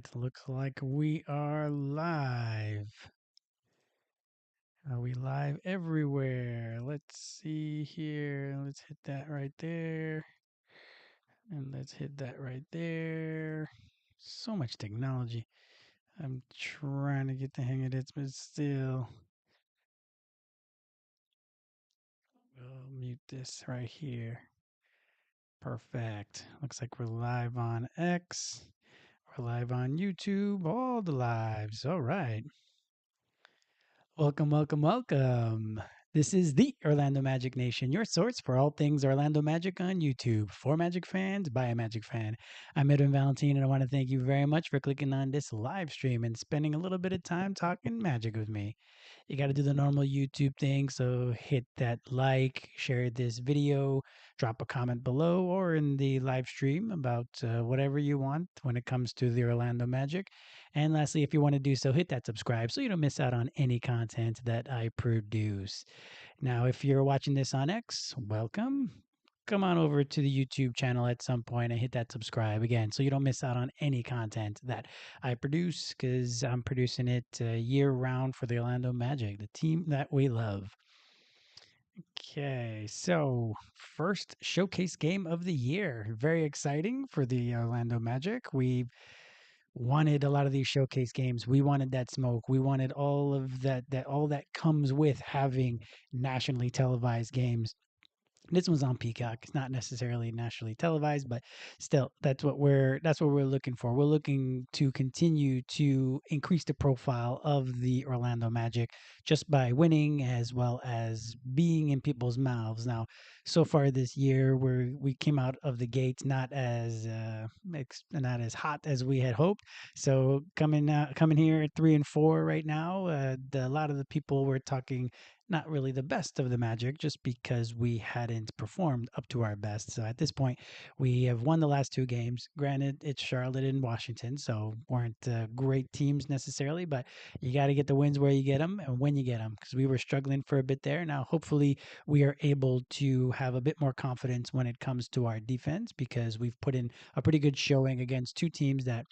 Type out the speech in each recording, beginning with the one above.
right, looks like we are live. Are we live everywhere? Let's see here. Let's hit that right there. And let's hit that right there. So much technology. I'm trying to get the hang of this, but still. We'll mute this right here. Perfect. Looks like we're live on X. We're live on YouTube. All the lives. All right. Welcome, welcome, welcome. This is the Orlando Magic Nation, your source for all things Orlando Magic on YouTube. For Magic fans, by a Magic fan. I'm Edwin Valentine, and I want to thank you very much for clicking on this live stream and spending a little bit of time talking Magic with me. You got to do the normal YouTube thing, so hit that like, share this video, drop a comment below or in the live stream about whatever you want when it comes to the Orlando Magic. And lastly, if you want to do so, hit that subscribe so you don't miss out on any content that I produce. Now, if you're watching this on X, welcome. Come on over to the YouTube channel at some point and hit that subscribe again so you don't miss out on any content that I produce because I'm producing it year round for the Orlando Magic, the team that we love. Okay, so first showcase game of the year. Very exciting for the Orlando Magic. We wanted a lot of these showcase games. We wanted that smoke. We wanted all of that all that comes with having nationally televised games. This one's on Peacock. It's not necessarily nationally televised, but still, that's what we're looking for. We're looking to continue to increase the profile of the Orlando Magic just by winning as well as being in people's mouths. Now, so far this year, we came out of the gates not as hot as we had hoped. So coming here at 3-4 right now, a lot of the people were talking not really the best of the Magic just because we hadn't performed up to our best. So at this point, we have won the last two games. Granted, it's Charlotte and Washington, so weren't great teams necessarily, but you got to get the wins where you get them and when you get them because we were struggling for a bit there. Now, hopefully, we are able to have a bit more confidence when it comes to our defense because we've put in a pretty good showing against two teams that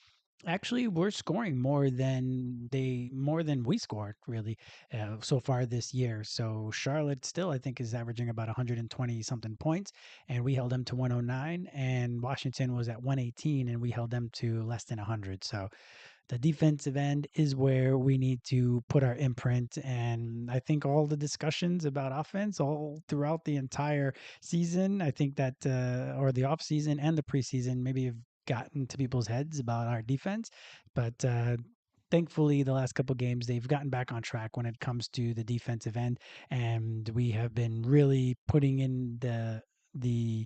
actually we're scoring more than we scored really so far this year. So Charlotte still I think is averaging about 120 something points and we held them to 109, and Washington was at 118 and we held them to less than 100. So the defensive end is where we need to put our imprint. And I think all the discussions about offense all throughout the entire season, I think that, or the off season and the preseason, maybe have gotten to people's heads about our defense. But, thankfully, the last couple games they've gotten back on track when it comes to the defensive end, and we have been really putting in the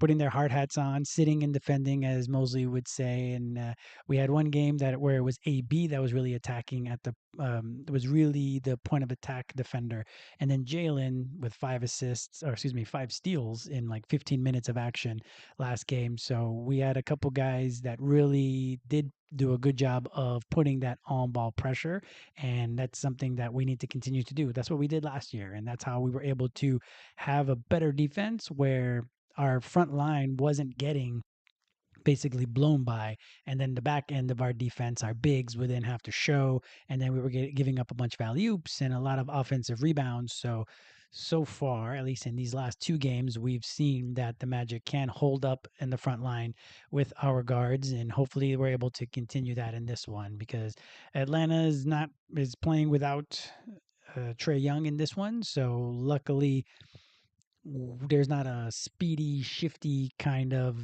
putting their hard hats on, sitting and defending, as Mosley would say. And we had one game where it was AB that was really attacking at the it was really the point of attack defender, and then Jalen with 5 assists, or excuse me, 5 steals in like 15 minutes of action last game. So we had a couple guys that really did do a good job of putting that on ball pressure, and that's something that we need to continue to do. That's what we did last year, and that's how we were able to have a better defense where our front line wasn't getting basically blown by, and then the back end of our defense, our bigs would then have to show, and then we were giving up a bunch of alley oops and a lot of offensive rebounds. So far, at least in these last two games, we've seen that the Magic can hold up in the front line with our guards, and hopefully we're able to continue that in this one because Atlanta is playing without Trey Young in this one. So luckily there's not a speedy, shifty kind of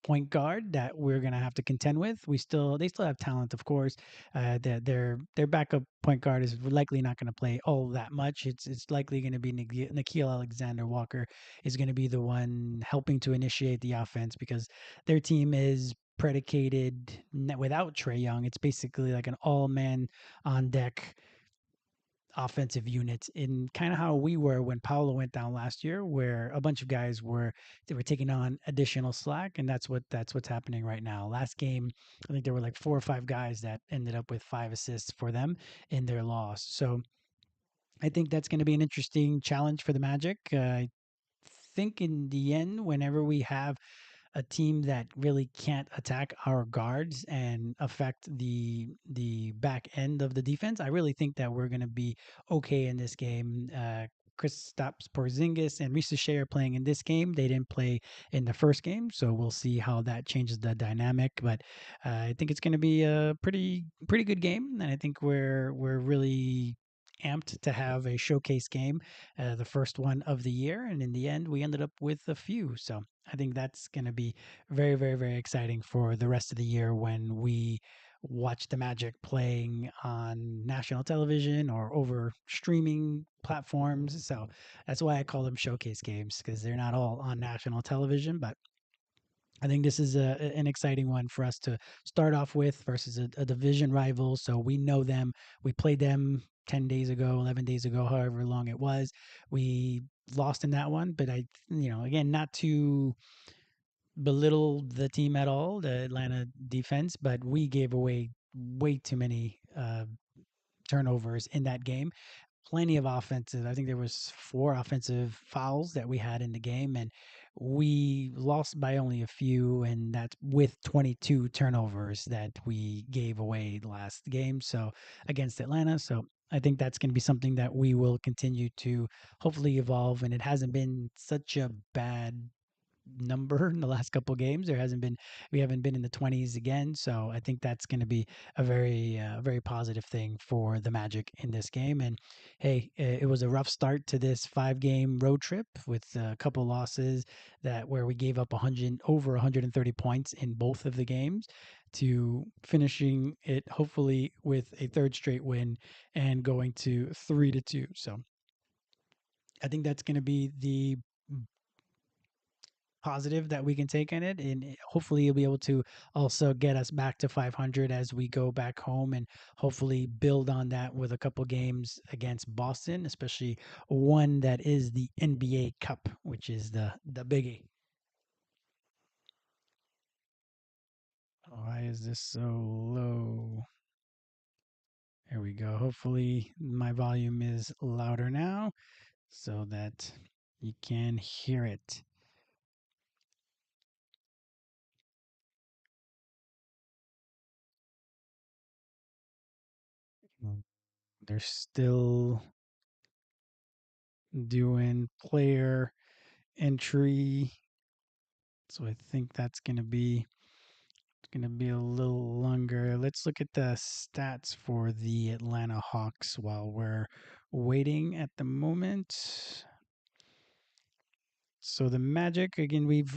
point guard that we're gonna have to contend with. They still have talent, of course. Their backup point guard is likely not going to play all that much. It's likely going to be Nikhil Alexander Walker is going to be the one helping to initiate the offense because their team is predicated without Trey Young. It's basically like an all man on deck offensive units in kind of how we were when Paolo went down last year, where a bunch of guys were taking on additional slack, and that's what's happening right now. Last game, I think there were like 4 or 5 guys that ended up with 5 assists for them in their loss. So I think that's going to be an interesting challenge for the Magic. I think in the end, whenever we have a team that really can't attack our guards and affect the back end of the defense, I really think that we're going to be okay in this game. Kristaps Porzingis and Risa Shea are playing in this game. They didn't play in the first game, so we'll see how that changes the dynamic. But I think it's going to be a pretty good game, and I think we're really amped to have a showcase game, the first one of the year. And in the end, we ended up with a few. So I think that's going to be very exciting for the rest of the year when we watch the Magic playing on national television or over streaming platforms. So that's why I call them showcase games, because they're not all on national television, but I think this is an exciting one for us to start off with versus a division rival. So we know them. We played them 10 days ago, 11 days ago, however long it was. We lost in that one, but again, not to belittle the team at all, the Atlanta defense, but we gave away way too many turnovers in that game. Plenty of offensive. I think there was 4 offensive fouls that we had in the game, and we lost by only a few, and that's with 22 turnovers that we gave away last game. So against Atlanta. So I think that's going to be something that we will continue to hopefully evolve. And it hasn't been such a bad number in the last couple games. We haven't been in the 20s again. So I think that's going to be a very positive thing for the Magic in this game. And hey, it was a rough start to this 5 game road trip with a couple losses that where we gave up 100 over 130 points in both of the games, to finishing it hopefully with a third straight win and going to 3-2. So I think that's going to be the positive that we can take in it, and hopefully you'll be able to also get us back to 500 as we go back home, and hopefully build on that with a couple games against Boston, especially one that is the NBA Cup, which is the biggie. Why is this so low? There we go. Hopefully my volume is louder now so that you can hear it. They're still doing player entry. So I think that's gonna be a little longer. Let's look at the stats for the Atlanta Hawks while we're waiting at the moment. So the Magic, again, we've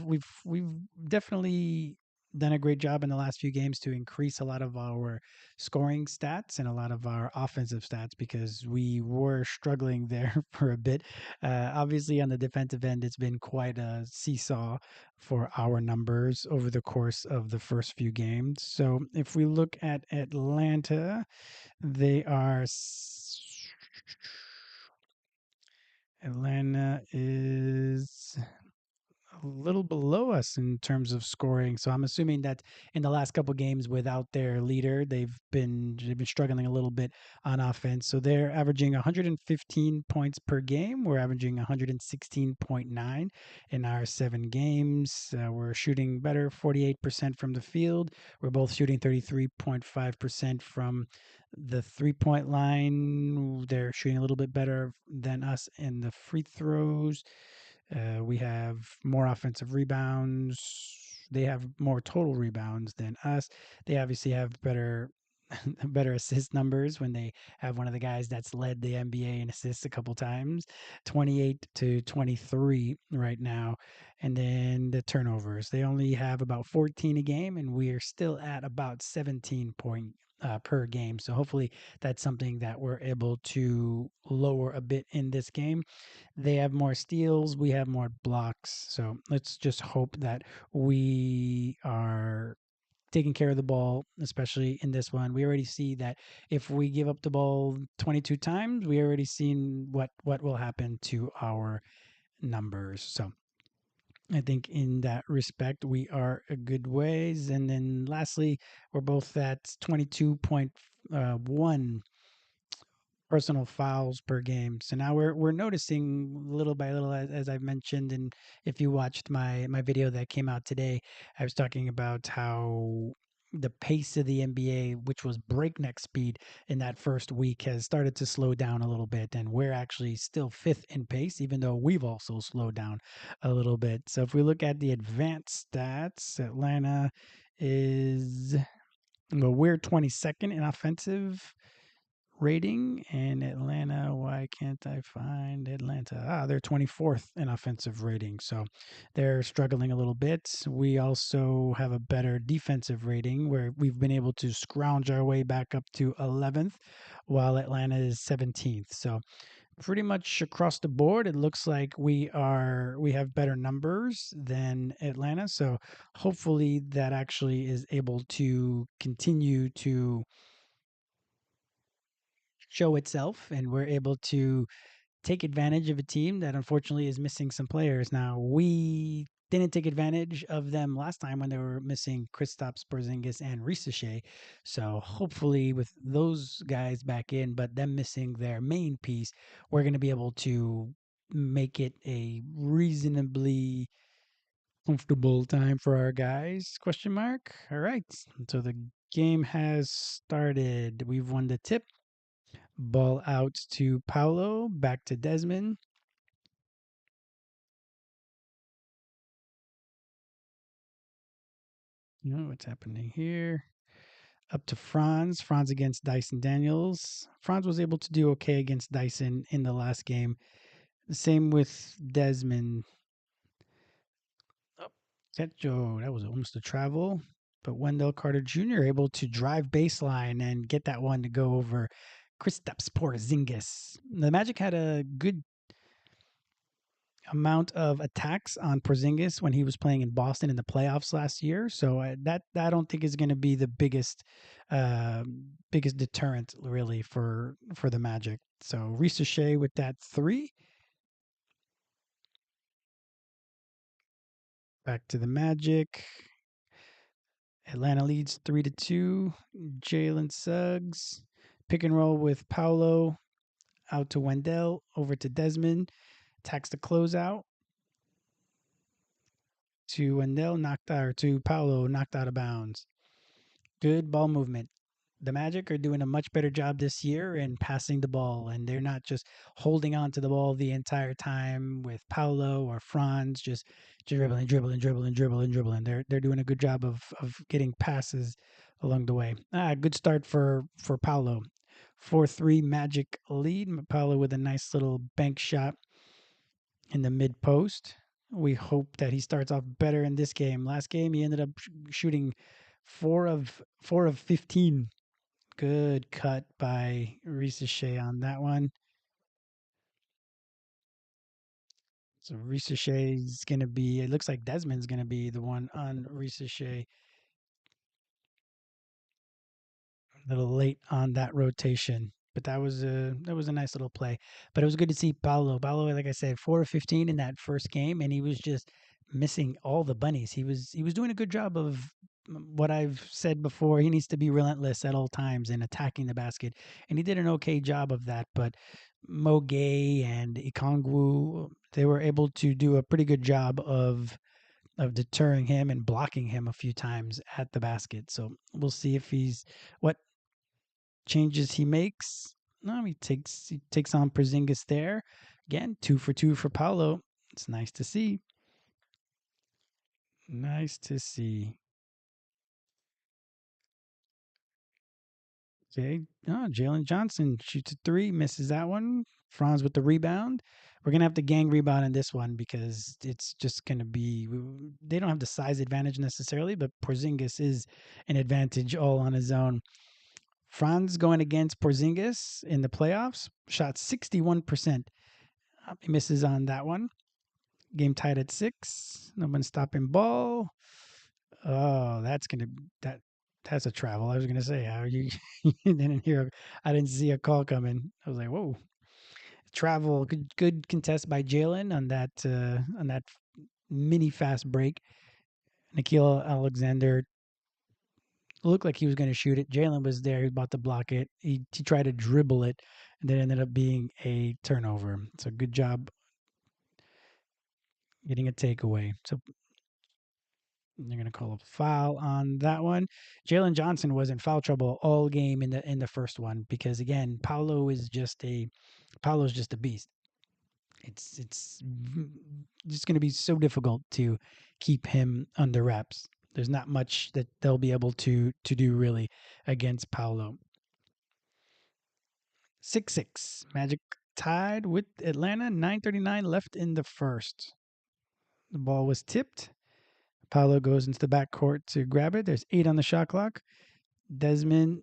definitely done a great job in the last few games to increase a lot of our scoring stats and a lot of our offensive stats, because we were struggling there for a bit. Obviously, on the defensive end, it's been quite a seesaw for our numbers over the course of the first few games. So if we look at Atlanta, they are. Atlanta is a little below us in terms of scoring. So I'm assuming that in the last couple games without their leader, they've been struggling a little bit on offense. So they're averaging 115 points per game. We're averaging 116.9 in our 7 games. We're shooting better, 48% from the field. We're both shooting 33.5% from the 3-point line. They're shooting a little bit better than us in the free throws. We have more offensive rebounds. They have more total rebounds than us. They obviously have better assist numbers when they have one of the guys that's led the NBA in assists a couple times, 28 to 23 right now. And then the turnovers, they only have about 14 a game, and we're still at about 17 point per game. So hopefully that's something that we're able to lower a bit in this game. They have more steals, we have more blocks. So let's just hope that we are taking care of the ball, especially in this one. We already see that if we give up the ball 22 times, we already seen what will happen to our numbers. So I think in that respect, we are a good ways. And then lastly, we're both at 22.1 personal fouls per game. So now we're noticing little by little, as I've mentioned, and if you watched my video that came out today, I was talking about how the pace of the NBA, which was breakneck speed in that first week, has started to slow down a little bit, and we're actually still fifth in pace, even though we've also slowed down a little bit. So if we look at the advanced stats, Atlanta is well, we're 22nd in offensive rating, and Atlanta, why can't I find Atlanta? They're 24th in offensive rating, so they're struggling a little bit. We also have a better defensive rating where we've been able to scrounge our way back up to 11th, while Atlanta is 17th. So pretty much across the board, it looks like we have better numbers than Atlanta. So hopefully that actually is able to continue to show itself, and we're able to take advantage of a team that unfortunately is missing some players. Now, we didn't take advantage of them last time when they were missing Kristaps Porzingis and Ricochet. So hopefully, with those guys back in, but them missing their main piece, we're going to be able to make it a reasonably comfortable time for our guys. Question mark. All right. So the game has started. We've won the tip. Ball out to Paulo, back to Desmond. You know what's happening here. Up to Franz. Franz against Dyson Daniels. Franz was able to do okay against Dyson in the last game. The same with Desmond. Oh, that was almost a travel. But Wendell Carter Jr. able to drive baseline and get that one to go over Kristaps Porzingis. The Magic had a good amount of attacks on Porzingis when he was playing in Boston in the playoffs last year. So that I don't think is going to be the uh, biggest deterrent really for the Magic. So Ricochet with that three. Back to the Magic. Atlanta leads 3-2. Jalen Suggs pick and roll with Paolo out to Wendell over to Desmond. Attacks the closeout to Wendell knocked out or to Paolo knocked out of bounds. Good ball movement. The Magic are doing a much better job this year in passing the ball, and they're not just holding on to the ball the entire time with Paulo or Franz just dribbling, dribbling, dribbling, dribbling, dribbling. They're doing a good job of getting passes along the way. Good start for Paulo. 4-3 Magic lead. Paulo with a nice little bank shot in the mid post. We hope that he starts off better in this game. Last game he ended up shooting 4 of 15. Good cut by Ricochet on that one. So Ricochet's gonna be. It looks like Desmond's gonna be the one on Ricochet. A little late on that rotation, but that was a nice little play. But it was good to see Paulo. Paulo, like I said, 4 of 15 in that first game, and he was just missing all the bunnies. He was doing a good job of what I've said before. He needs to be relentless at all times in attacking the basket, and he did an okay job of that. But Mo Gay and Ikongwu, they were able to do a pretty good job of deterring him and blocking him a few times at the basket. So we'll see if he's what changes he makes. No, he takes on Porzingis there. Again, 2 for 2 for Paulo. It's nice to see. Nice to see. Okay. Oh, Jalen Johnson shoots a three, misses that one. Franz with the rebound. We're gonna have to gang rebound in this one because it's just gonna be. They don't have the size advantage necessarily, but Porzingis is an advantage all on his own. Franz going against Porzingis in the playoffs, shot 61%. He misses on that one. Game tied at 6. No one stopping ball. Oh, that's a travel. I was gonna say, how you didn't hear? I didn't see a call coming. I was like, whoa, travel. Good contest by Jalen on that mini fast break. Nikhil Alexander looked like he was going to shoot it. Jalen was there. He was about to block it. He tried to dribble it, and then ended up being a turnover. So good job getting a takeaway. So they're going to call a foul on that one. Jalen Johnson was in foul trouble all game in the first one because again, Paolo's just a beast. It's just going to be so difficult to keep him under wraps. There's not much that they'll be able to do really against Paolo. 6-6. Magic tied with Atlanta. 9:39 left in the first. The ball was tipped. Paolo goes into the backcourt to grab it. There's 8 on the shot clock. Desmond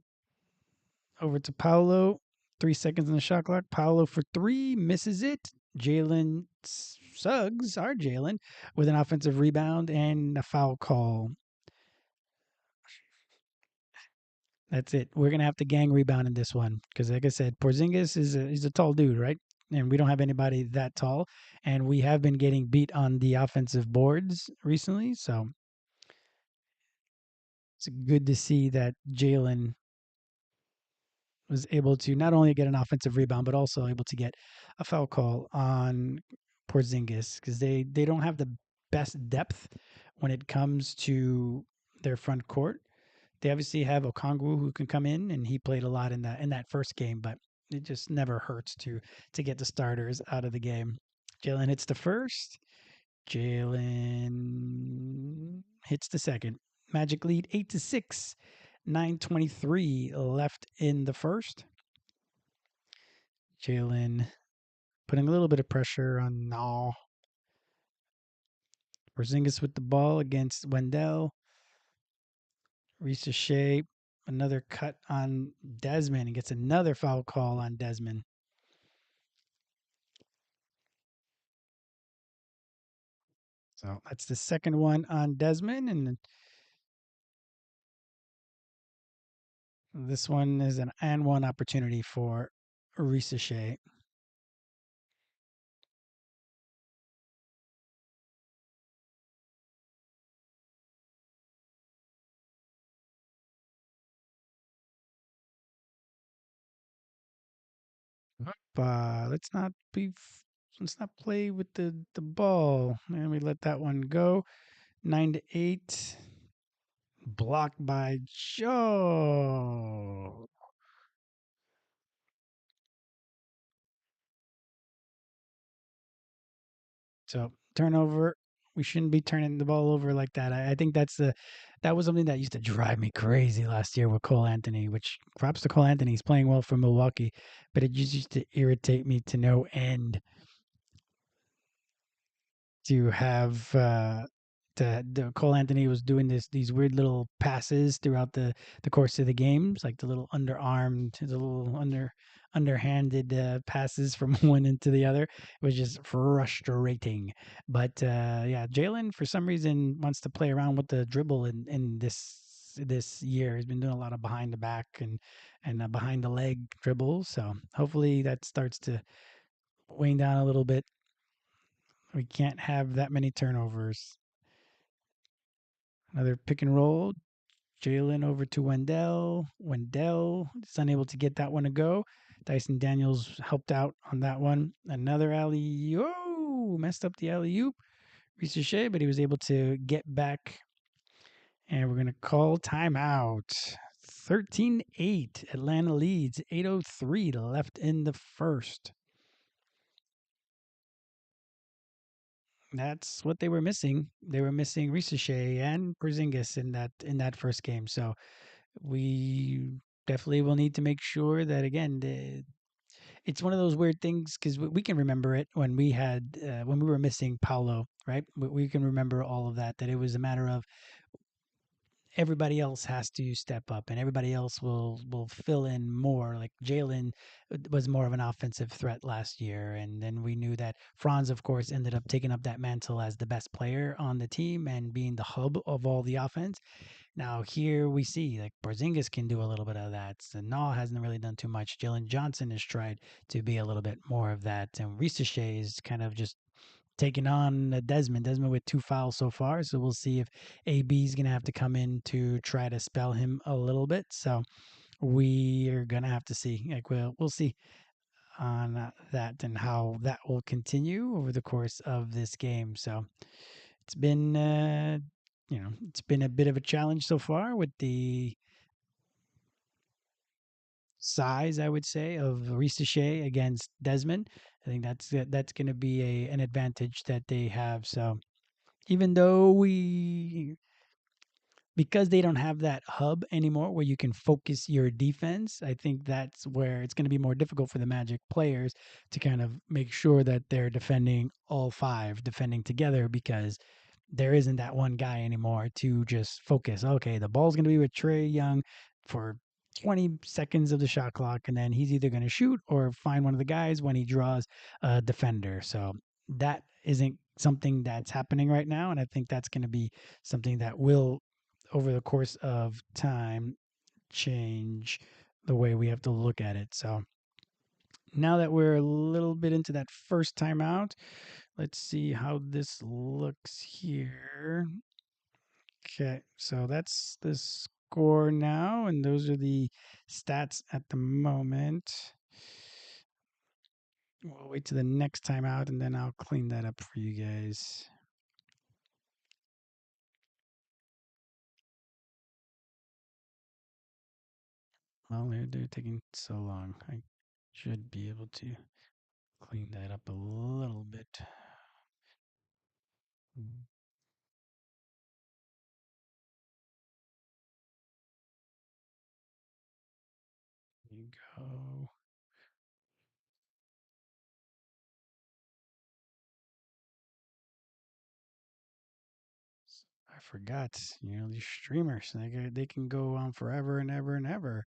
over to Paolo. 3 seconds on the shot clock. Paolo for 3, misses it. Jalen Suggs, our Jalen, with an offensive rebound and a foul call. That's it. We're gonna have to gang rebound in this one because, like I said, Porzingis he's a tall dude, right? And we don't have anybody that tall, and we have been getting beat on the offensive boards recently. So it's good to see that Jalen was able to not only get an offensive rebound but also able to get a foul call on Porzingis because they don't have the best depth when it comes to their front court. They obviously have Okongwu who can come in, and he played a lot in that first game, but it just never hurts to get the starters out of the game. Jalen hits the first. Jalen hits the second. Magic lead 8-6. 9:23 left in the first. Jalen putting a little bit of pressure on No. Porzingis with the ball against Wendell. Risa Shea, another cut on Desmond and gets another foul call on Desmond. So that's the second one on Desmond. And this one is an and one opportunity for Risa Shea. Let's not be. Let's not play with the ball. And we let that one go. 9-8. Blocked by Joe. So turnover. We shouldn't be turning the ball over like that. I think that was something that used to drive me crazy last year with Cole Anthony. Which props to Cole Anthony, he's playing well for Milwaukee, but it just used to irritate me to no end to have the Cole Anthony was doing these weird little passes throughout the course of the games, like the little underarmed, the little underhanded passes from one into the other. It was just frustrating. But yeah, Jalen for some reason wants to play around with the dribble in this year. He's been doing a lot of behind the back and behind the leg dribbles. So hopefully that starts to wane down a little bit. We can't have that many turnovers. Another pick and roll. Jalen over to Wendell. Wendell is unable to get that one to go. Dyson Daniels helped out on that one. Another alley. Oh, messed up the alley oop. Ricochet, but he was able to get back. And we're going to call timeout. 13-8. Atlanta leads. 8:03 left in the first. That's what they were missing. They were missing Ricochet and Porzingis in that first game. So we definitely will need to make sure that again it's one of those weird things because we can remember it when we were missing Paulo, right? We can remember all of that it was a matter of everybody else has to step up and everybody else will fill in more. Like Jalen was more of an offensive threat last year, and then we knew that Franz, of course, ended up taking up that mantle as the best player on the team and being the hub of all the offense. Now here we see like Porzingis can do a little bit of that. Sanaa hasn't really done too much. Jalen Johnson has tried to be a little bit more of that, and Risa Shea is kind of just taking on Desmond. Desmond with 2 fouls so far, so we'll see if AB is gonna have to come in to try to spell him a little bit. So we are gonna have to see. Like we'll see on that and how that will continue over the course of this game. So it's been it's been a bit of a challenge so far with the size, I would say, of Risache against Desmond. I think that's going to be an advantage that they have. So even though we because they don't have that hub anymore where you can focus your defense, I think that's where it's going to be more difficult for the Magic players to kind of make sure that they're defending all five, defending together, because there isn't that one guy anymore to just focus. Okay, the ball's going to be with Trey Young for 20 seconds of the shot clock, and then he's either going to shoot or find one of the guys when he draws a defender. So that isn't something that's happening right now. And I think that's going to be something that will over the course of time change the way we have to look at it. So now that we're a little bit into that first timeout, let's see how this looks here. Okay, so that's the score now, and those are the stats at the moment. We'll wait to the next timeout, and then I'll clean that up for you guys. Well, they're taking so long. I should be able to clean that up a little bit. There you go. I forgot. These streamers, they can go on forever and ever and ever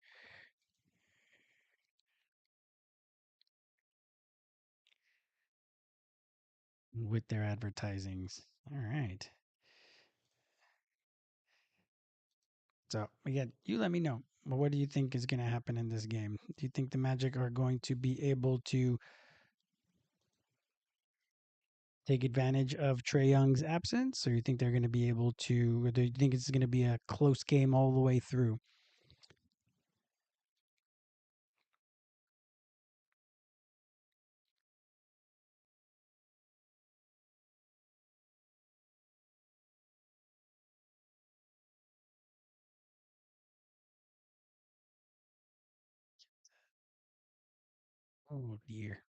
with their advertisings. All right. So again, you let me know. Well, what do you think is going to happen in this game? Do you think the Magic are going to be able to take advantage of Trey Young's absence, or you think they're going to be able to? Or do you think it's going to be a close game all the way through? Oh dear.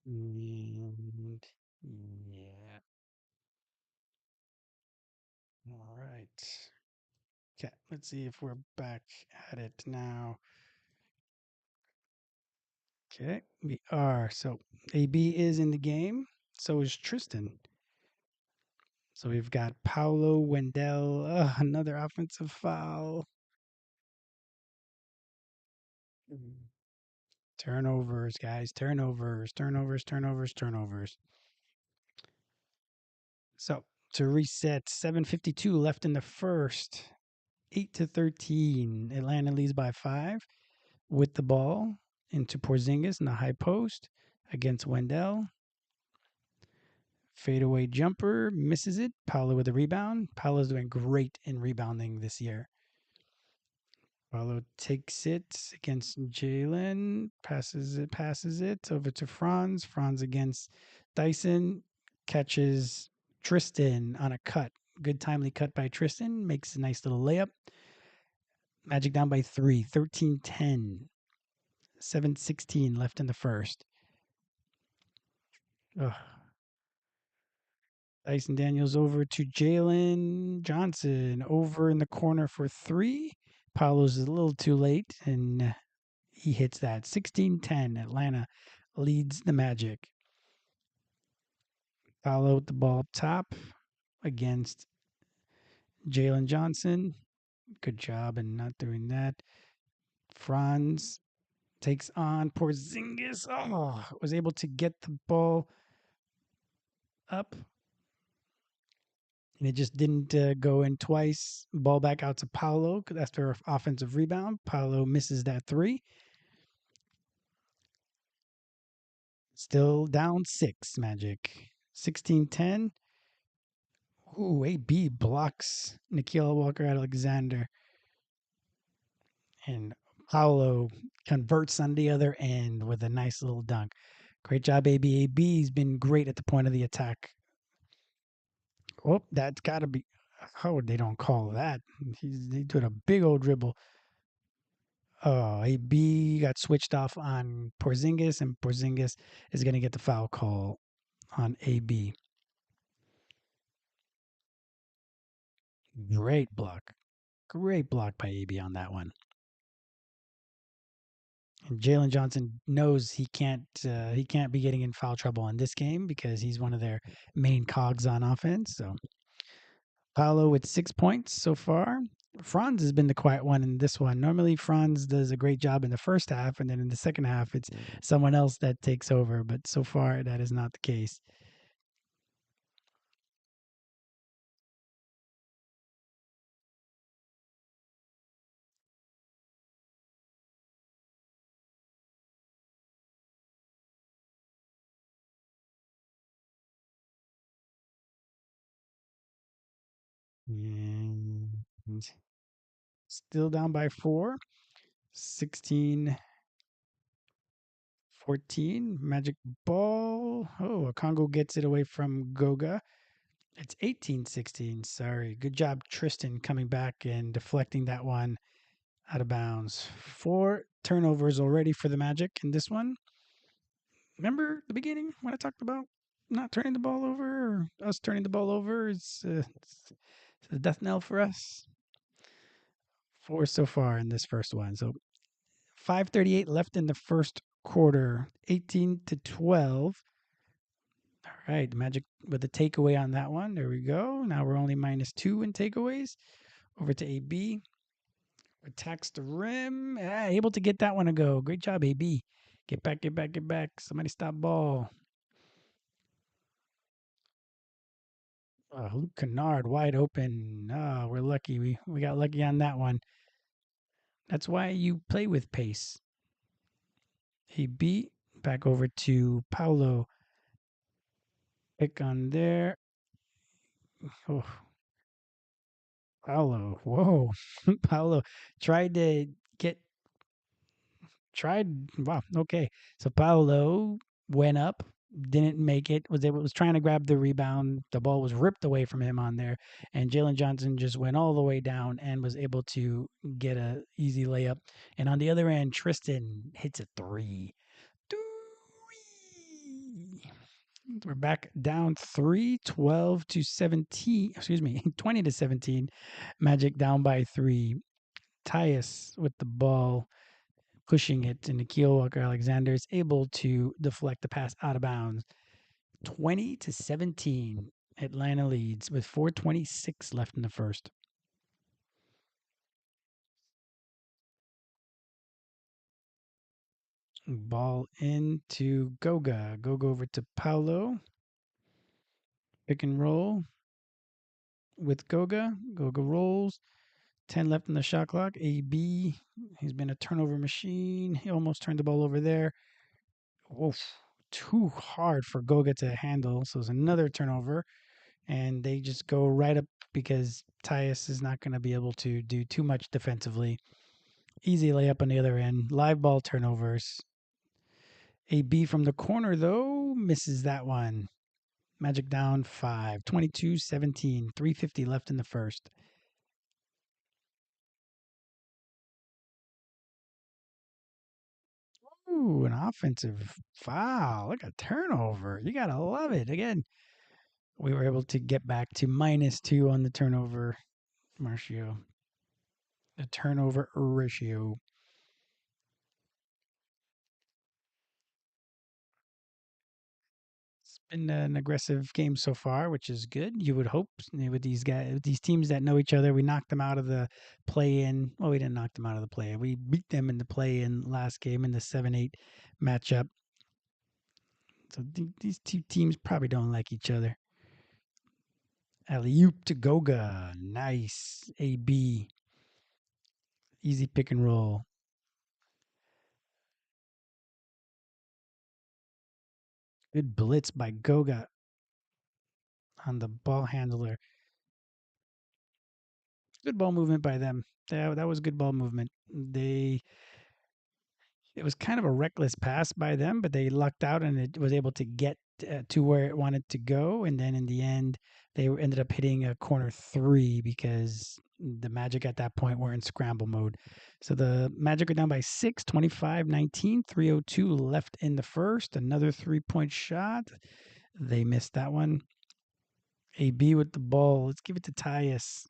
And yeah. All right. Okay. Let's see if we're back at it now. Okay, we are. So AB is in the game. So is Tristan. So we've got Paulo Wendell. Another offensive foul. Turnovers, guys. Turnovers, turnovers, turnovers, turnovers. So to reset, 7:52 left in the first. 8-13. Atlanta leads by 5 with the ball into Porzingis in the high post against Wendell. Fadeaway jumper, misses it. Paolo with a rebound. Paolo's doing great in rebounding this year. Paolo takes it against Jalen, passes it over to Franz. Franz against Dyson, catches Tristan on a cut. Good timely cut by Tristan, makes a nice little layup. Magic down by 3, 13-10. 7:16 left in the first. Ugh. Dyson Daniels over to Jalen Johnson over in the corner for 3. Paolo's a little too late, and he hits that. 16-10. Atlanta leads the Magic. Paolo with the ball up top against Jalen Johnson. Good job in not doing that. Franz takes on Porzingis. Oh, was able to get the ball up. and it just didn't go in twice. Ball back out to Paolo after offensive rebound. Paolo misses that three. Still down six, Magic. 16-10. Ooh, AB blocks Nikhil Walker Alexander. And Paolo converts on the other end with a nice little dunk. Great job, AB. AB's been great at the point of the attack. Oh, that's got to be. How would they don't call that? They did a big old dribble. Oh, AB got switched off on Porzingis, and Porzingis is going to get the foul call on AB. Great block. Great block by AB on that one. And Jalen Johnson knows he can't be getting in foul trouble in this game because he's one of their main cogs on offense. So Paolo with 6 points so far. Franz has been the quiet one in this one. Normally Franz does a great job in the first half, and then in the second half it's someone else that takes over. But so far that is not the case. And still down by four. 16-14. Magic ball. Oh, Congo gets it away from Goga. It's 18-16. Sorry. Good job, Tristan, coming back and deflecting that one out of bounds. Four turnovers already for the Magic in this one. Remember the beginning when I talked about not turning the ball over or us turning the ball over? It's a death knell for us. Four so far in this first one. So 5:38 left in the first quarter. 18-12. All right, the Magic with a takeaway on that one. There we go. Now we're only -2 in takeaways. Over to AB. Attacks the rim. Able to get that one to go. Great job, AB. Get back, get back, get back. Somebody stop ball. Luke Kennard wide open. Oh, we're lucky. We got lucky on that one. That's why you play with pace. AB back over to Paulo. Pick on there. Oh, Paulo. Whoa. Paulo tried to get tried. Wow. Okay. So Paulo went up, didn't make it. Was trying to grab the rebound. The ball was ripped away from him on there, and Jalen Johnson just went all the way down and was able to get a easy layup. And on the other end, Tristan hits a three. Three. We're back down 3, 12-17. Excuse me, 20-17. Magic down by three. Tyus with the ball pushing it, and Nikhil Walker Alexander is able to deflect the pass out of bounds. 20-17. Atlanta leads with 4:26 left in the first. Ball into Goga. Goga over to Paulo. Pick and roll with Goga. Goga rolls. 10 left in the shot clock. AB, he's been a turnover machine. He almost turned the ball over there. Oof, too hard for Goga to handle. So it's another turnover. And they just go right up because Tyus is not going to be able to do too much defensively. Easy layup on the other end. Live ball turnovers. AB from the corner, though, misses that one. Magic down 5. 22-17. 3:50 left in the first. Ooh, an offensive foul. Look at turnover. You got to love it. Again, we were able to get back to -2 on the turnover ratio. The turnover ratio. It's been an aggressive game so far, which is good. You would hope with these guys, with these teams that know each other. We knocked them out of the play-in. Well, we didn't knock them out of the play-in. We beat them in the play-in last game in the 7-8 matchup. So these two teams probably don't like each other. Alley oop to Goga. Nice. AB. Easy pick and roll. Good blitz by Goga on the ball handler. Good ball movement by them. That was good ball movement. It was kind of a reckless pass by them, but they lucked out and it was able to get to where it wanted to go. And then in the end, they ended up hitting a corner three because the Magic at that point were in scramble mode. So the Magic are down by 6, 25, 19, 3:02 left in the first. Another 3-point shot. They missed that one. AB with the ball. Let's give it to Tyus.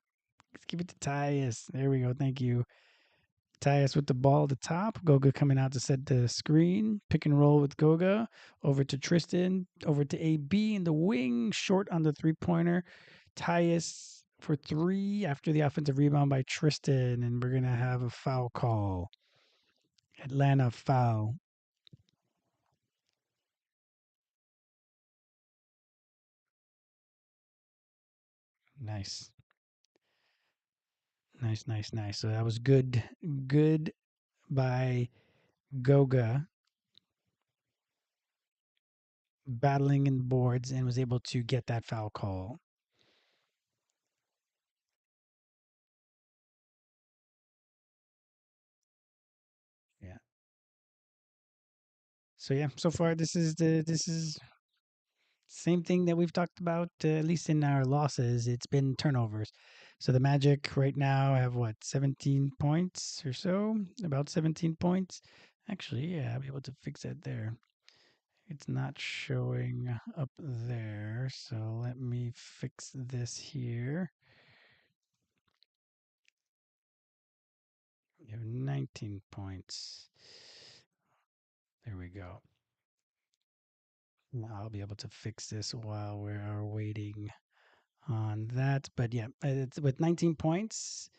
Let's give it to Tyus. There we go. Thank you. Tyus with the ball at the top. Goga coming out to set the screen. Pick and roll with Goga. Over to Tristan. Over to AB in the wing. Short on the 3-pointer. Tyus for three after the offensive rebound by Tristan. And we're going to have a foul call. Atlanta foul. Nice. Nice, nice, nice. So that was good. Good by Goga battling in the boards and was able to get that foul call. Yeah. So yeah, so far this is same thing that we've talked about, at least in our losses. It's been turnovers. So the Magic right now have what, 17 points or so? About 17 points. Actually, yeah, I'll be able to fix that there. It's not showing up there. So let me fix this here. You have 19 points. There we go. Now I'll be able to fix this while we are waiting on that. But yeah, it's with 19 points.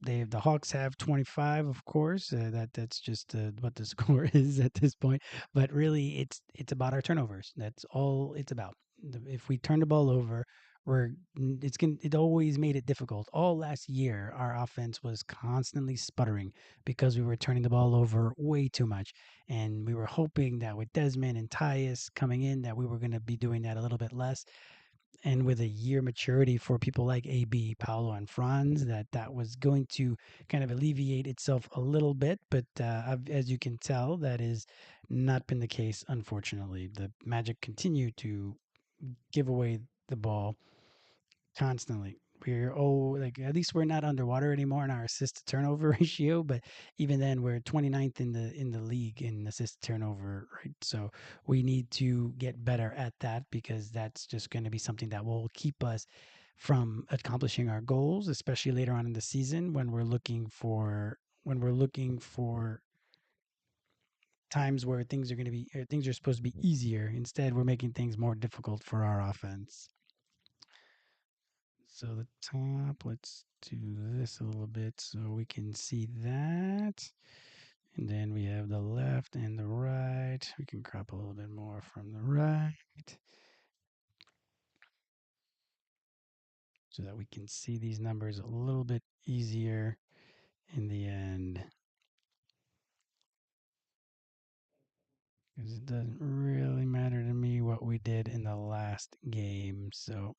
The Hawks have 25, of course. That's just what the score is at this point. But really, it's about our turnovers. That's all it's about. If we turn the ball over, it always made it difficult. All last year, our offense was constantly sputtering because we were turning the ball over way too much, and we were hoping that with Desmond and Tyus coming in, that we were going to be doing that a little bit less, and with a year maturity for people like AB, Paolo, and Franz, that was going to kind of alleviate itself a little bit. But as you can tell, that is not been the case. Unfortunately, the Magic continue to give away the ball constantly. We're like at least we're not underwater anymore in our assist to turnover ratio, but even then we're 29th in the league in assist to turnover, right? So we need to get better at that because that's just going to be something that will keep us from accomplishing our goals, especially later on in the season when we're looking for times where things are supposed to be easier. Instead, we're making things more difficult for our offense. So the top, let's do this a little bit so we can see that. And then we have the left and the right. We can crop a little bit more from the right so that we can see these numbers a little bit easier in the end. Because it doesn't really matter to me what we did in the last game. So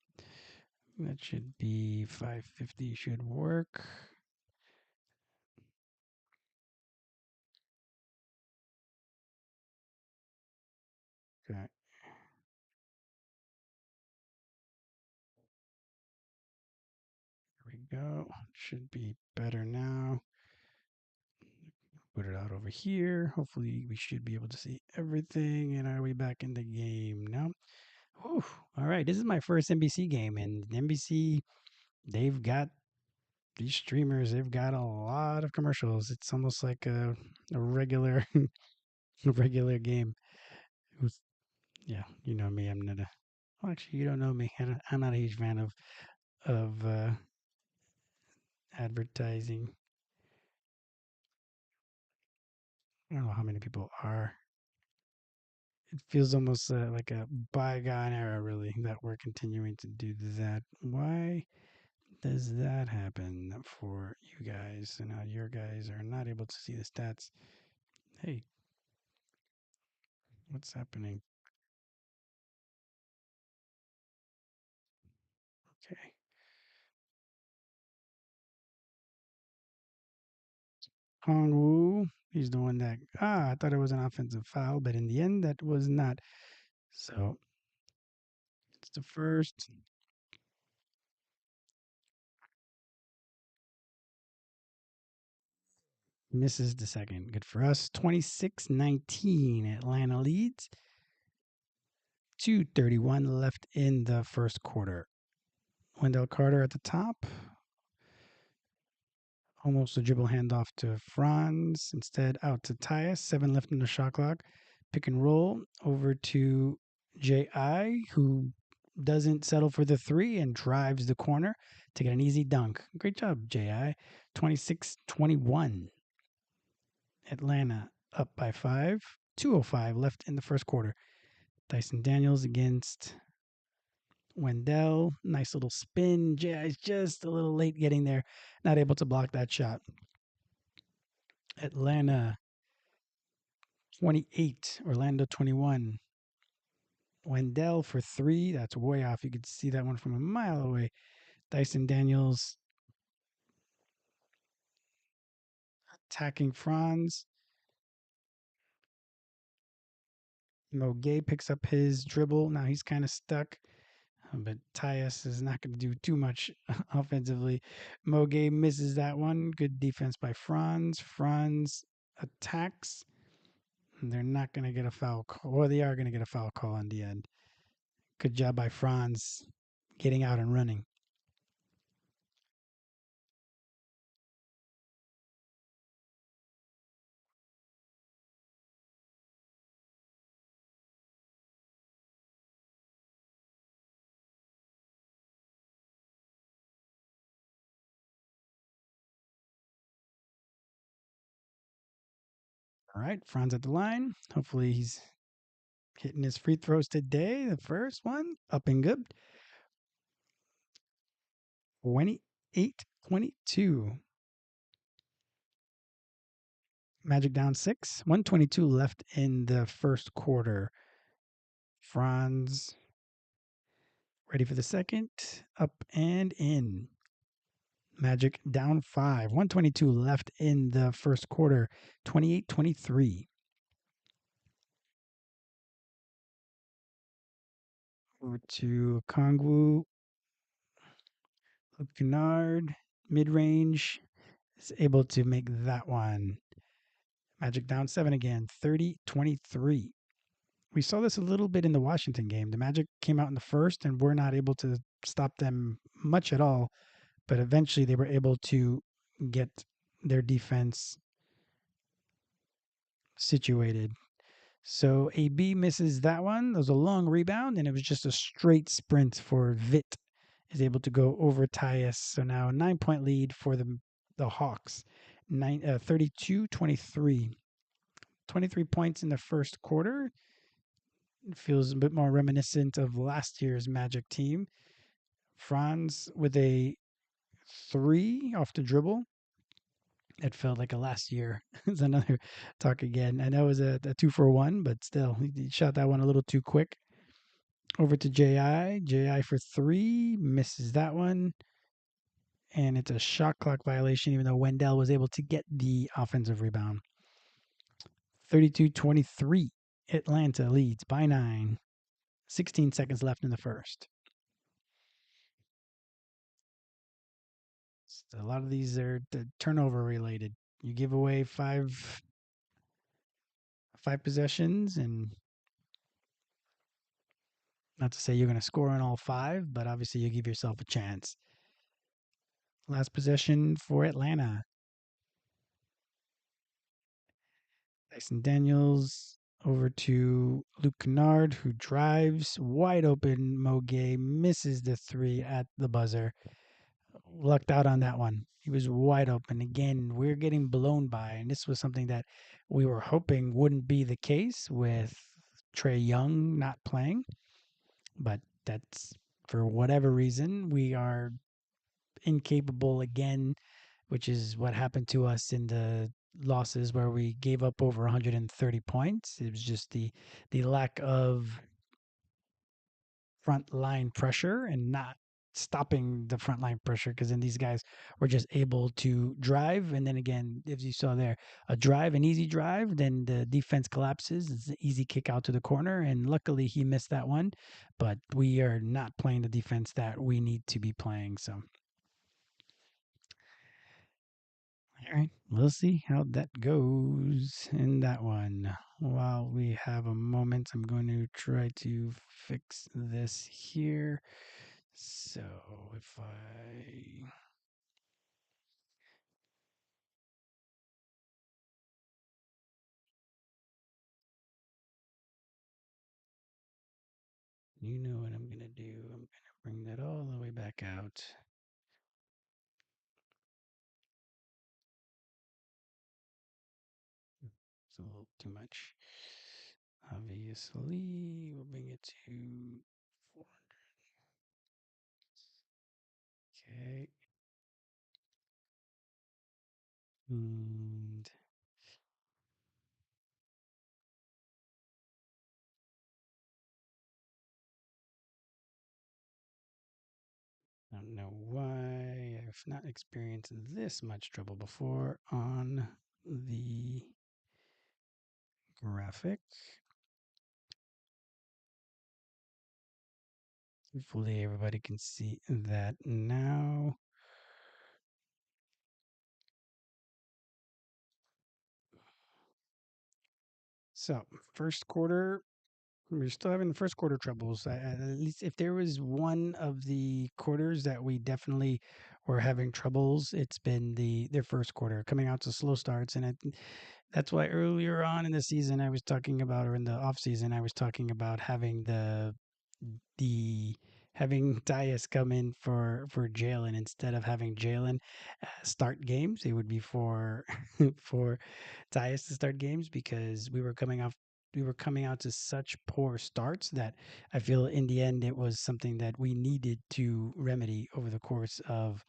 that should be 550 should work. Okay. Here we go. Should be better now. Put it out over here. Hopefully, we should be able to see everything. And are we back in the game now? Whew. All right, this is my first NBC game, and NBC, they've got these streamers. They've got a lot of commercials. It's almost like a regular a regular game. Yeah, you know me. I'm not a. Well, actually, you don't know me. I'm not a huge fan of advertising. I don't know how many people are. It feels almost like a bygone era, really, that we're continuing to do that. Why does that happen for you guys? So now your guys are not able to see the stats. Hey, what's happening? Okay. Hong Wu, he's the one that, I thought it was an offensive foul, but in the end, that was not. So it's the first, misses the second. Good for us. 26-19. Atlanta leads. 2:31 left in the first quarter. Wendell Carter at the top. Almost a dribble handoff to Franz. Instead, out to Tyus. 7 left in the shot clock. Pick and roll over to J.I., who doesn't settle for the three and drives the corner to get an easy dunk. Great job, J.I. 26-21. Atlanta up by 5. 2:05 left in the first quarter. Dyson Daniels against Wendell. Nice little spin. J.I.'s just a little late getting there. Not able to block that shot. Atlanta 28, Orlando 21. Wendell for three. That's way off. You could see that one from a mile away. Dyson Daniels attacking Franz. Mo Gay picks up his dribble. Now he's kind of stuck, but Tyus is not going to do too much offensively. Mo Gay misses that one. Good defense by Franz. Franz attacks. They're not going to get a foul call. Or they are going to get a foul call in the end. Good job by Franz getting out and running. All right, Franz at the line. Hopefully he's hitting his free throws today. The first one, up and good. 28-22. Magic down 6. 122 left in the first quarter. Franz ready for the second. Up and in. Magic down 5. 122 left in the first quarter. 28-23. Over to Kongwu. Luke Kennard. Mid range. Is able to make that one. Magic down 7 again. 30-23. We saw this a little bit in the Washington game. The Magic came out in the first and were not able to stop them much at all. But eventually they were able to get their defense situated. So AB misses that one. There was a long rebound, and it was just a straight sprint for Vit. Is able to go over Tyus. So now a 9-point lead for the Hawks. 32-23. 23 points in the first quarter. It feels a bit more reminiscent of last year's Magic team. Franz with a 3 off the dribble. It felt like a last year. It's another talk again. I know it was a 2-for-1, but still, he shot that one a little too quick. Over to JI. JI for 3, misses that one. And it's a shot clock violation, even though Wendell was able to get the offensive rebound. 32-23. Atlanta leads by 9. 16 seconds left in the first. So a lot of these are turnover related. You give away five possessions, and not to say you're going to score on all 5, but obviously you give yourself a chance. Last possession for Atlanta. Dyson Daniels over to Luke Kennard, who drives wide open. Mo Gay misses the 3 at the buzzer. Lucked out on that one. He was wide open. Again, we're getting blown by, and this was something that we were hoping wouldn't be the case with Trey Young not playing, but that's for whatever reason we are incapable again, which is what happened to us in the losses where we gave up over 130 points. It was just the lack of front line pressure and not stopping the front line pressure, because then these guys were just able to drive, and then again, as you saw there, an easy drive, then the defense collapses. It's an easy kick out to the corner, and luckily he missed that one. But we are not playing the defense that we need to be playing. So all right, we'll see how that goes in that one. While we have a moment, I'm going to try to fix this here. So if you know what I'm going to do, I'm going to bring that all the way back out. It's a little too much. Obviously, we'll bring it to 400. Okay. And I don't know why I've not experienced this much trouble before on the graphic. Hopefully everybody can see that now. So first quarter, we're still having the first quarter troubles. At least if there was one of the quarters that we definitely were having troubles, it's been their first quarter, coming out to slow starts, and that's why earlier on in the season I was talking about, or in the off season I was talking about having the having Dias come in for Jalen instead of having Jalen start games. It would be for for Dias to start games, because we were coming out to such poor starts that I feel in the end it was something that we needed to remedy over the course of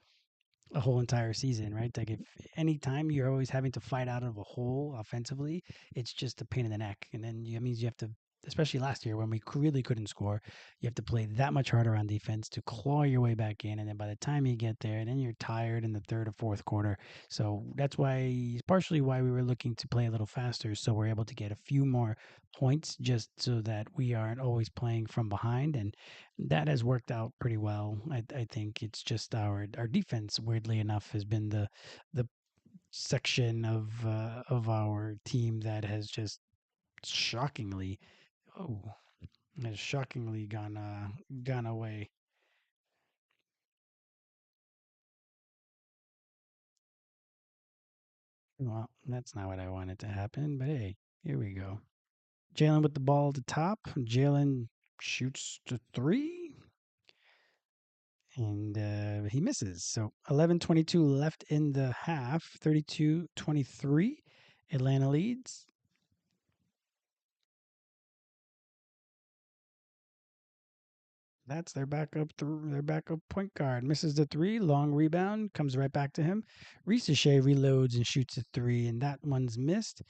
a whole entire season, right? Like if anytime you're always having to fight out of a hole offensively, it's just a pain in the neck. And then it means you have to, especially last year when we really couldn't score, you have to play that much harder on defense to claw your way back in. And then by the time you get there, then you're tired in the third or fourth quarter. So that's why, partially why we were looking to play a little faster. So we're able to get a few more points just so that we aren't always playing from behind. And that has worked out pretty well. I think it's just our defense, weirdly enough, has been the section of our team that has just shockingly, oh, has shockingly gone away. Well, that's not what I wanted to happen, but hey, here we go. Jalen with the ball at the top. Jalen shoots to three, and he misses. So 11:22 left in the half. 32-23. Atlanta leads. That's their backup point guard. Misses the three. Long rebound. Comes right back to him. Shea reloads and shoots a three, and that one's missed.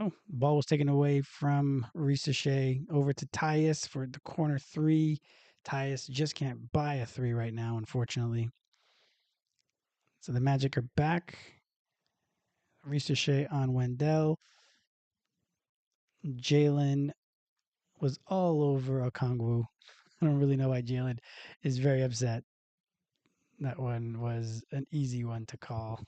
Oh, ball was taken away from Shea over to Tyus for the corner three. Tyus just can't buy a three right now, unfortunately. So the Magic are back. Shea on Wendell. Jalen was all over Okongwu. I don't really know why Jalen is very upset. That one was an easy one to call.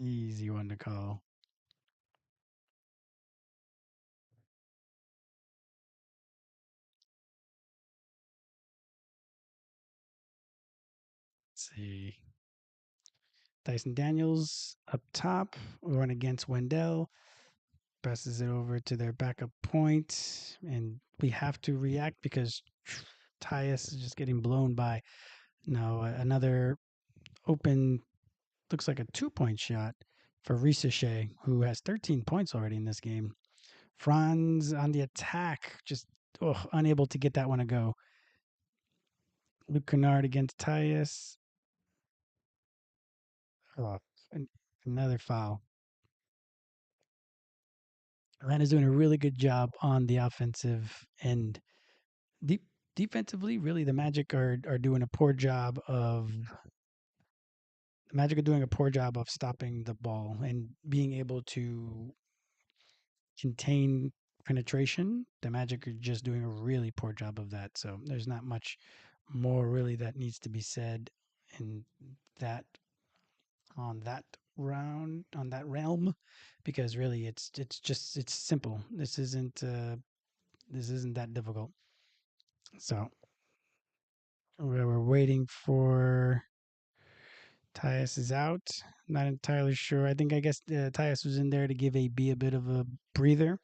Easy one to call. Let's see. Dyson Daniels up top, run against Wendell, passes it over to their backup point, and we have to react because Tyus is just getting blown by Now another open, looks like a 2 point shot for Ricochet, who has 13 points already in this game. Franz on the attack, just unable to get that one to go. Luke Kennard against Tyus. Oh, another foul. Atlanta's doing a really good job on the offensive end. Deep, defensively, really, the Magic are doing a poor job of stopping the ball and being able to contain penetration. The Magic are just doing a really poor job of that. So there's not much more really that needs to be said in that on that on that realm, because really it's simple. This isn't that difficult. So we're waiting for Tyus is out. Not entirely sure. I guess Tyus was in there to be a bit of a breather,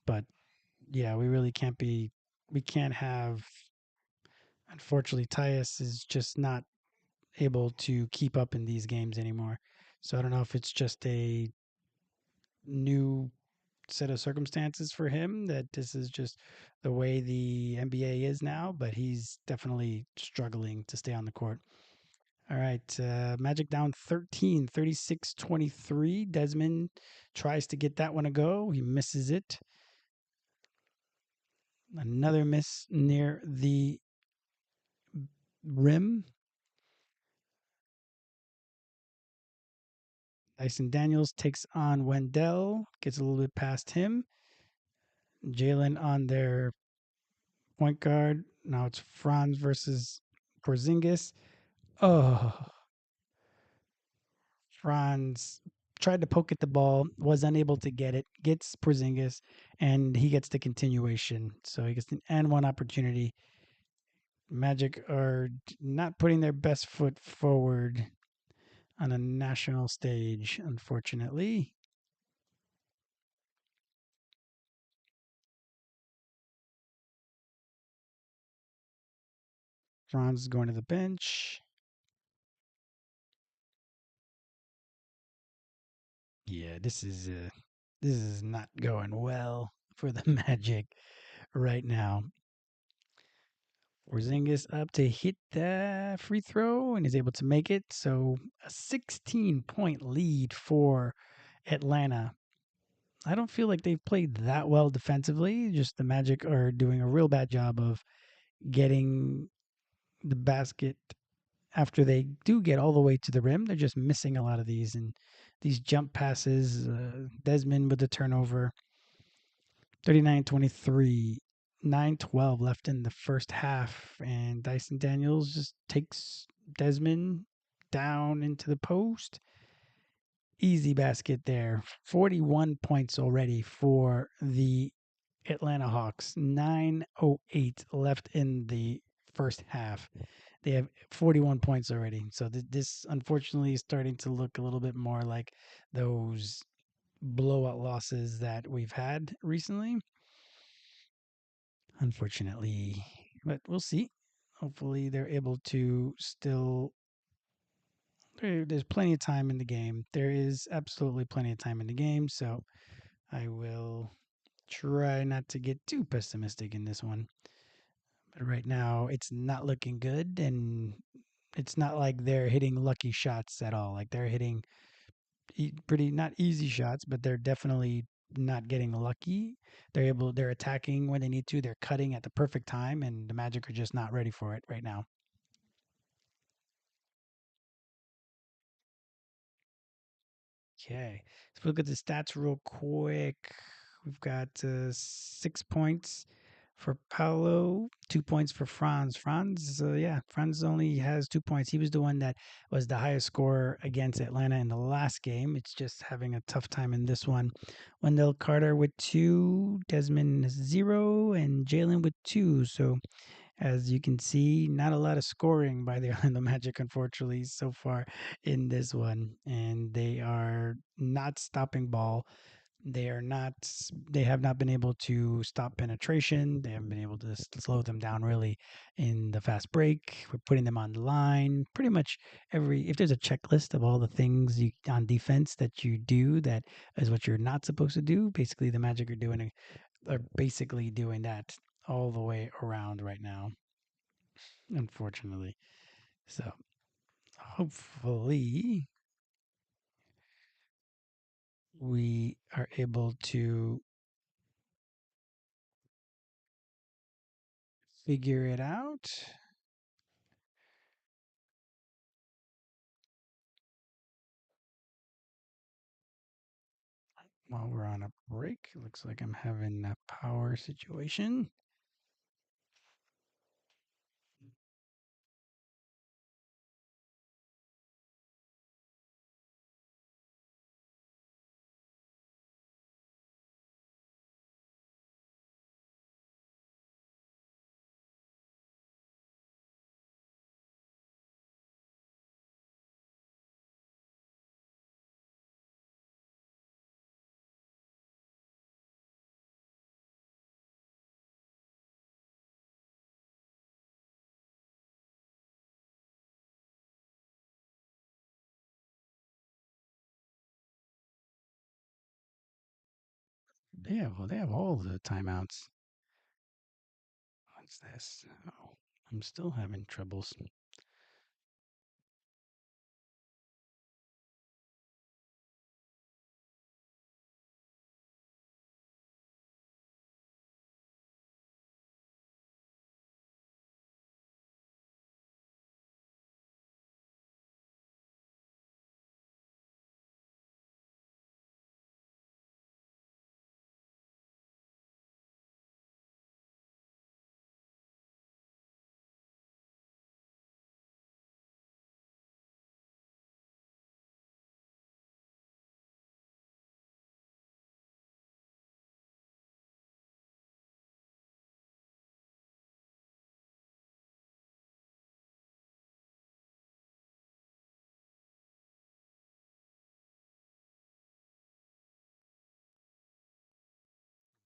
but yeah, we really can't be. We can't have. Unfortunately, Tyus is just not able to keep up in these games anymore. So I don't know if it's just a new set of circumstances for him, that this is just the way the NBA is now, but he's definitely struggling to stay on the court. All right, Magic down 13, 36-23. Desmond tries to get that one to go. He misses it. Another miss near the rim. Dyson Daniels takes on Wendell, gets a little bit past him. Jalen on their point guard. Now it's Franz versus Porzingis. Oh, Franz tried to poke at the ball, was unable to get it, gets Porzingis, and he gets the continuation. So he gets an and one opportunity. Magic are not putting their best foot forward on a national stage, unfortunately. Franz is going to the bench. Yeah, this is not going well for the Magic right now. Porzingis up to hit the free throw and is able to make it. So a 16-point lead for Atlanta. I don't feel like they've played that well defensively. Just the Magic are doing a real bad job of getting the basket after they do get all the way to the rim. They're just missing a lot of these jump passes. Desmond with the turnover. 39-23. 9:12 left in the first half, and Dyson Daniels just takes Desmond down into the post. Easy basket there. 41 points already for the Atlanta Hawks. 9:08 left in the first half. They have 41 points already. So this unfortunately is starting to look a little bit more like those blowout losses that we've had recently, unfortunately. But we'll see. Hopefully, they're able to still. There's plenty of time in the game. There is absolutely plenty of time in the game. So I will try not to get too pessimistic in this one. But right now, it's not looking good. And it's not like they're hitting lucky shots at all. Like they're hitting pretty, not easy shots, but they're definitely not getting lucky. They're attacking when they need to. They're cutting at the perfect time, and the Magic are just not ready for it right now. Okay, so look at the stats real quick. We've got 6 points for Paolo, 2 points for Franz. Franz only has 2 points. He was the one that was the highest scorer against Atlanta in the last game. It's just having a tough time in this one. Wendell Carter with 2, Desmond 0, and Jalen with 2. So as you can see, not a lot of scoring by the Orlando Magic, unfortunately, so far in this one. And they are not stopping ball. They are not. They have not been able to stop penetration. They haven't been able to slow them down really in the fast break. We're putting them on the line. Pretty much every. If there's a checklist of all the things you on defense that you do, that is what you're not supposed to do. Basically, the Magic are basically doing that all the way around right now. Unfortunately, so hopefully we are able to figure it out. While we're on a break, looks like I'm having a power situation. Yeah, well, they have all the timeouts. What's this? Oh, I'm still having troubles.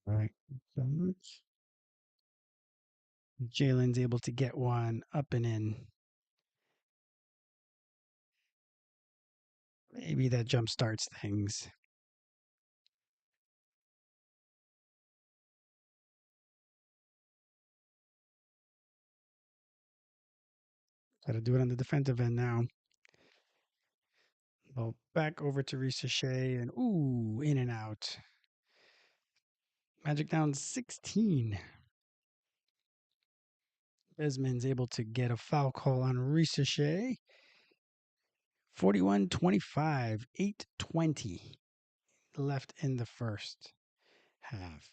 All right. So Jalen's able to get one up and in. Maybe that jump starts things. Got to do it on the defensive end now. Well, back over to Ricochet and ooh, in and out. Magic down 16. Desmond's able to get a foul call on Ricochet. 41-25, 8:20 left in the first half.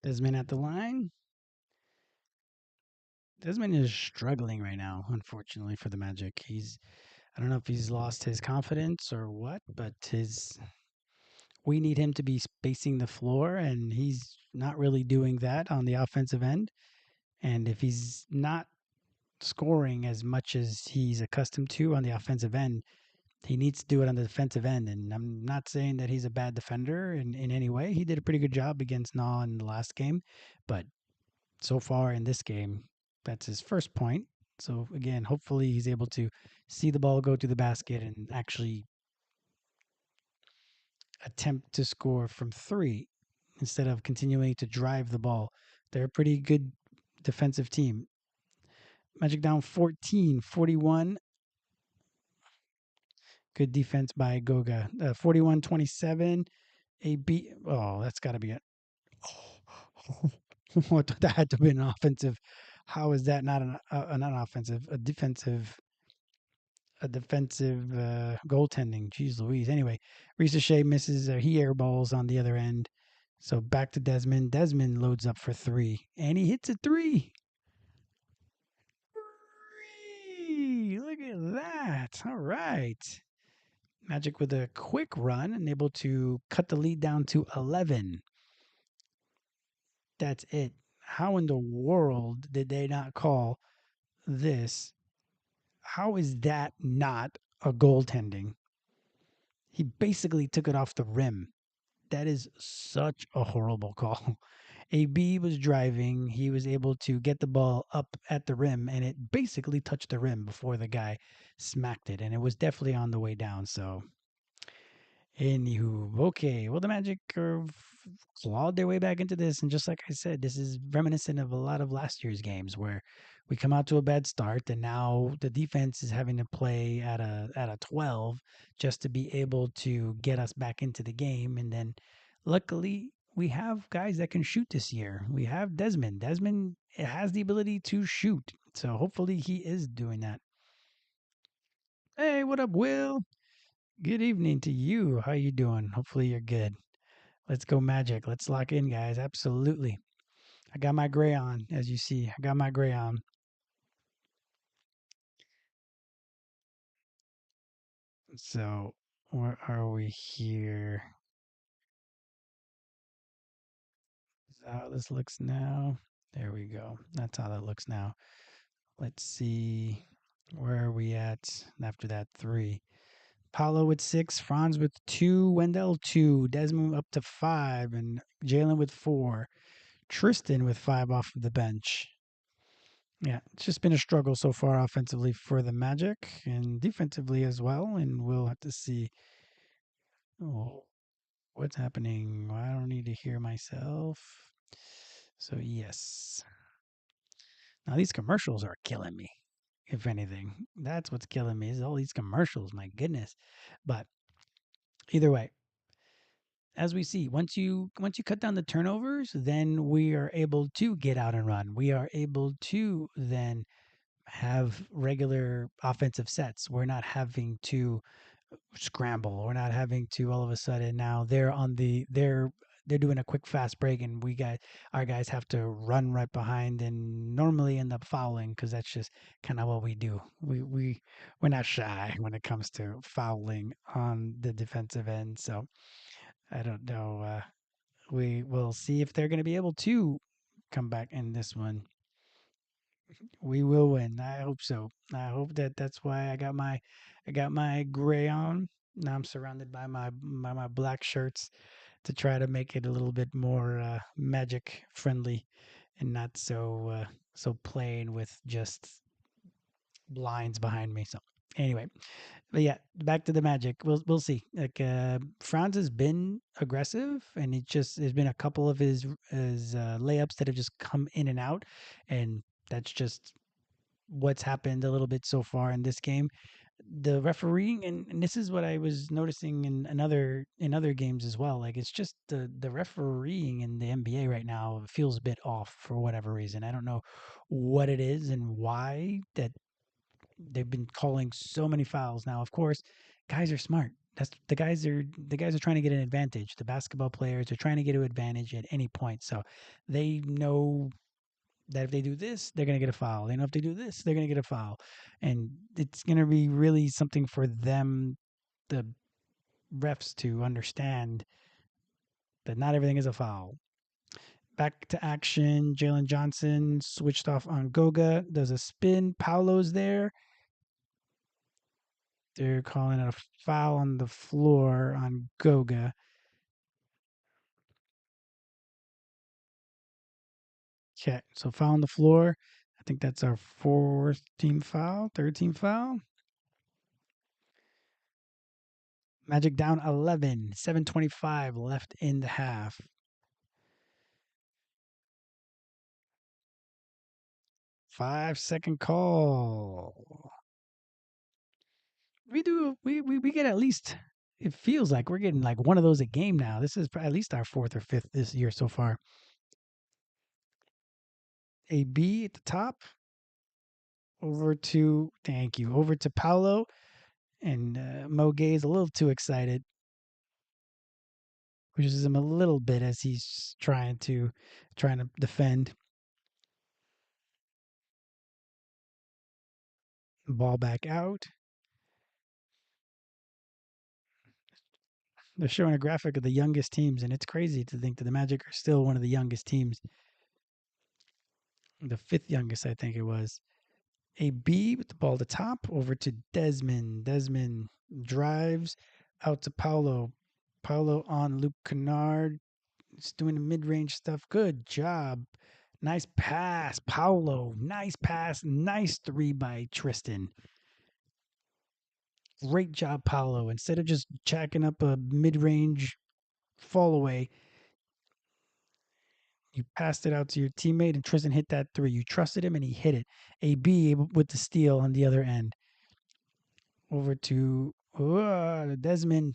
Desmond at the line. Desmond is struggling right now, unfortunately, for the Magic. I don't know if he's lost his confidence or what, but we need him to be spacing the floor, and he's not really doing that on the offensive end. And if he's not scoring as much as he's accustomed to on the offensive end, he needs to do it on the defensive end. And I'm not saying that he's a bad defender in any way. He did a pretty good job against Naw in the last game, but so far in this game, that's his first point. So again, hopefully he's able to see the ball go to the basket and actually attempt to score from three instead of continuing to drive the ball. They're a pretty good defensive team. Magic down 14, 41. Good defense by Goga. 41-27. A B. Oh, that's got to be it. Oh, what that had to be an offensive. How is that not an offensive, a defensive goaltending? Jeez Louise. Anyway, Ricochet misses. He airballs on the other end. So back to Desmond. Desmond loads up for three, and he hits a three. Three! Look at that. All right. Magic with a quick run and able to cut the lead down to 11. That's it. How in the world did they not call this? How is that not a goaltending? He basically took it off the rim. That is such a horrible call. AB was driving. He was able to get the ball up at the rim, and it basically touched the rim before the guy smacked it. And it was definitely on the way down. So anywho, okay. Well, the Magic clawed their way back into this, and just like I said, this is reminiscent of a lot of last year's games where we come out to a bad start, and now the defense is having to play at a 12 just to be able to get us back into the game. And then, luckily, we have guys that can shoot this year. We have Desmond. Desmond has the ability to shoot, so hopefully he is doing that. Hey, what up, Will? Good evening to you. How you doing? Hopefully you're good. Let's go Magic. Let's lock in, guys. Absolutely. I got my gray on, as you see. I got my gray on. So where are we here? Is that how this looks now? There we go. That's how that looks now. Let's see. Where are we at after that? 3. Paulo with 6, Franz with 2, Wendell 2, Desmond up to 5, and Jalen with 4. Tristan with 5 off of the bench. Yeah, it's just been a struggle so far offensively for the Magic and defensively as well. And we'll have to see what's happening. I don't need to hear myself. So, yes. Now, these commercials are killing me, if anything. That's what's killing me is all these commercials. My goodness. But either way, as we see, once you cut down the turnovers, then we are able to get out and run. We are able to then have regular offensive sets. We're not having to scramble. We're not having to all of a sudden now they're doing a quick fast break and our guys have to run right behind and normally end up fouling because that's just kind of what we do. We're not shy when it comes to fouling on the defensive end. So I don't know. We will see if they're going to be able to come back in this one. We will win. I hope so. I hope that's why I got my gray on. Now I'm surrounded by my black shirts to try to make it a little bit more magic friendly and not so plain with just blinds behind me. So anyway, but yeah, back to the magic. We'll see. Like Franz has been aggressive, and there's been a couple of his layups that have just come in and out, and that's just what's happened a little bit so far in this game. The refereeing, and this is what I was noticing in other games as well. Like it's just the refereeing in the NBA right now feels a bit off for whatever reason. I don't know what it is and why that they've been calling so many fouls. Now, of course, guys are smart. That's the guys are trying to get an advantage. The basketball players are trying to get an advantage at any point. So they know that if they do this, they're gonna get a foul. They know if they do this, they're gonna get a foul, and it's gonna be really something for them, the refs, to understand that not everything is a foul. Back to action. Jalen Johnson switched off on Goga. Does a spin. Paulo's there. They're calling it a foul on the floor on Goga. Okay, so foul on the floor. I think that's our fourth team foul, third team foul. Magic down 11, 7:25 left in the half. 5-second call. We get at least, it feels like we're getting like one of those a game now. This is at least our fourth or fifth this year so far. A B at the top. Over to Paulo. And Mo Gay is a little too excited, pushes him a little bit as he's trying to defend. Ball back out. They're showing a graphic of the youngest teams, and it's crazy to think that the Magic are still one of the youngest teams. The fifth youngest, I think it was. A B with the ball at the top over to Desmond. Desmond drives out to Paulo. Paulo on Luke Kennard. It's doing the mid range stuff. Good job. Nice pass, Paulo. Nice pass. Nice three by Tristan. Great job, Paulo. Instead of just jacking up a mid range fall away, you passed it out to your teammate, and Tristan hit that three. You trusted him, and he hit it. AB with the steal on the other end. Over to Desmond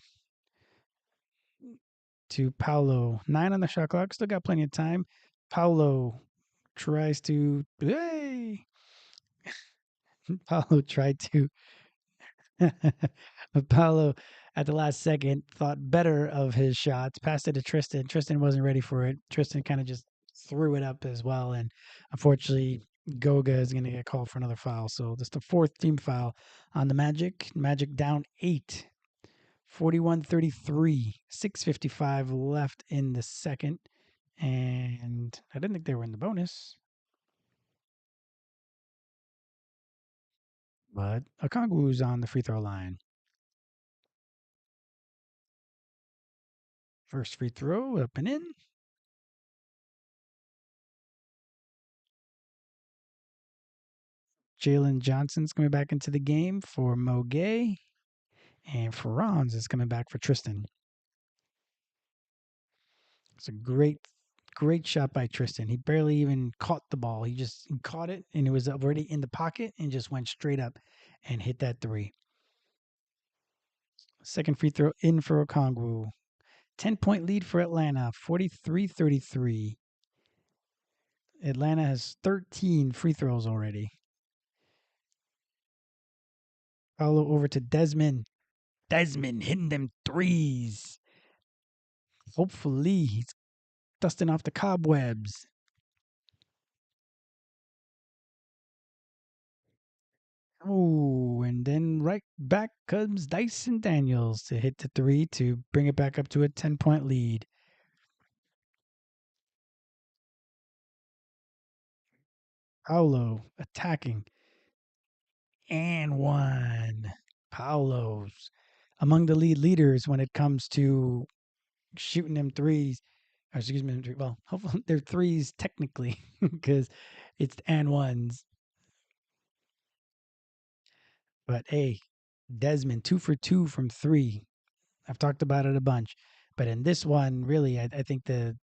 to Paulo. 9 on the shot clock. Still got plenty of time. Paulo tries to. Hey! Paulo tried to. Paulo, at the last second, thought better of his shots, passed it to Tristan. Tristan wasn't ready for it. Tristan kind of just threw it up as well. And unfortunately, Goga is going to get called for another foul. So that's the fourth team foul on the Magic. Magic down 8. 41-33, 6:55 left in the second. And I didn't think they were in the bonus, but Okongwu's on the free throw line. First free throw up and in. Jalen Johnson's coming back into the game for Mo Gay. And Franz is coming back for Tristan. It's a great shot by Tristan. He barely even caught the ball. He just caught it, and it was already in the pocket and just went straight up and hit that three. Second free throw in for Okongwu. 10-point lead for Atlanta, 43-33. Atlanta has 13 free throws already. Follow over to Desmond. Desmond hitting them threes. Hopefully, he's dusting off the cobwebs. Oh, and then right back comes Dyson Daniels to hit the three to bring it back up to a 10-point lead. Paolo attacking. And one. Paolo's among the leaders when it comes to shooting them threes. Excuse me. Well, hopefully they're threes technically because it's and ones. But hey, Desmond 2 for 2 from three. I've talked about it a bunch, but in this one, really, I think the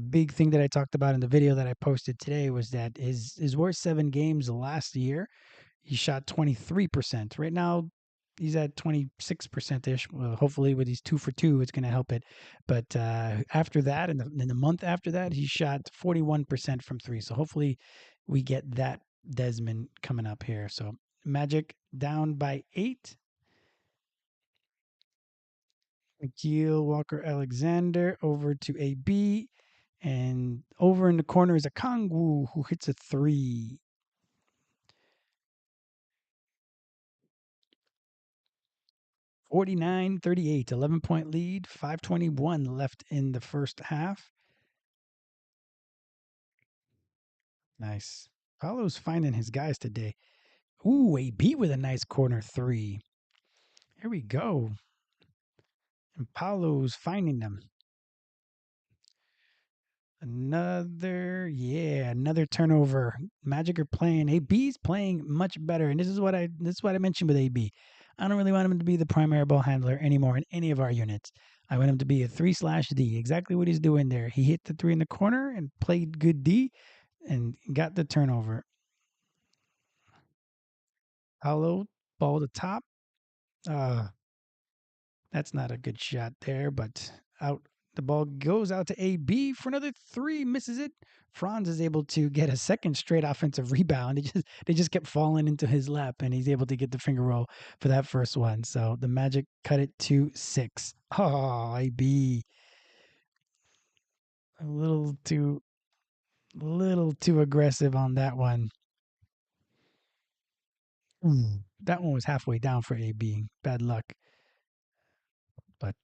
big thing that I talked about in the video that I posted today was that his worst 7 games last year, he shot 23%. Right now, he's at 26% ish. Well, hopefully, with these 2 for 2, it's going to help it. But after that, in the month after that, he shot 41% from three. So hopefully, we get that Desmond coming up here. So Magic down by 8. Akil Walker Alexander over to AB. And over in the corner is a Kangwoo who hits a three. 49-38, 11-point lead, 5:21 left in the first half. Nice. Paulo's finding his guys today. Ooh, AB with a nice corner three. Here we go. And Paulo's finding them. Another turnover. Magic are playing. AB's playing much better, and this is what I mentioned with AB. I don't really want him to be the primary ball handler anymore in any of our units. I want him to be a 3/D. Exactly what he's doing there. He hit the three in the corner and played good D, and got the turnover. Paulo ball to top. Uh, That's not a good shot there, but out the ball goes out to AB for another three, misses it. Franz is able to get a second straight offensive rebound. They just kept falling into his lap, and he's able to get the finger roll for that first one. So the Magic cut it to 6. Oh, AB a little too aggressive on that one. That one was halfway down for AB. Bad luck. But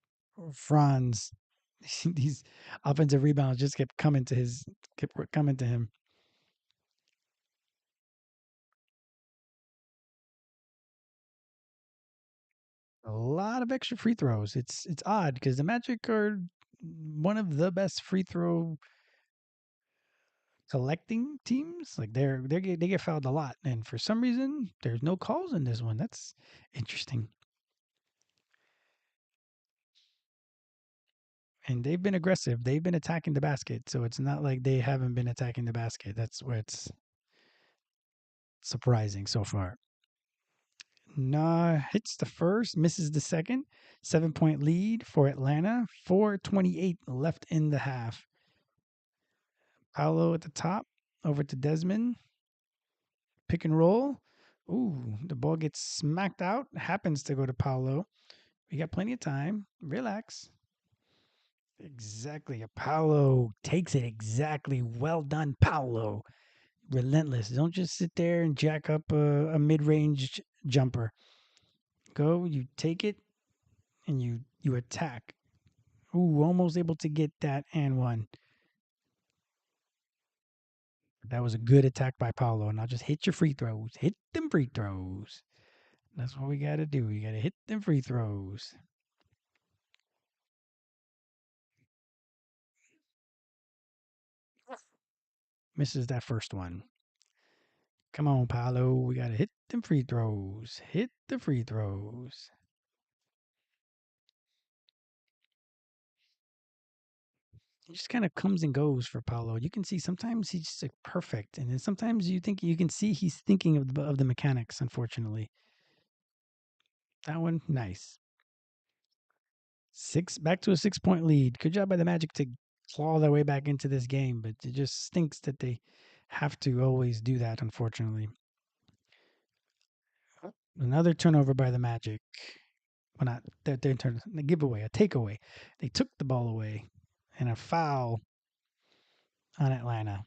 Franz, these offensive rebounds just kept coming to him. A lot of extra free throws. It's odd because the Magic are one of the best free throw collecting teams. Like they get fouled a lot, and for some reason there's no calls in this one. That's interesting. And they've been aggressive. They've been attacking the basket, so it's not like they haven't been attacking the basket. That's where it's surprising so far. Nah, hits the first, misses the second. 7 point lead for Atlanta. 4:28 left in the half. Paolo at the top, over to Desmond. Pick and roll. Ooh, the ball gets smacked out. Happens to go to Paolo. We got plenty of time. Relax. Exactly. Paolo takes it exactly. Well done, Paolo. Relentless. Don't just sit there and jack up a mid range jumper. Go, you take it, and you attack. Ooh, almost able to get that and one. That was a good attack by Paulo. Now just hit your free throws. Hit them free throws. That's what we got to do. We got to hit them free throws. Misses that first one. Come on, Paulo. We got to hit them free throws. Hit the free throws. It just kind of comes and goes for Paulo. You can see sometimes he's just like perfect, and then sometimes you think you can see he's thinking of the mechanics. Unfortunately, that one nice. Back to a 6 point lead. Good job by the Magic to claw their way back into this game, but it just stinks that they have to always do that, unfortunately. Another turnover by the Magic. Well, not their turn, the giveaway, a takeaway. They took the ball away, and a foul on Atlanta.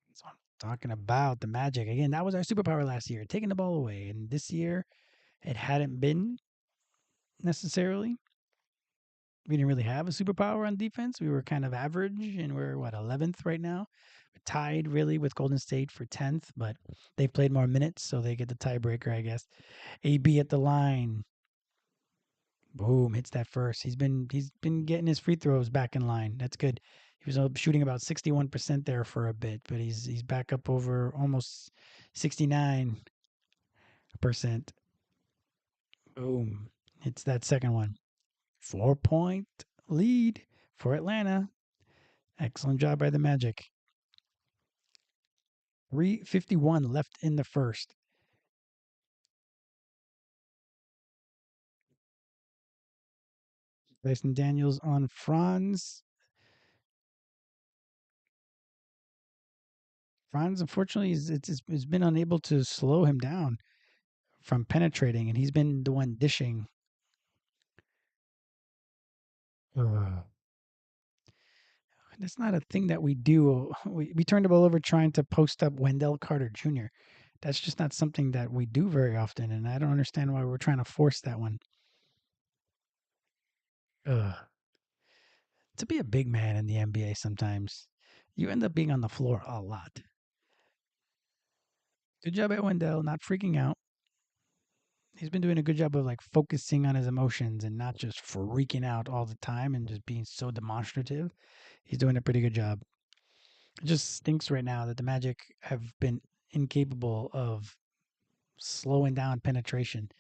That's what I'm talking about. The Magic again. That was our superpower last year, taking the ball away, and this year it hadn't been necessarily. We didn't really have a superpower on defense. We were kind of average, and we're what 11th right now. We're tied really with Golden State for 10th, but they've played more minutes, so they get the tiebreaker, I guess. AB at the line, boom, hits that first. He's been getting his free throws back in line. That's good. He was shooting about 61% there for a bit, but he's back up over almost 69%. Boom, hits that second one. 4 point lead for Atlanta. Excellent job by the Magic. 3:51 left in the first. Dyson Daniels on Franz. Franz, unfortunately, has been unable to slow him down from penetrating, and he's been the one dishing. Ugh. That's not a thing that we do. We turned the ball over trying to post up Wendell Carter Jr. That's just not something that we do very often, and I don't understand why we're trying to force that one. Ugh. To be a big man in the NBA sometimes, you end up being on the floor a lot. Good job at Wendell, not freaking out. He's been doing a good job of like focusing on his emotions and not just freaking out all the time and just being so demonstrative. He's doing a pretty good job. It just stinks right now that the Magic have been incapable of slowing down penetration,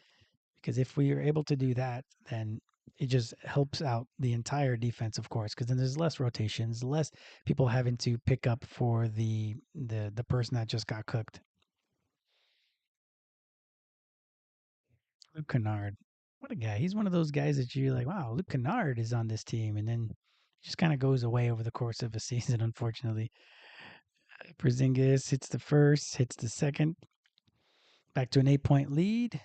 because if we are able to do that, then it just helps out the entire defense, of course, because then there's less rotations, less people having to pick up for the person that just got cooked. Luke Kennard, what a guy! He's one of those guys that you're like, wow, Luke Kennard is on this team, and then just kind of goes away over the course of a season, unfortunately. Porzingis hits the first, hits the second, back to an 8 point lead.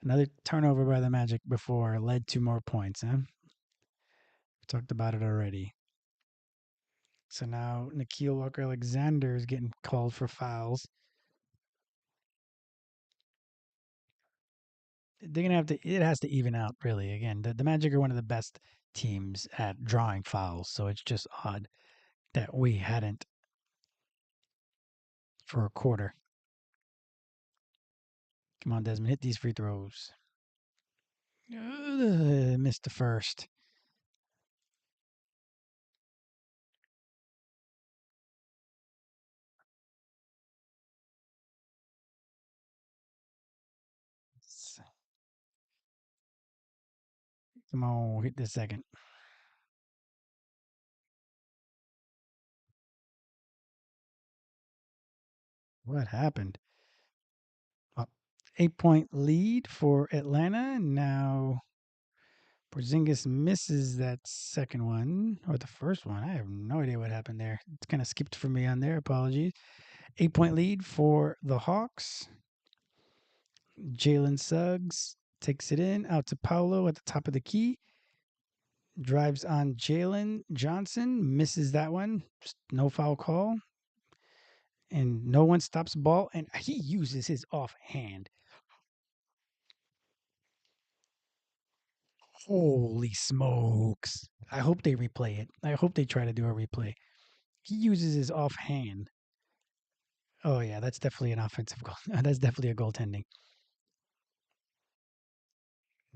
Another turnover by the Magic before led to more points. Huh? We talked about it already. So now Nikhil Walker Alexander is getting called for fouls. They're gonna have to. It has to even out, really. Again, the Magic are one of the best teams at drawing fouls, so it's just odd that we hadn't for a quarter. Come on, Desmond, hit these free throws. Missed the first. Come on, hit the second. What happened? Well, 8 point lead for Atlanta. Now Porzingis misses that second one or the first one. I have no idea what happened there. It's kind of skipped for me on there. Apologies. 8 point lead for the Hawks. Jalen Suggs takes it in out to Paolo at the top of the key. Drives on Jalen Johnson. Misses that one. Just no foul call. And no one stops the ball. And he uses his offhand. Holy smokes. I hope they replay it. I hope they try to do a replay. He uses his offhand. Oh, yeah, that's definitely an offensive goal. That's definitely a goaltending.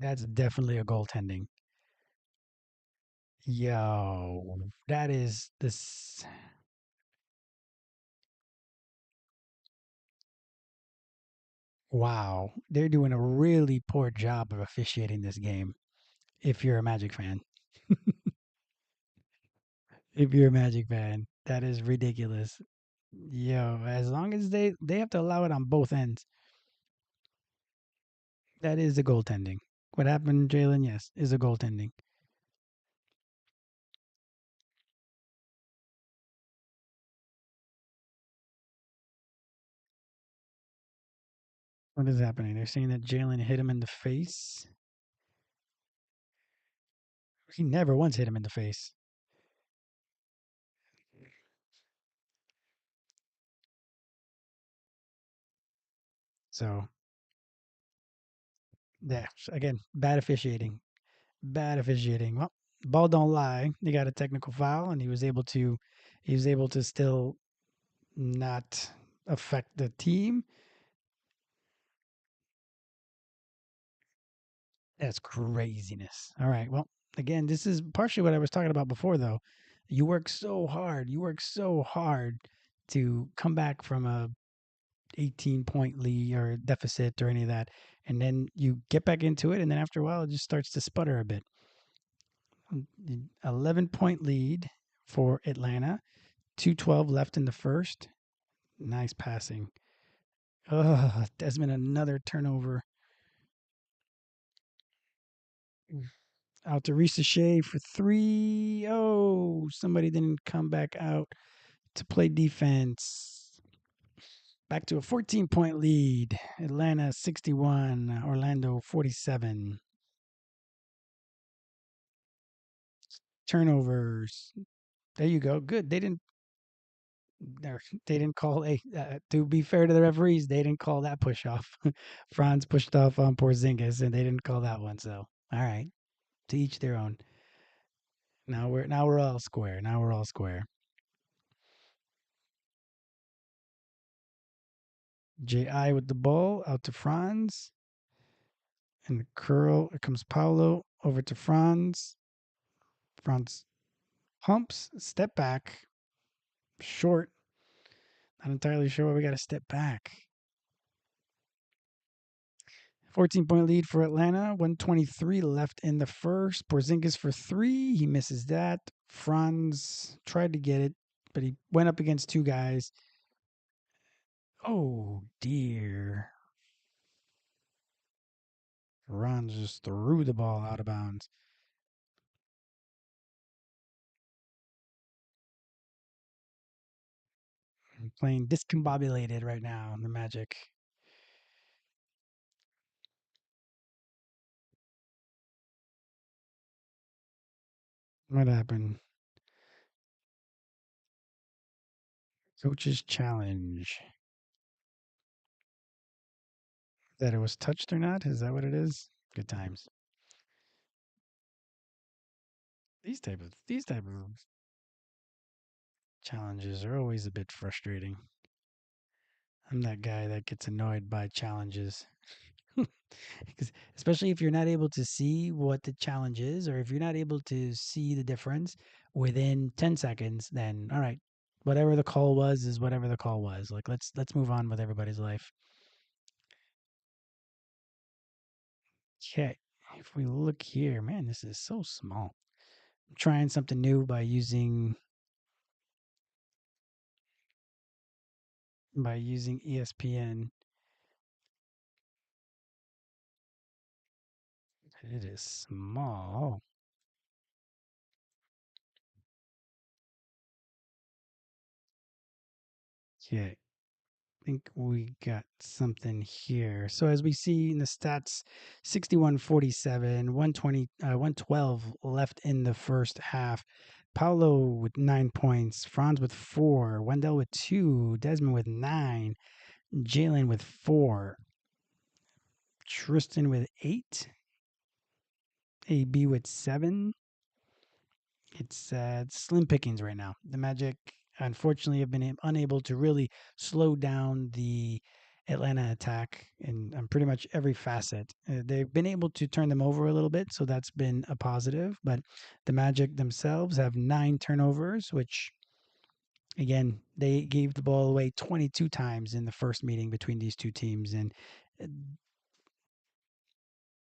That's definitely a goaltending. Yo, that is this. Wow. They're doing a really poor job of officiating this game if you're a Magic fan. If you're a Magic fan, that is ridiculous. Yo, as long as they have to allow it on both ends. That is a goaltending. What happened, Jalen? Yes, is a goaltending. What is happening? They're saying that Jalen hit him in the face. He never once hit him in the face. So, yeah, again, bad officiating. Bad officiating. Well, ball don't lie. He got a technical foul, and he was able to still not affect the team. That's craziness. All right. Well, again, this is partially what I was talking about before, though. You work so hard. You work so hard to come back from a 18-point lead or deficit or any of that, and then you get back into it, and then after a while, it just starts to sputter a bit. 11-point lead for Atlanta. 2:12 left in the first. Nice passing. Desmond, another turnover. Out to Risa Shea for three. Oh, somebody didn't come back out to play defense. Back to a 14-point lead. Atlanta 61, Orlando 47. Turnovers. There you go. Good. They didn't call a. To be fair to the referees, they didn't call that push off. Franz pushed off on Porzingis, and they didn't call that one. So, all right, to each their own. Now we're all square. Now we're all square. Ji with the ball out to Franz, and the curl. Here comes Paulo over to Franz. Franz humps, step back, short. Not entirely sure why we got to step back. 14-point lead for Atlanta. 123 left in the first. Porzingis for three. He misses that. Franz tried to get it, but he went up against two guys. Oh, dear. Franz just threw the ball out of bounds. I'm playing discombobulated right now in the Magic. What happened? Coach's challenge. That it was touched or not? Is that what it is? Good times. These type of challenges are always a bit frustrating. I'm that guy that gets annoyed by challenges. Because especially if you're not able to see what the challenge is, or if you're not able to see the difference within 10 seconds, then all right, whatever the call was is whatever the call was. Like let's move on with everybody's life. Okay. If we look here, man, this is so small. I'm trying something new by using ESPN. It is small. Okay. Think we got something here. So as we see in the stats, 61-47, 112 left in the first half. Paulo with 9 points, Franz with four, Wendell with two, Desmond with nine, Jalen with four, Tristan with eight, AB with seven. It's slim pickings right now. The Magic, unfortunately, have been unable to really slow down the Atlanta attack in pretty much every facet. They've been able to turn them over a little bit, so that's been a positive. But the Magic themselves have nine turnovers, which again they gave the ball away 22 times in the first meeting between these two teams, and uh,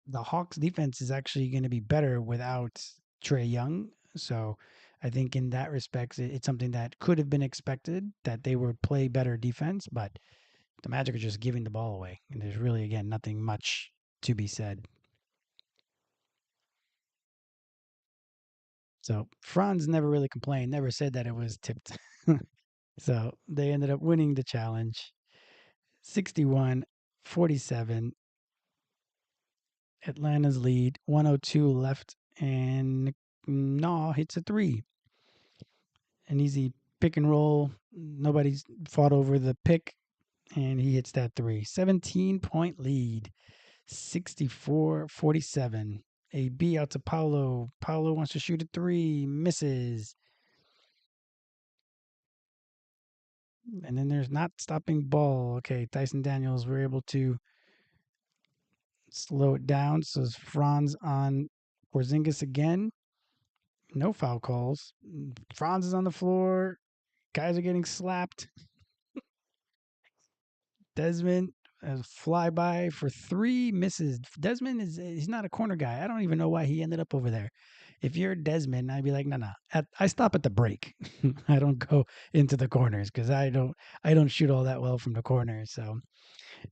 the Hawks defense is actually going to be better without Trey Young. So I think in that respect, it's something that could have been expected that they would play better defense, but the Magic are just giving the ball away. And there's really, again, nothing much to be said. So Franz never really complained, never said that it was tipped. So they ended up winning the challenge 61-47. Atlanta's lead, 102 left, and Naw hits a three. An easy pick and roll. Nobody's fought over the pick, and he hits that three. 17-point lead, 64-47. A B out to Paulo. Paulo wants to shoot a three, misses. And then there's not stopping ball. Okay, Tyson Daniels were able to slow it down. So it's Franz on Porzingis again. No foul calls. Franz is on the floor. Guys are getting slapped. Desmond flyby for three misses. Desmond he's not a corner guy. I don't even know why he ended up over there. If you're Desmond, I'd be like, no, no. I stop at the break. I don't go into the corners because I don't shoot all that well from the corners. So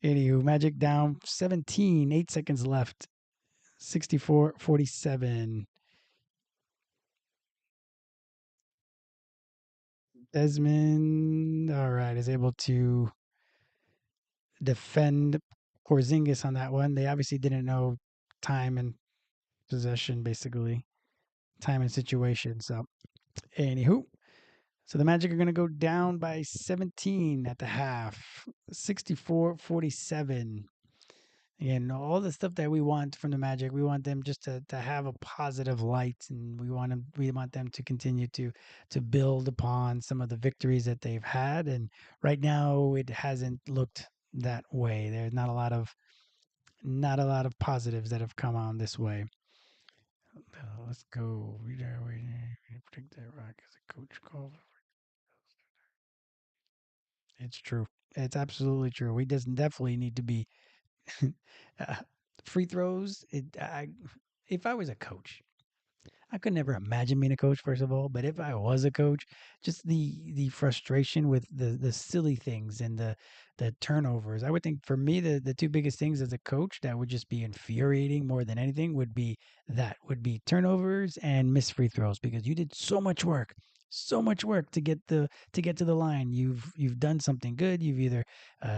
anywho, Magic down 17, 8 seconds left. 64-47. Desmond, all right, is able to defend Porzingis on that one. They obviously didn't know time and possession, basically time and situation. So, anywho, so the Magic are going to go down by 17 at the half, 64-47. And all the stuff that we want from the Magic, we want them just to have a positive light, and we want them to continue to build upon some of the victories that they've had. And right now, it hasn't looked that way. There's not a lot of positives that have come on this way. Let's go. We predict that Rock as a coach call. It's true. It's absolutely true. We just definitely need to be uh, free throws. If I was a coach, I could never imagine being a coach, first of all. But if I was a coach, just the frustration with the silly things and the turnovers. I would think for me the two biggest things as a coach that would just be infuriating more than anything would be turnovers and missed free throws because you did so much work so much work to get to the line. You've done something good. You've either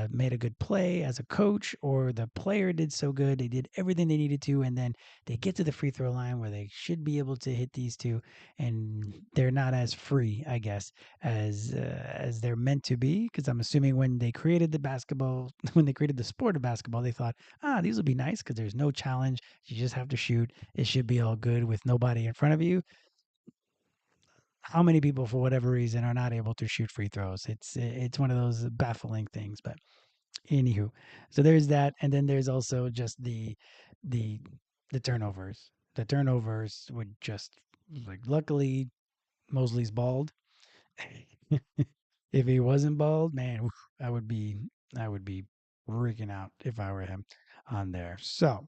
made a good play as a coach, or the player did so good. They did everything they needed to, and then they get to the free throw line where they should be able to hit these two, and they're not as free, I guess, as they're meant to be. Because I'm assuming when they created the basketball, when they created the sport of basketball, they thought, these will be nice because there's no challenge. You just have to shoot. It should be all good with nobody in front of you. How many people, for whatever reason, are not able to shoot free throws? It's one of those baffling things. But anywho, so there's that, and then there's also just the the turnovers. The turnovers would just, like, luckily Mosley's bald. If he wasn't bald, man, oof, I would be freaking out if I were him on there. So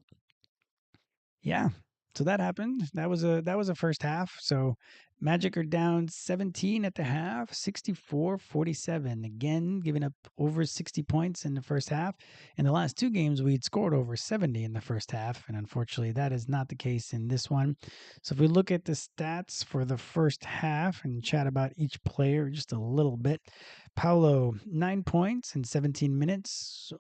yeah. So that happened. That was a first half. So Magic are down 17 at the half, 64-47. Again, giving up over 60 points in the first half. In the last two games, we'd scored over 70 in the first half, and unfortunately, that is not the case in this one. So if we look at the stats for the first half and chat about each player just a little bit, Paulo, 9 points in 17 minutes,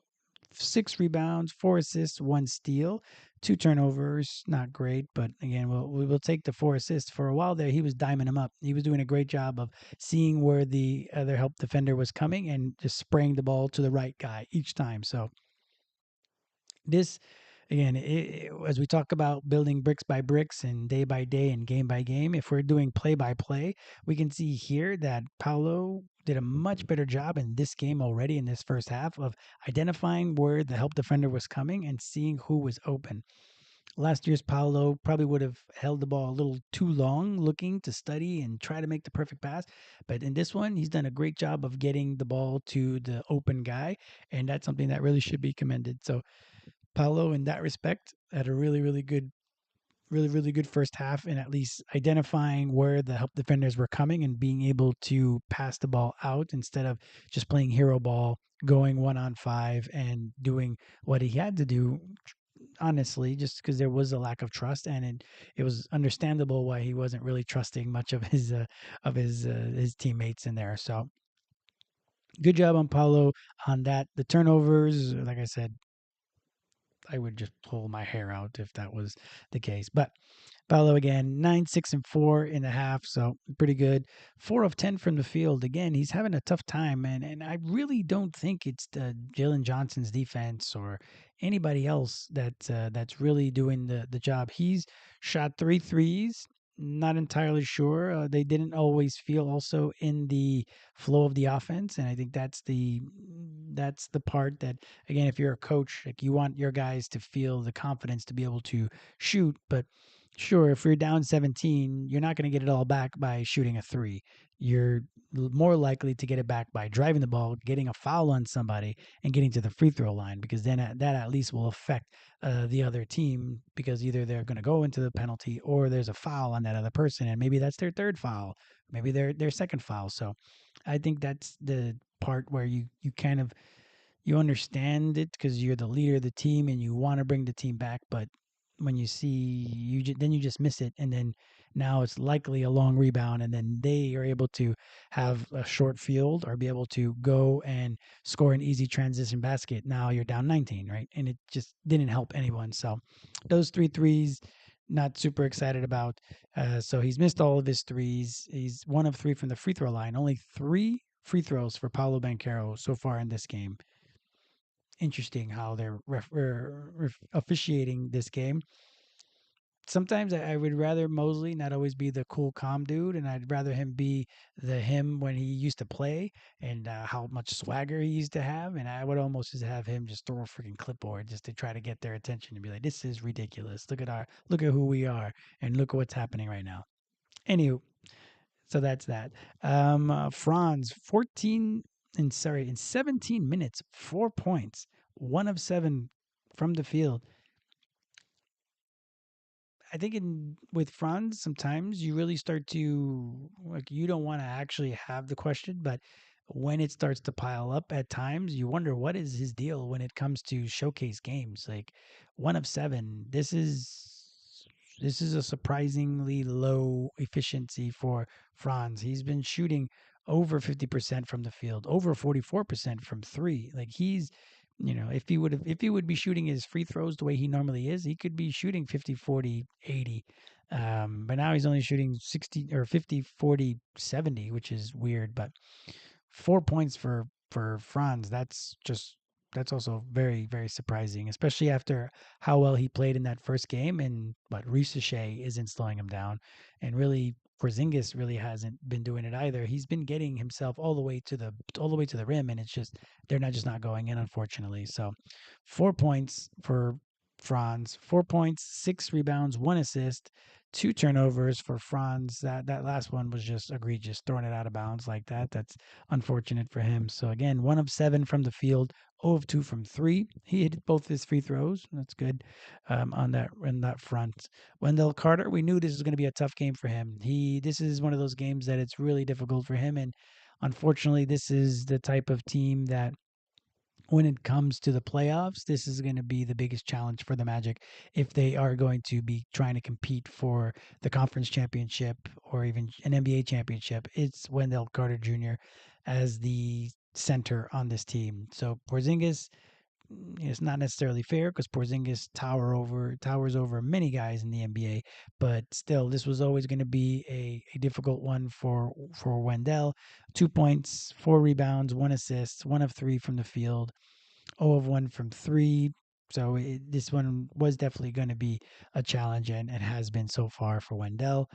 6 rebounds, 4 assists, 1 steal, 2 turnovers. Not great, but again, we will take the 4 assists. For a while there, he was diming them up. He was doing a great job of seeing where the other help defender was coming and just spraying the ball to the right guy each time. So this, again, as we talk about building bricks by bricks and day by day and game by game, if we're doing play by play, we can see here that Paulo did a much better job in this game already in this first half of identifying where the help defender was coming and seeing who was open. Last year's Paulo probably would have held the ball a little too long, looking to study and try to make the perfect pass. But in this one, he's done a great job of getting the ball to the open guy, and that's something that really should be commended. So Paulo, in that respect, had a really good first half, and at least identifying where the help defenders were coming and being able to pass the ball out instead of just playing hero ball, going 1-on-5 and doing what he had to do. Honestly, just because there was a lack of trust, and it was understandable why he wasn't really trusting much of his teammates in there. So good job on Paulo on that. The turnovers, like I said, I would just pull my hair out if that was the case. But Paolo again, 9, 6, and 4.5, so pretty good. 4 of 10 from the field. Again, he's having a tough time, and I really don't think it's Jalen Johnson's defense or anybody else that's really doing the job. He's shot three threes. Not entirely sure. They didn't always feel also in the flow of the offense, and I think that's the part that, again, if you're a coach, like, you want your guys to feel the confidence to be able to shoot. But sure, if you're down 17, you're not going to get it all back by shooting a three. You're more likely to get it back by driving the ball, getting a foul on somebody, and getting to the free throw line, because then that at least will affect the other team, because either they're going to go into the penalty or there's a foul on that other person, and maybe that's their third foul, maybe their second foul. So I think that's the part where you kind of, you understand it because you're the leader of the team and you want to bring the team back. But when you see then you just miss it, and then now it's likely a long rebound, and then they are able to have a short field or be able to go and score an easy transition basket. Now you're down 19, right? And it just didn't help anyone. So those three threes, not super excited about. So he's missed all of his threes. He's 1 of 3 from the free throw line. Only 3 free throws for Paulo Banquero so far in this game. Interesting how they're officiating this game. Sometimes I would rather Mosley not always be the cool, calm dude, and I'd rather him be him when he used to play, and how much swagger he used to have. And I would almost just have him just throw a freaking clipboard just to try to get their attention and be like, "This is ridiculous. Look at who we are, and look at what's happening right now." Anywho, so that's that. Franz, 14 in 17 minutes, 4 points, 1 of 7 from the field. I think with Franz, sometimes you really start to, like, you don't want to actually have the question, but when it starts to pile up at times, you wonder what is his deal when it comes to showcase games. Like, 1 of 7. This is this is a surprisingly low efficiency for Franz. He's been shooting over 50% from the field, over 44% from three. Like he's, if he would be shooting his free throws the way he normally is, he could be shooting 50, 40, 80. But now he's only shooting 60 or 50, 40, 70, which is weird. But 4 points for Franz. That's also very very surprising, especially after how well he played in that first game. And but Ricochet isn't slowing him down, and really Porzingis really hasn't been doing it either. He's been getting himself all the way to the rim, and it's just they're not just not going in, unfortunately. So 4 points for Franz, 4 points, 6 rebounds, 1 assist, 2 turnovers for Franz. That last one was just egregious, throwing it out of bounds like that. That's unfortunate for him. So again, 1 of 7 from the field, 0 of 2 from three. He hit both his free throws. That's good on that front. Wendell Carter, we knew this was going to be a tough game for him. This is one of those games that it's really difficult for him, and unfortunately, this is the type of team that when it comes to the playoffs, this is going to be the biggest challenge for the Magic if they are going to be trying to compete for the conference championship or even an NBA championship. It's Wendell Carter Jr. as the center on this team. So Porzingis, it's not necessarily fair because Porzingis towers over many guys in the NBA, but still, this was always going to be a difficult one for Wendell. 2 points, 4 rebounds, 1 assist, 1 of 3 from the field, 0 of 1 from three. So this one was definitely going to be a challenge, and it has been so far for Wendell.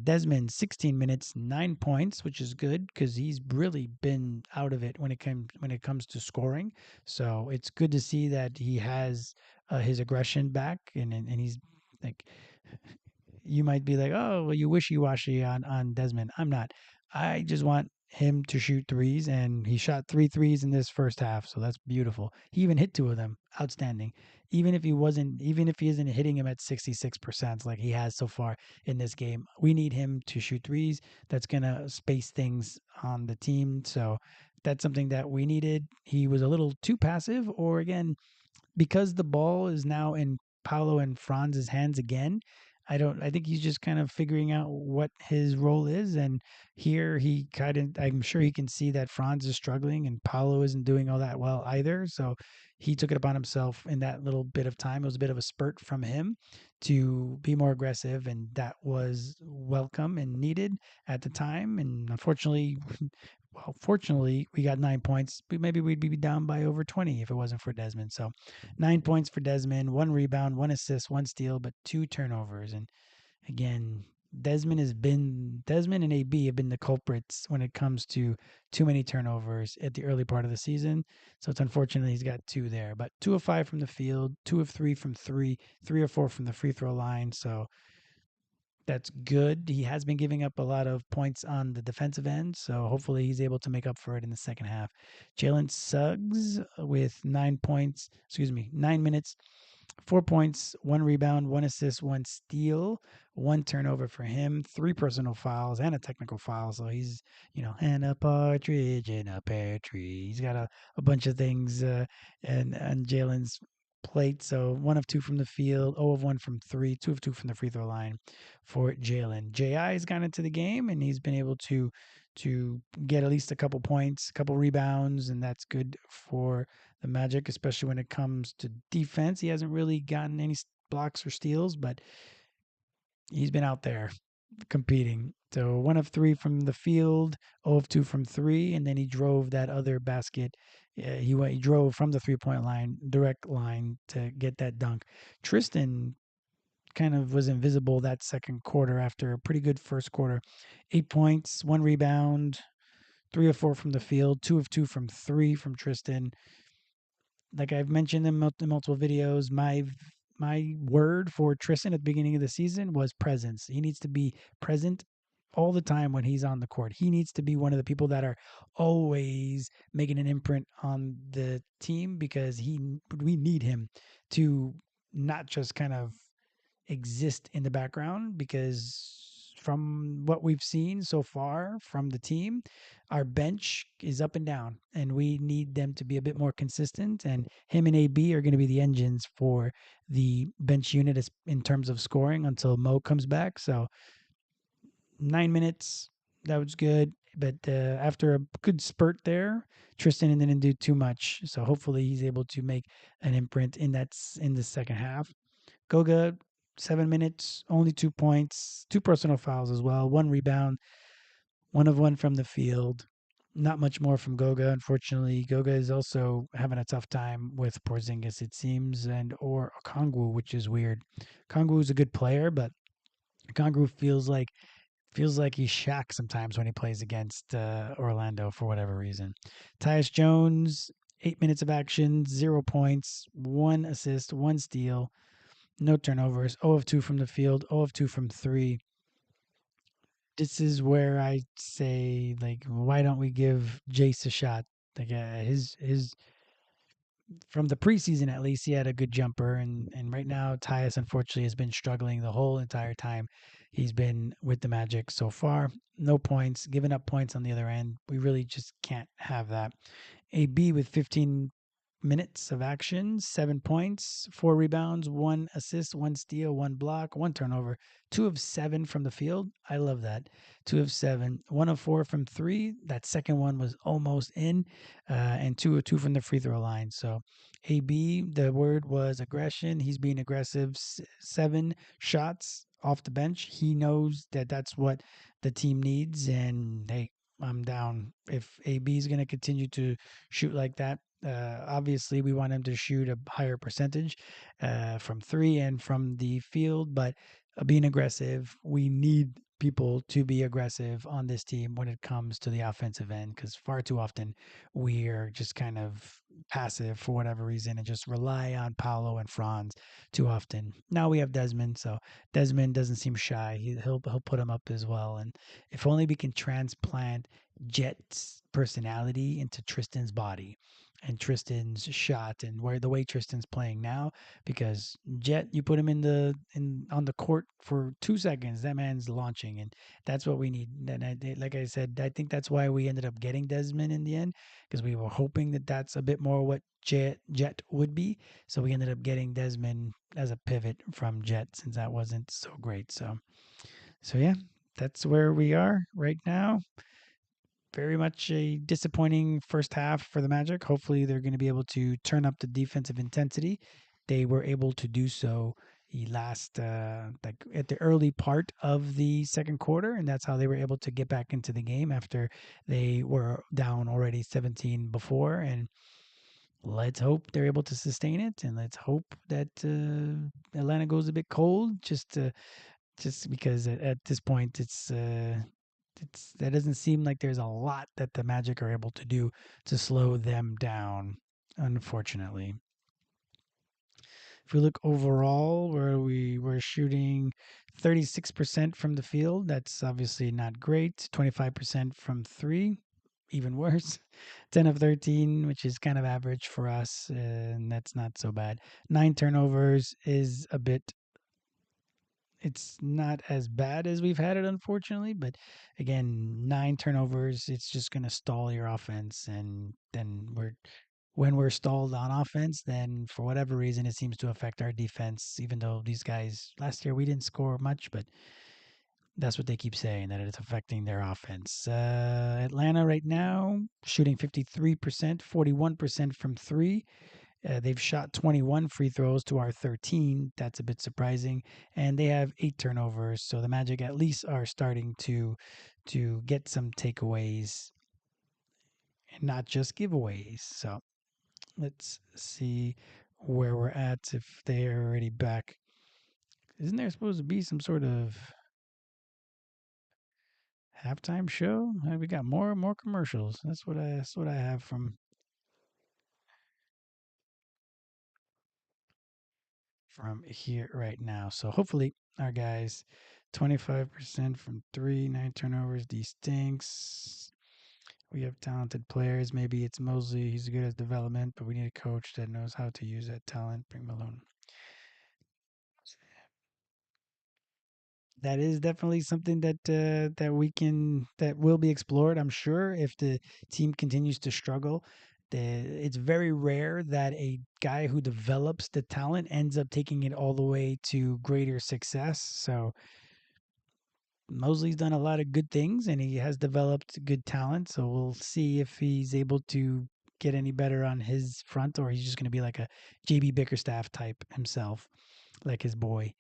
Desmond, 16 minutes, 9 points, which is good because he's really been out of it when it comes to scoring. So it's good to see that he has his aggression back, and he's like you might be like, oh, well, you wishy washy on Desmond. I'm not. I just want him to shoot threes, and he shot three threes in this first half, so that's beautiful. He even hit 2 of them, outstanding. Even if he isn't hitting him at 66%, like he has so far in this game, we need him to shoot threes. That's gonna space things on the team, so that's something that we needed. He was a little too passive, or again, because the ball is now in Paulo and Franz's hands again. I think he's just kind of figuring out what his role is, and here he kind of I'm sure he can see that Franz is struggling and Paulo isn't doing all that well either. So he took it upon himself in that little bit of time. It was a bit of a spurt from him to be more aggressive, and that was welcome and needed at the time. And unfortunately, well, fortunately, we got 9 points, but maybe we'd be down by over 20 if it wasn't for Desmond. So 9 points for Desmond, 1 rebound, 1 assist, 1 steal, but 2 turnovers. And again, Desmond and AB have been the culprits when it comes to too many turnovers at the early part of the season. So it's unfortunate he's got 2 there, but 2 of 5 from the field, 2 of 3 from three, 3 or 4 from the free throw line. So that's good. He has been giving up a lot of points on the defensive end, so hopefully he's able to make up for it in the second half. Jalen Suggs with 9 points, 9 minutes, 4 points, 1 rebound, 1 assist, 1 steal, 1 turnover for him, 3 personal fouls, and a technical foul. So he's, and a partridge in a pear tree. He's got a bunch of things and on Jalen's plate. So 1 of 2 from the field, 0 of 1 from three, 2 of 2 from the free throw line for Jalen. Ji has gone into the game and he's been able to get at least a couple points, a couple rebounds, and that's good for the Magic, especially when it comes to defense. He hasn't really gotten any blocks or steals, but he's been out there competing. So 1 of 3 from the field, 0 of 2 from three, and then he drove that other basket. He drove from the 3 point line, direct line to get that dunk. Tristan kind of was invisible that second quarter after a pretty good first quarter. 8 points, 1 rebound, 3 of 4 from the field, 2 of 2 from three from Tristan. Like I've mentioned in multiple videos, my word for Tristan at the beginning of the season was presence. He needs to be present all the time when he's on the court. He needs to be one of the people that are always making an imprint on the team because we need him to not just kind of exist in the background because from what we've seen so far from the team, our bench is up and down, and we need them to be a bit more consistent. And him and AB are going to be the engines for the bench unit in terms of scoring until Mo comes back. So 9 minutes, that was good. But after a good spurt there, Tristan didn't do too much. So hopefully he's able to make an imprint in the second half. Goga, 7 minutes, only 2 points, two personal fouls as well, one rebound, 1 of 1 from the field. Not much more from Goga, unfortunately. Goga is also having a tough time with Porzingis, it seems, and or Kongwu, which is weird. Kongwu is a good player, but Kongwu feels like he's Shaq sometimes when he plays against Orlando for whatever reason. Tyus Jones, 8 minutes of action, 0 points, 1 assist, 1 steal, no turnovers, 0 of 2 from the field, 0 of 2 from three. This is where I say, like, why don't we give Jace a shot? Like his from the preseason at least, he had a good jumper, and right now Tyus unfortunately has been struggling the whole entire time he's been with the Magic so far. No points, giving up points on the other end. We really just can't have that. AB with 15 minutes of action, 7 points, 4 rebounds, 1 assist, 1 steal, 1 block, 1 turnover, 2 of 7 from the field. I love that. 2 of 7, 1 of 4 from three. That second one was almost in, and 2 of 2 from the free throw line. So, AB, the word was aggression. He's being aggressive. 7 shots off the bench. He knows that that's what the team needs. And hey, I'm down. If AB is going to continue to shoot like that, obviously, we want him to shoot a higher percentage from three and from the field, but being aggressive, we need people to be aggressive on this team when it comes to the offensive end because far too often we are just kind of passive for whatever reason and just rely on Paolo and Franz too often. Now we have Desmond, so Desmond doesn't seem shy. He'll put him up as well. And if only we can transplant Jet's personality into Tristan's body and Tristan's shot and where the way Tristan's playing now, because Jet, you put him in on the court for 2 seconds, that man's launching, and that's what we need. And like I said, I think that's why we ended up getting Desmond in the end, because we were hoping that that's a bit more what Jet would be. So we ended up getting Desmond as a pivot from Jet since that wasn't so great. So yeah, that's where we are right now. Very much a disappointing first half for the Magic. Hopefully, they're going to be able to turn up the defensive intensity. They were able to do so the last, like at the early part of the second quarter, and that's how they were able to get back into the game after they were down already 17 before. And let's hope they're able to sustain it, and let's hope that Atlanta goes a bit cold, just because at this point it's that doesn't seem like there's a lot that the Magic are able to do to slow them down, unfortunately. If we look overall, where we were shooting 36% from the field, that's obviously not great. 25% from three, even worse. 10 of 13, which is kind of average for us, and that's not so bad. 9 turnovers is a bit, it's not as bad as we've had it, unfortunately. But again, 9 turnovers, it's just going to stall your offense. And then when we're stalled on offense, then for whatever reason, it seems to affect our defense, even though these guys last year we didn't score much, but that's what they keep saying, that it's affecting their offense. Atlanta right now shooting 53%, 41% from three. They've shot 21 free throws to our 13. That's a bit surprising, and they have 8 turnovers. So the Magic at least are starting to get some takeaways and not just giveaways. So let's see where we're at if they're already back. Isn't there supposed to be some sort of halftime show? We got more commercials. That's what I have from here right now. So hopefully our guys 25% from three, 9 turnovers. D stinks. We have talented players. Maybe it's Mosley. He's good at development, but we need a coach that knows how to use that talent. Bring Malone. that is definitely something that will be explored. I'm sure if the team continues to struggle, it's very rare that a guy who develops the talent ends up taking it all the way to greater success. So Mosley's done a lot of good things and he has developed good talent. So we'll see if he's able to get any better on his front or he's just going to be like a JB Bickerstaff type himself, like his boy.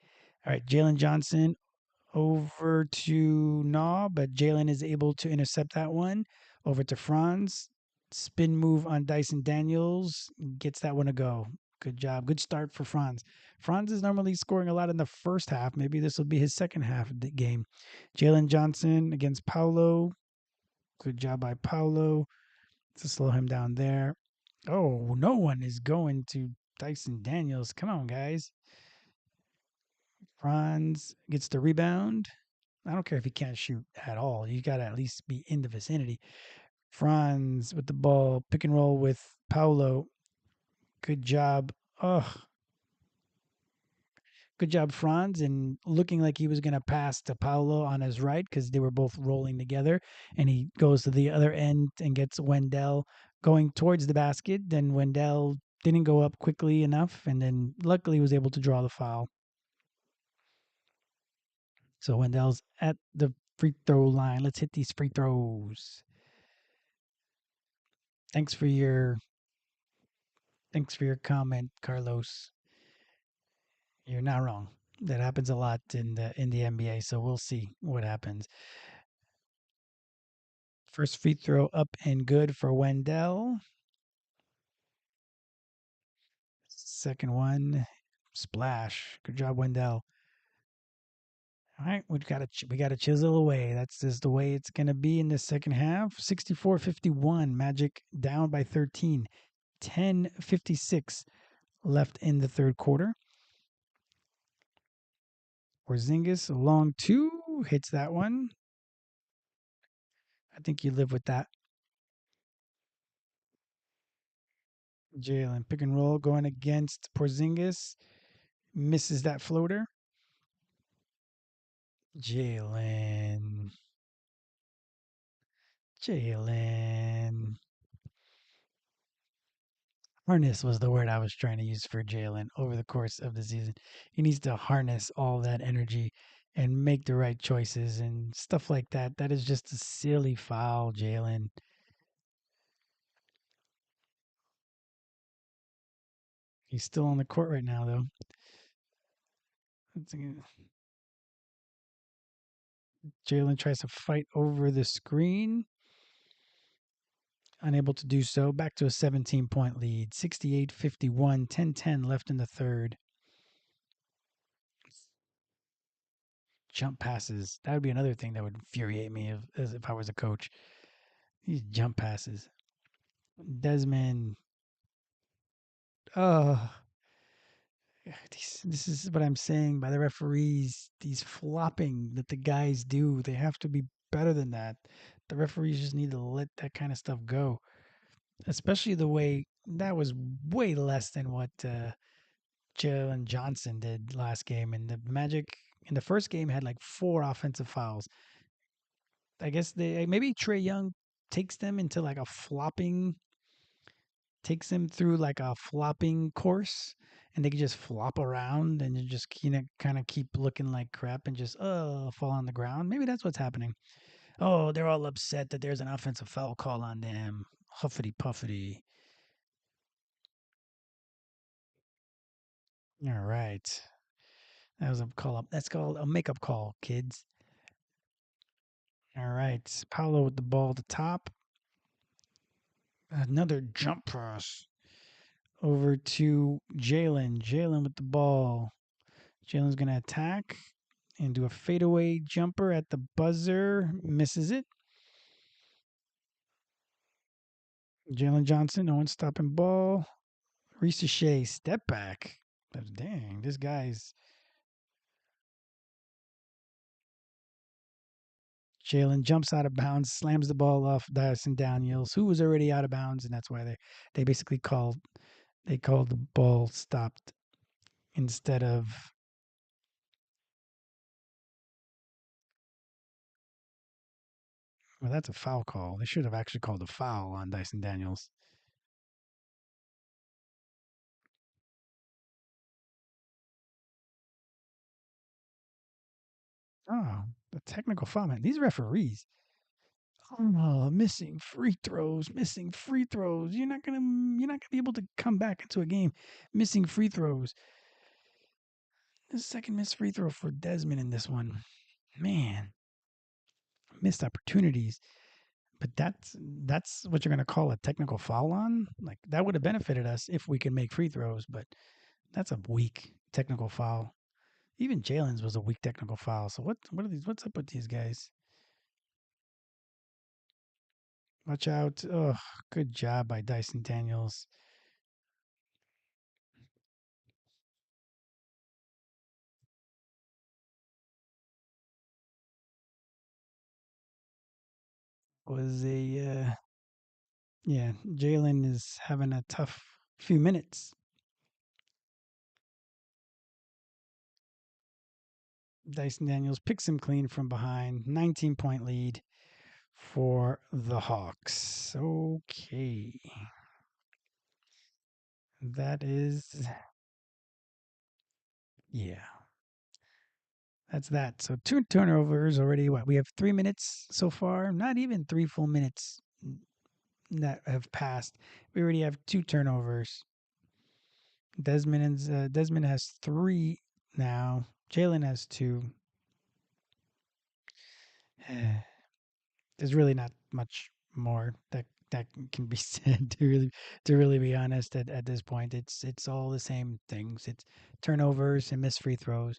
All right, Jalen Johnson over to Naw, but Jalen is able to intercept that one. Over to Franz. Spin move on Dyson Daniels. Gets that one to go. Good job. Good start for Franz. Franz is normally scoring a lot in the first half. Maybe this will be his second half of the game. Jalen Johnson against Paulo. Good job by Paulo to slow him down there. Oh, no one is going to Dyson Daniels. Come on, guys. Franz gets the rebound. I don't care if he can't shoot at all. You got to at least be in the vicinity. Franz with the ball, pick and roll with Paulo. Good job. Oh, good job, Franz, and looking like he was going to pass to Paulo on his right because they were both rolling together. And he goes to the other end and gets Wendell going towards the basket. Then Wendell didn't go up quickly enough, and then luckily was able to draw the foul. So Wendell's at the free throw line. Let's hit these free throws. Thanks for your Thanks for your comment, Carlos. You're not wrong. That happens a lot in the NBA, so we'll see what happens. First free throw up and good for Wendell. Second one, splash. Good job, Wendell. All right, we got to chisel away. That's just the way it's going to be in the second half. 64-51, Magic down by 13. 10:56 left in the third quarter. Porzingis long two hits that one. I think you live with that. Jalen pick and roll going against Porzingis. Misses that floater. Jalen. Jalen. Harness was the word I was trying to use for Jalen over the course of the season. He needs to harness all that energy and make the right choices and stuff like that. That is just a silly foul, Jalen. He's still on the court right now, though. Jalen tries to fight over the screen. Unable to do so. Back to a 17-point lead. 68-51, 10-10 left in the third. Jump passes. That would be another thing that would infuriate me if I was a coach. These jump passes. Desmond. Oh, this is what I'm saying by the referees. These flopping that the guys do, they have to be better than that. The referees just need to let that kind of stuff go. Especially the way that was way less than what Jalen Johnson did last game. And the Magic in the first game had like 4 offensive fouls. I guess maybe Trey Young takes them into like a flopping, takes them through like a flopping course, and they can just flop around and you just kind of keep looking like crap and just fall on the ground. Maybe that's what's happening. Oh, they're all upset that there's an offensive foul call on them. Huffity puffity. All right. That was a call up. That's called a makeup call, kids. All right. Paolo with the ball at the top. Another jump pass over to Jalen. Jalen with the ball. Jalen's going to attack and do a fadeaway jumper at the buzzer. Misses it. Jalen Johnson, no one stopping ball. Reese Shea, step back. Dang, this guy's. Jalen jumps out of bounds, slams the ball off Dyson Daniels, who was already out of bounds, and that's why they basically called the ball stopped instead of Well, that's a foul call. They should have actually called a foul on Dyson Daniels. Oh, the technical foul, man. These referees. Oh, missing free throws, missing free throws. You're not gonna be able to come back into a game missing free throws. The second missed free throw for Desmond in this one. Man, missed opportunities. But that's what you're gonna call a technical foul on? Like that would have benefited us if we could make free throws, but that's a weak technical foul. Even Jalen's was a weak technical foul. So what are these? What's up with these guys? Watch out! Oh, good job by Dyson Daniels. Was a yeah. Jalen is having a tough few minutes. Dyson Daniels picks him clean from behind. 19-point lead for the Hawks. Okay, that is yeah. That's that. So two turnovers already. What we have 3 minutes so far. Not even three full minutes that have passed. We already have two turnovers. Desmond has three now. Jalen has two. There's really not much more that can be said to really be honest at this point. It's all the same things. It's turnovers and missed free throws.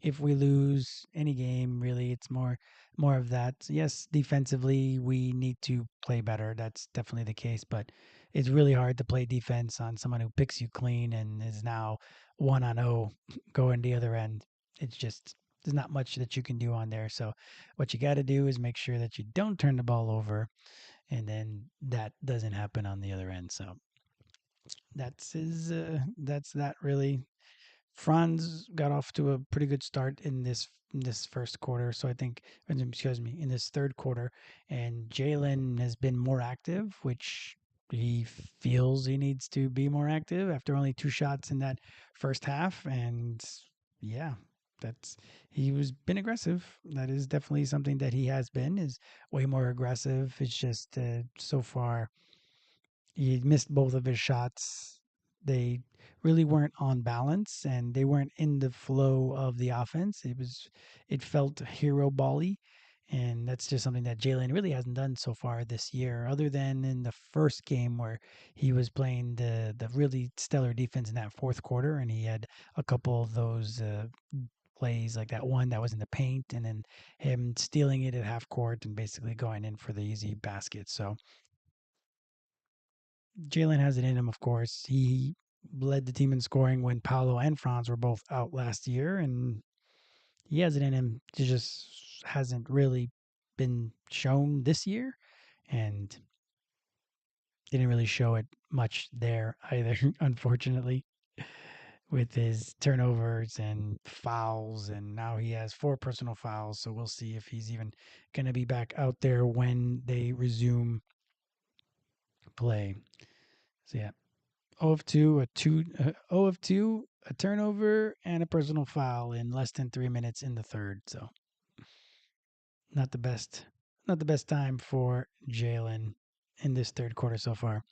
If we lose any game, really, it's more of that. Yes, defensively we need to play better. That's definitely the case, but it's really hard to play defense on someone who picks you clean and is now 1-0 going the other end. It's just there's not much that you can do on there. So what you got to do is make sure that you don't turn the ball over, and then that doesn't happen on the other end. So that's that really. Franz got off to a pretty good start in this first quarter. So I think, excuse me, in this third quarter, and Jalen has been more active, which he feels he needs to be more active after only two shots in that first half. And yeah, that's he was been aggressive. That is definitely something that he has been is way more aggressive. It's just so far he missed both of his shots. They really weren't on balance and they weren't in the flow of the offense. It felt hero bally. And that's just something that Jalen really hasn't done so far this year, other than in the first game where he was playing the really stellar defense in that fourth quarter, and he had a couple of those plays like that one that was in the paint, and then him stealing it at half court and basically going in for the easy basket. So Jalen has it in him, of course. He led the team in scoring when Paolo and Franz were both out last year, and he has it in him. It just hasn't really been shown this year, and didn't really show it much there either, unfortunately, with his turnovers and fouls. And now he has four personal fouls, so we'll see if he's even going to be back out there when they resume play. So, yeah, 0 of 2, a 0 of 2, a turnover, and a personal foul in less than 3 minutes in the third. So not the best, not the best time for Jalen in this third quarter so far.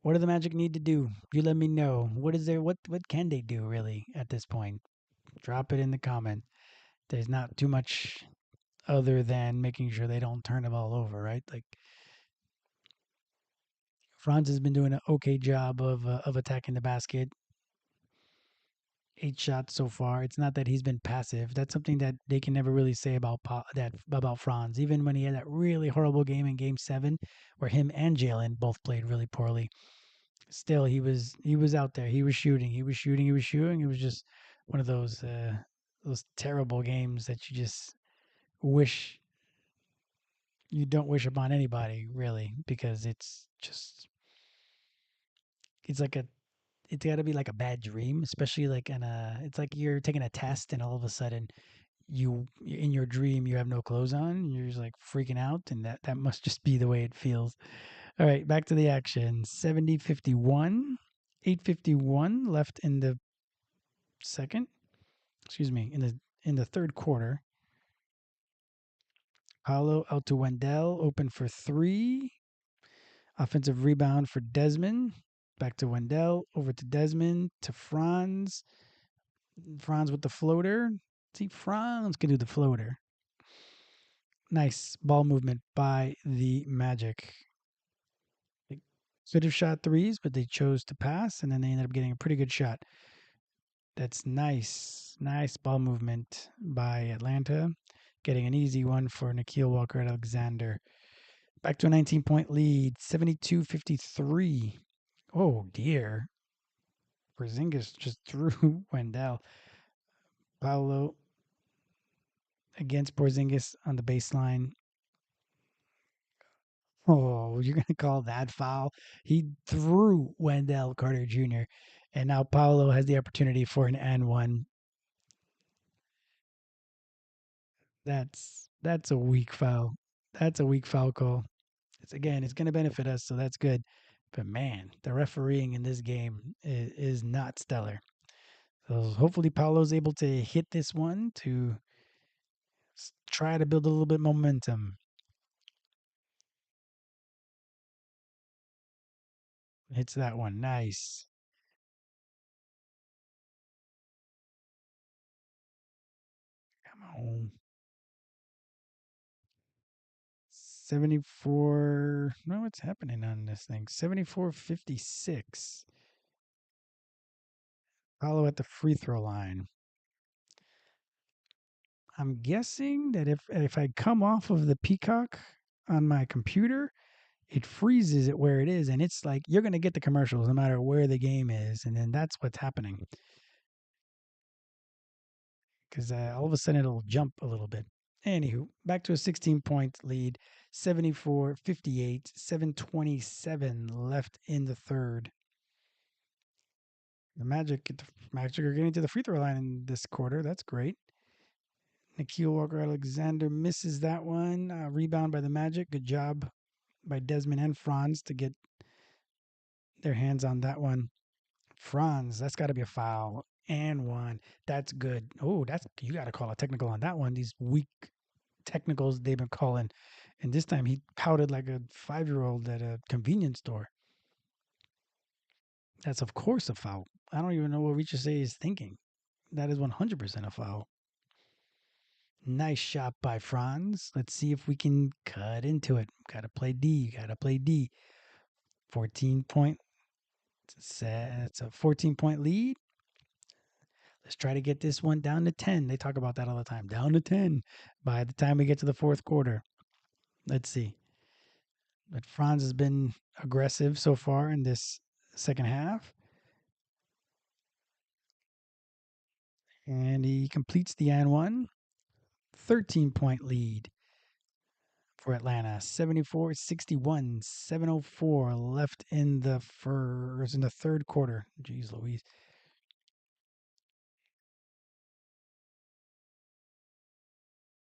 What do the Magic need to do? You let me know. What is there? What can they do really at this point? Drop it in the comment. There's not too much other than making sure they don't turn the ball over, right? Like Franz has been doing an okay job of attacking the basket. 8 shots so far. It's not that he's been passive. That's something that they can never really say about Franz. Even when he had that really horrible game in Game 7, where him and Jalen both played really poorly, still he was out there. He was shooting. He was shooting. He was shooting. It was just one of those terrible games that you just wish you don't wish upon anybody really, because it's like a it's got to be like a bad dream, especially like in a it's like you're taking a test and all of a sudden you in your dream you have no clothes on and you're just like freaking out, and that must just be the way it feels. All right, back to the action. 70-51, 8:51 left in the second. Excuse me, in the third quarter. Paulo out to Wendell, open for three. Offensive rebound for Desmond. Back to Wendell, over to Desmond, to Franz. Franz with the floater. See, Franz can do the floater. Nice ball movement by the Magic. They could have shot threes, but they chose to pass, and then they ended up getting a pretty good shot. That's nice. Nice ball movement by Atlanta. Getting an easy one for Nikhil Walker Alexander. Back to a 19-point lead, 72-53. Oh, dear. Porzingis just threw Wendell. Paolo against Porzingis on the baseline. Oh, you're going to call that foul? He threw Wendell Carter Jr., and now Paolo has the opportunity for an and one. That's a weak foul. That's a weak foul call. It's going to benefit us, so that's good. But man, the refereeing in this game is not stellar. So hopefully Paolo's able to hit this one to try to build a little bit momentum. Hits that one. Nice. Come on. 74. No, what's happening on this thing? 74-56. Paolo at the free throw line. I'm guessing that if I come off of the Peacock on my computer, it freezes it where it is, and it's like you're gonna get the commercials no matter where the game is, and then that's what's happening. Because all of a sudden it'll jump a little bit. Anywho, back to a 16-point lead, 74-58, 7:27 left in the third. The Magic are getting to the free throw line in this quarter. That's great. Nikhil Walker Alexander misses that one. Rebound by the Magic. Good job by Desmond and Franz to get their hands on that one. Franz, that's got to be a foul. And one. That's good. Oh, that's you got to call a technical on that one. These weak technicals they've been calling. And this time he pouted like a 5-year-old at a convenience store. That's, of course, a foul. I don't even know what Richard is thinking. That is 100% a foul. Nice shot by Franz. Let's see if we can cut into it. Gotta play D. Gotta play D. 14-point. It's a 14-point lead. Let's try to get this one down to 10. They talk about that all the time. Down to 10 by the time we get to the fourth quarter. Let's see. But Franz has been aggressive so far in this second half. And he completes the and one. 13-point lead for Atlanta. 74-61. 7:04 left in the third quarter. Jeez Louise.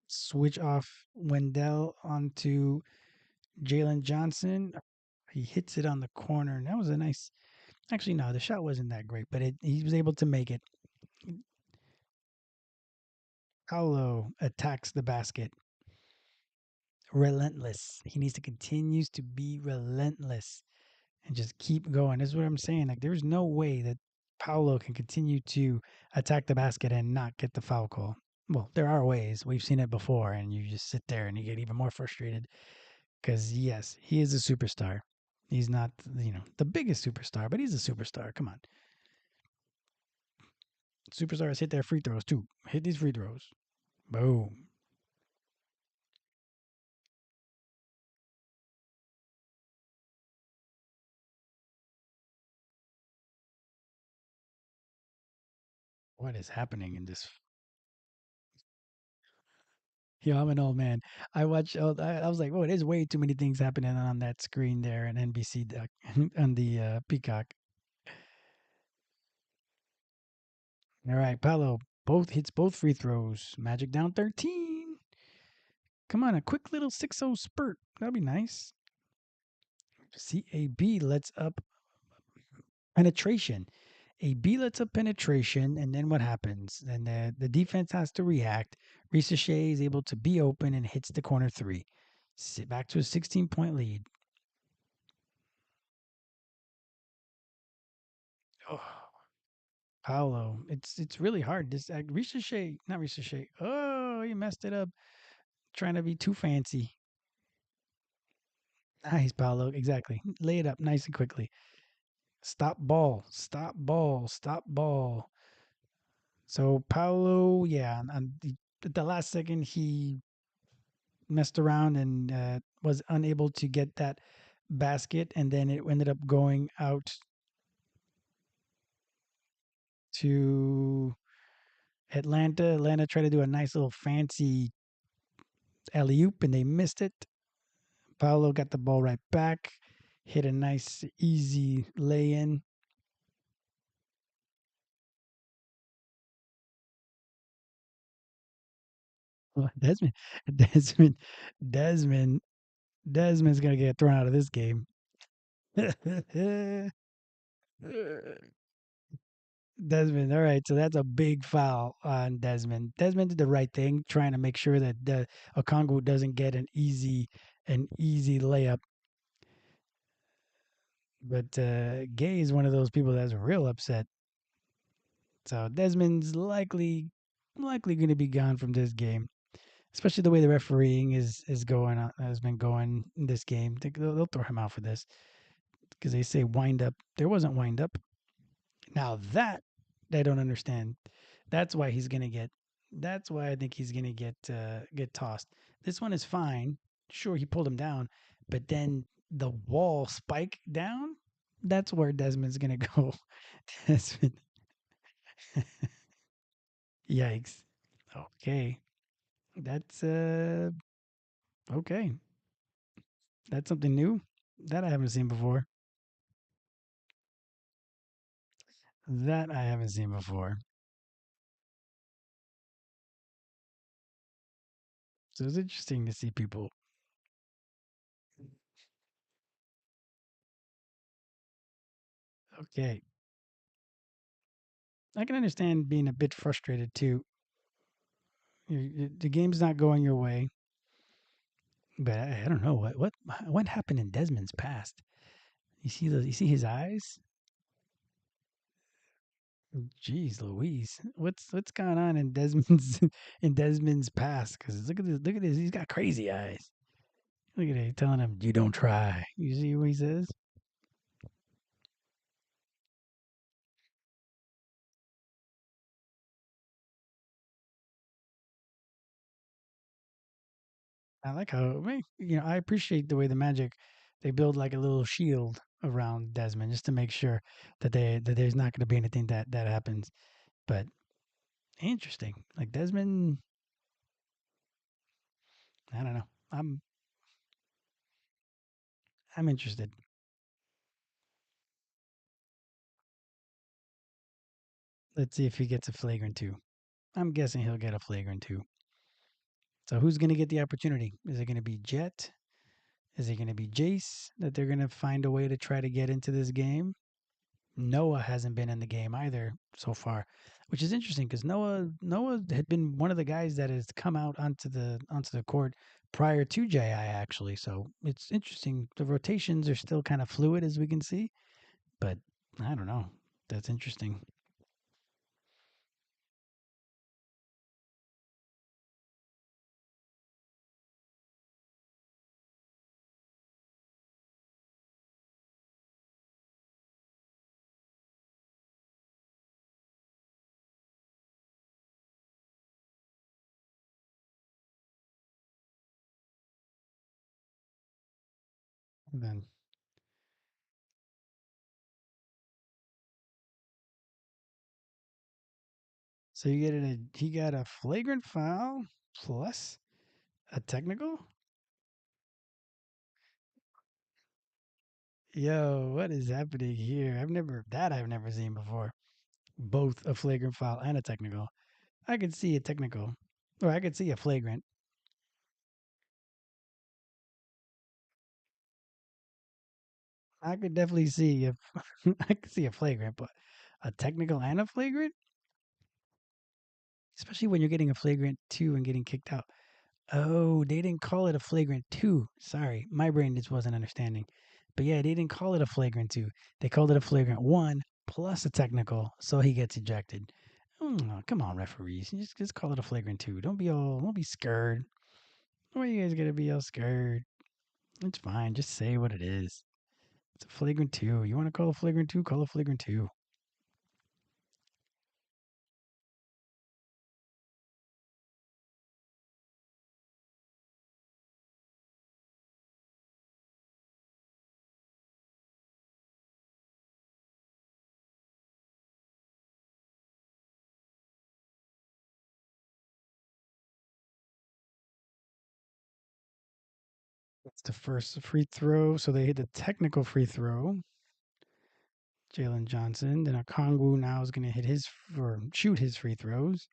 Switch off Wendell onto Jalen Johnson. He hits it on the corner. And that was a nice. Actually, no, the shot wasn't that great, but he was able to make it. Paolo attacks the basket. Relentless. He needs to continue to be relentless and just keep going. This is what I'm saying. Like, there's no way that Paolo can continue to attack the basket and not get the foul call. Well, there are ways. We've seen it before, and you just sit there and you get even more frustrated because, yes, he is a superstar. He's not, the biggest superstar, but he's a superstar. Come on. Superstars hit their free throws too. Hit these free throws. Boom. What is happening in this? Yo, I'm an old man. I watch. I was like, oh, there's way too many things happening on that screen there in NBC on the Peacock. All right, Paolo Both hits both free throws. Magic down 13. Come on, a quick little 6-0 spurt. That'd be nice. CAB lets up penetration. A B lets up penetration, and then what happens? Then the defense has to react. Ricochet is able to be open and hits the corner three. Sit back to a 16-point lead. Oh, Paolo, it's really hard. This Ricochet, not Ricochet. Oh, he messed it up. Trying to be too fancy. Nice, Paolo. Exactly. Lay it up nice and quickly. Stop ball. Stop ball. Stop ball. So Paolo, yeah, at the last second he messed around and was unable to get that basket, and then it ended up going out to Atlanta. Atlanta tried to do a nice little fancy alley oop, and they missed it. Paolo got the ball right back, hit a nice easy lay in. Well, Desmond, Desmond, Desmond's gonna get thrown out of this game. Desmond. All right, so that's a big foul on Desmond. Desmond did the right thing, trying to make sure that the Okongwu doesn't get an easy layup. But Gay is one of those people that's real upset. So Desmond's likely going to be gone from this game, especially the way the refereeing is going on, has been going in this game. They'll throw him out for this because they say wind up. There wasn't wind up. Now that I don't understand. That's why he's gonna get. That's why I think he's gonna get tossed. This one is fine. Sure, he pulled him down, but then the wall spike down. That's where Desmond's gonna go. Desmond. Yikes. Okay, that's okay. That's something new that I haven't seen before. That I haven't seen before. So it's interesting to see people. Okay, I can understand being a bit frustrated too. The game's not going your way, but I don't know what happened in Desmond's past. You see his eyes. Jeez, Louise, what's going on in Desmond's in Desmond's past? Because look at this, he's got crazy eyes. Look at it, telling him you don't try. You see what he says? I like how I appreciate the way the Magic they build like a little shield around Desmond just to make sure that there's not going to be anything that happens. But interesting, like Desmond, I don't know. I'm interested. Let's see if he gets a flagrant two. I'm guessing he'll get a flagrant two. So who's going to get the opportunity? Is it going to be Jet? Is it going to be Jace that they're going to find a way to try to get into this game? Noah hasn't been in the game either so far, which is interesting because Noah had been one of the guys that has come out onto the court prior to JI actually. So it's interesting. The rotations are still kind of fluid as we can see, but I don't know. That's interesting. And then so he got a flagrant foul plus a technical? Yo, what is happening here? I've never seen before. Both a flagrant foul and a technical. I could see a technical, or I could see a flagrant. I could definitely see if I could see a flagrant, but a technical and a flagrant, especially when you're getting a flagrant two and getting kicked out. Oh, they didn't call it a flagrant two. Sorry, my brain just wasn't understanding. But yeah, they didn't call it a flagrant two. They called it a flagrant one plus a technical, so he gets ejected. Come on, referees, just call it a flagrant two. Don't be scared. Why you guys gotta be all scared? It's fine. Just say what it is. It's a flagrant two. You want to call a flagrant two? Call a flagrant two. That's the first free throw. So they hit the technical free throw. Jalen Johnson. Then Okongwu now is going to hit his or shoot his free throws.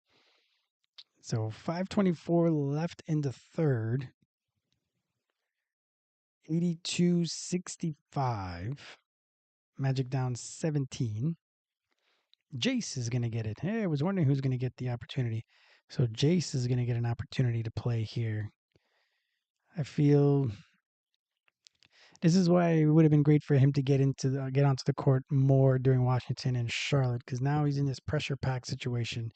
So 5:24 left in the third. 82-65. Magic down 17. Jace is going to get it. Hey, I was wondering who's going to get the opportunity. So Jace is going to get an opportunity to play here. I feel this is why it would have been great for him to get onto the court more during Washington and Charlotte because now he's in this pressure pack situation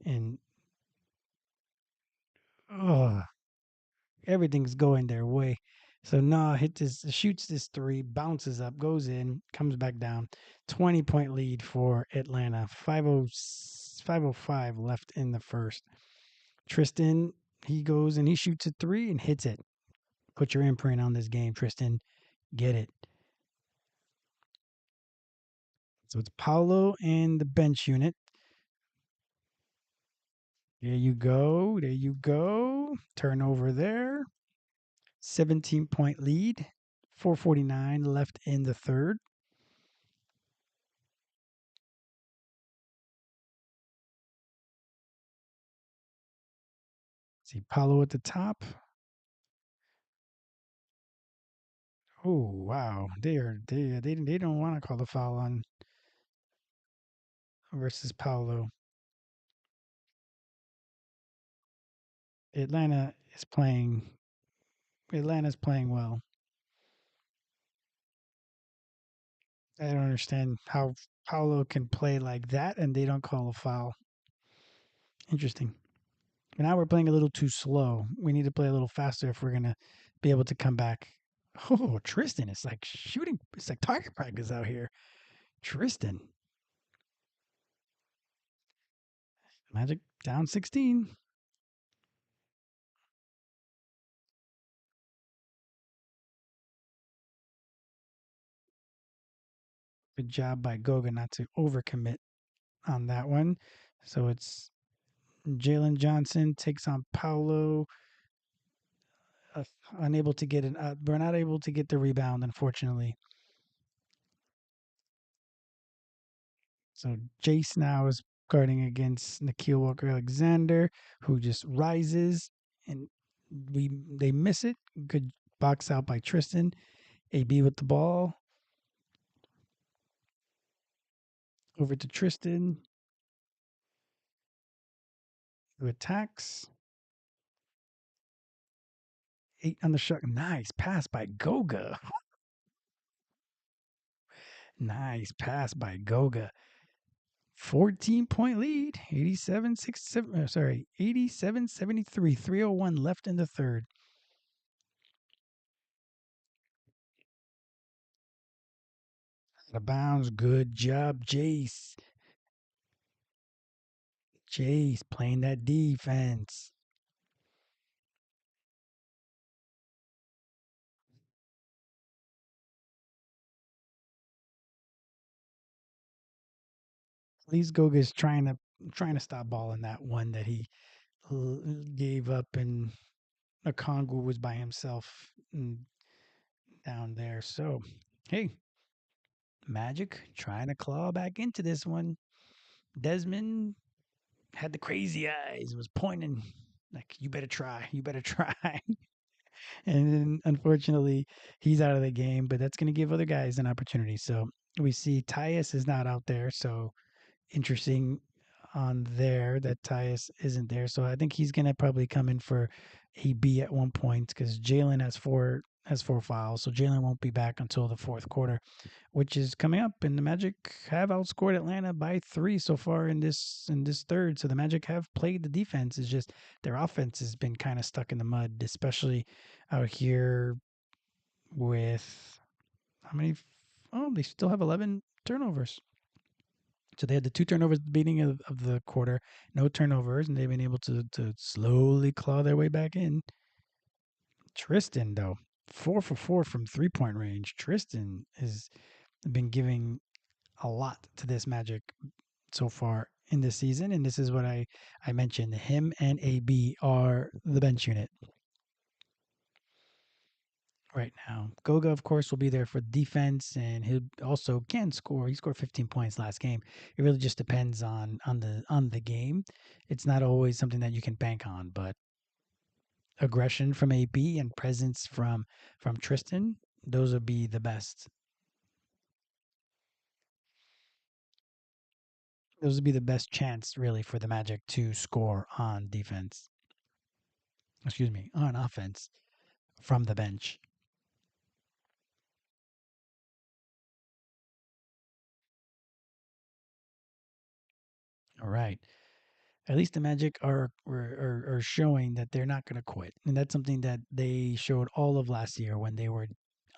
and oh, everything's going their way. So nah, hit this, shoots this three, bounces up, goes in, comes back down. 20-point lead for Atlanta. 5:05 left in the first. Tristan, he goes and he shoots a three and hits it. Put your imprint on this game, Tristan. Get it. So it's Paulo and the bench unit. There you go. There you go. Turnover there. 17-point lead. 4:49 left in the third. See Paulo at the top. Oh wow, they don't want to call the foul on versus Paulo. Atlanta is playing. Atlanta's playing well. I don't understand how Paulo can play like that and they don't call a foul. Interesting. But now we're playing a little too slow. We need to play a little faster if we're gonna be able to come back. Oh, Tristan, it's like shooting. It's like target practice out here. Tristan, Magic down 16. Good job by Goga not to overcommit on that one. So it's Jalen Johnson takes on Paulo. Uh, Unable to get it. We're not able to get the rebound, unfortunately. So Jace now is guarding against Nikhil Walker Alexander, who just rises and they miss it. Good box out by Tristan. AB with the ball. Over to Tristan, who attacks. 8 on the shot. Nice pass by Goga. Nice pass by Goga. 14-point lead. 87-73. 3:01 left in the third. Out of bounds. Good job, Jace. Jace playing that defense. At least Goga's trying to stop balling that one that he gave up, and Okongwu was by himself down there. So, hey, Magic trying to claw back into this one. Desmond had the crazy eyes, was pointing like, you better try. And then unfortunately, he's out of the game, but that's going to give other guys an opportunity. So we see Tyus is not out there. So interesting on there that Tyus isn't there. So I think he's going to probably come in for a B at one point because Jalen has four fouls. So Jalen won't be back until the fourth quarter, which is coming up. And the Magic have outscored Atlanta by 3 so far in this third. So the Magic have played the defense. It's just their offense has been kind of stuck in the mud, especially out here with how many? Oh, they still have 11 turnovers. So they had the two turnovers at the beginning of the quarter, no turnovers, and they've been able to slowly claw their way back in. Tristan, though, 4 for 4 from 3-point range. Tristan has been giving a lot to this Magic so far in this season, and this is what I mentioned. Him and AB are the bench unit right now. Goga, of course, will be there for defense, and he also can score. He scored 15 points last game. It really just depends on the game. It's not always something that you can bank on, but aggression from AB and presence from Tristan, those would be the best. Those would be the best chance, really, for the Magic to score on defense. Excuse me, on offense from the bench. All right. At least the Magic are showing that they're not going to quit, and that's something that they showed all of last year when they were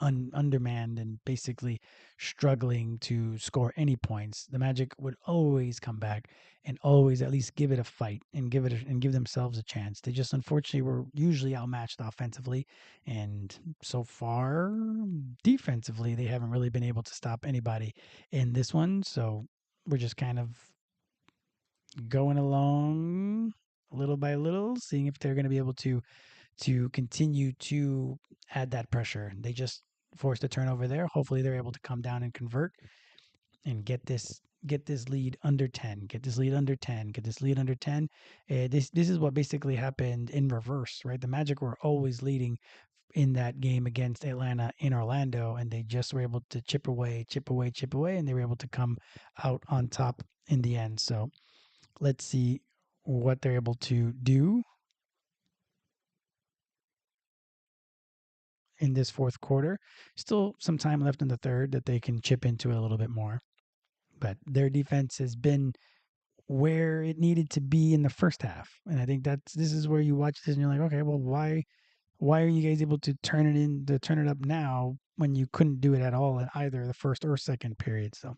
undermanned and basically struggling to score any points. The Magic would always come back and always at least give it a fight and give themselves a chance. They just unfortunately were usually outmatched offensively, and so far defensively they haven't really been able to stop anybody in this one. So we're just kind of going along little by little, seeing if they're going to be able to continue to add that pressure. They just forced a turnover there. Hopefully, they're able to come down and convert and get this lead under 10. Get this lead under 10. Get this lead under 10. This is what basically happened in reverse, right? The Magic were always leading in that game against Atlanta in Orlando, and they just were able to chip away, chip away, chip away, and they were able to come out on top in the end. So let's see what they're able to do in this fourth quarter. Still some time left in the third that they can chip into it a little bit more. But their defense has been where it needed to be in the first half. And I think this is where you watch this and you're like, okay, well, why are you guys able to turn it up now when you couldn't do it at all in either the first or second period? So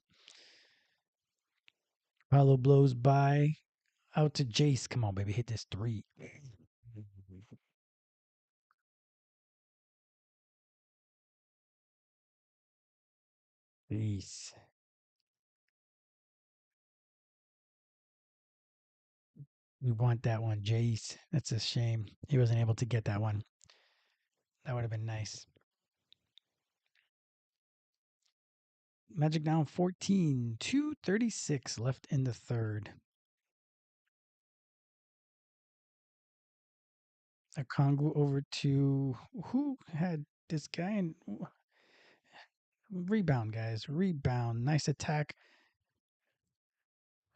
Paulo blows by out to Jace. Come on, baby, hit this three. Peace. We want that one, Jace. That's a shame. He wasn't able to get that one. That would have been nice. Magic down 14, 2:36 left in the third. A Congo over to who had this guy and rebound, guys. Rebound. Nice attack.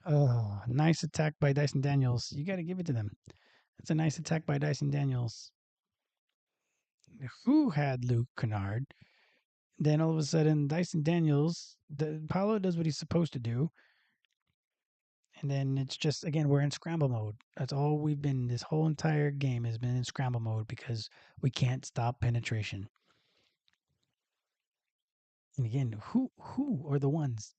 Oh, nice attack by Dyson Daniels. You got to give it to them. That's a nice attack by Dyson Daniels. Who had Luke Kennard? Then all of a sudden, Dyson Daniels, Paolo does what he's supposed to do. And then it's just, again, we're in scramble mode. That's all we've been. This whole entire game has been in scramble mode because we can't stop penetration. And again, who are the ones?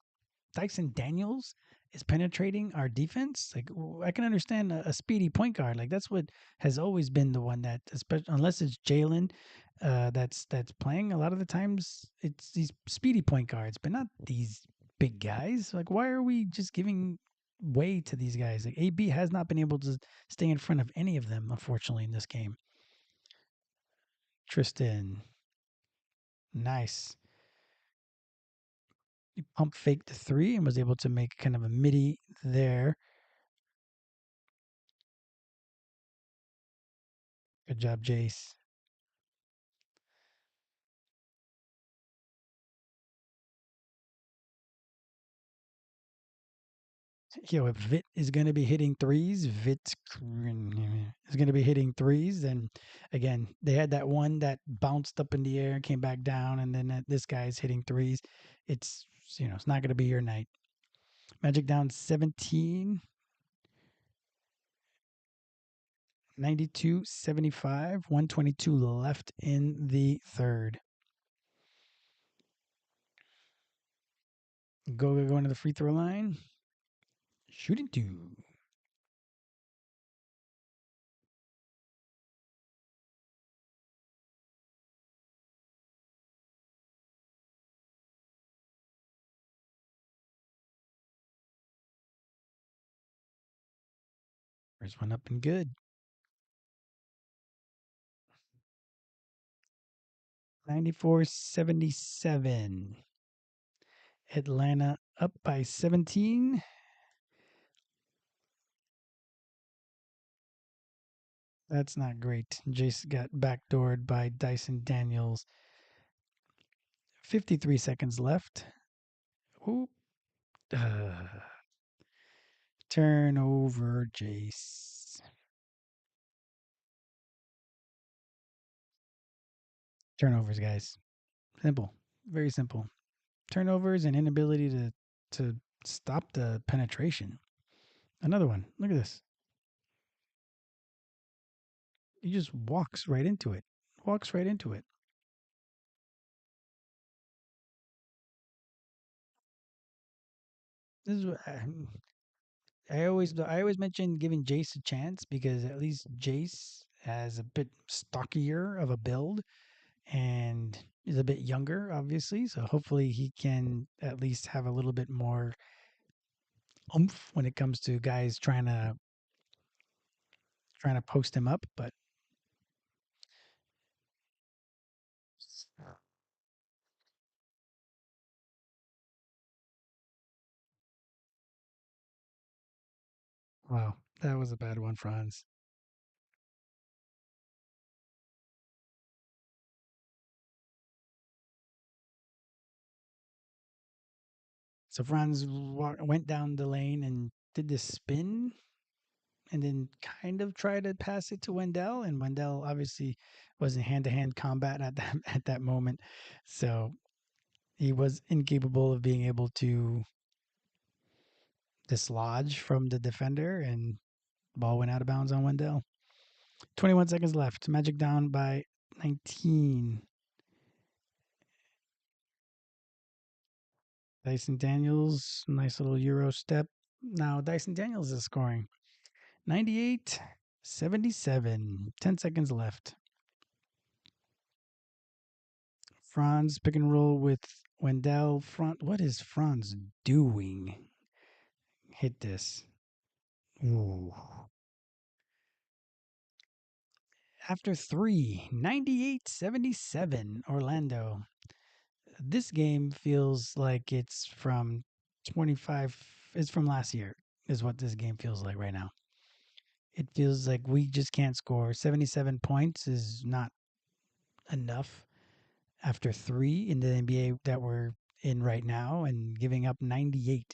Dyson Daniels is penetrating our defense. Like I can understand a speedy point guard. Like that's what has always been the one that, especially unless it's Jalen, that's playing. A lot of the times it's these speedy point guards, but not these big guys. Like why are we just giving way to these guys? Like AB has not been able to stay in front of any of them, unfortunately, in this game. Tristan, nice. He pump faked the three and was able to make kind of a midi there. Good job, Jace. Yo, if Vit is going to be hitting threes, Vit is going to be hitting threes. And again, they had that one that bounced up in the air, came back down, and then this guy is hitting threes. It's, it's not going to be your night. Magic down 17, 92-75, 122 left in the third. Going to the free throw line. Shooting two. First one up and good. 94-77. Atlanta up by 17. That's not great. Jace got backdoored by Dyson Daniels. 53 seconds left. Oop. Turnover, Jace. Turnovers, guys. Simple. Very simple. Turnovers and inability to stop the penetration. Another one. Look at this. He just walks right into it. Walks right into it. This is I always mention giving Jace a chance because at least Jace has a bit stockier of a build and is a bit younger, obviously. So hopefully he can at least have a little bit more oomph when it comes to guys trying to post him up. But wow, that was a bad one, Franz. So Franz went down the lane and did this spin and then kind of tried to pass it to Wendell, and Wendell obviously was in hand-to-hand combat at that at that moment, so he was incapable of being able to dislodge from the defender, and ball went out of bounds on Wendell. 21 seconds left. Magic down by 19. Dyson Daniels, nice little Euro step. Now Dyson Daniels is scoring 98-77. 10 seconds left. Franz pick and roll with Wendell. What is Franz doing? Hit this. Ooh. After three, 98-77, Orlando. This game feels like it's from 25, it's from last year, is what this game feels like right now. It feels like we just can't score. 77 points is not enough after three in the NBA that we're in right now, and giving up 98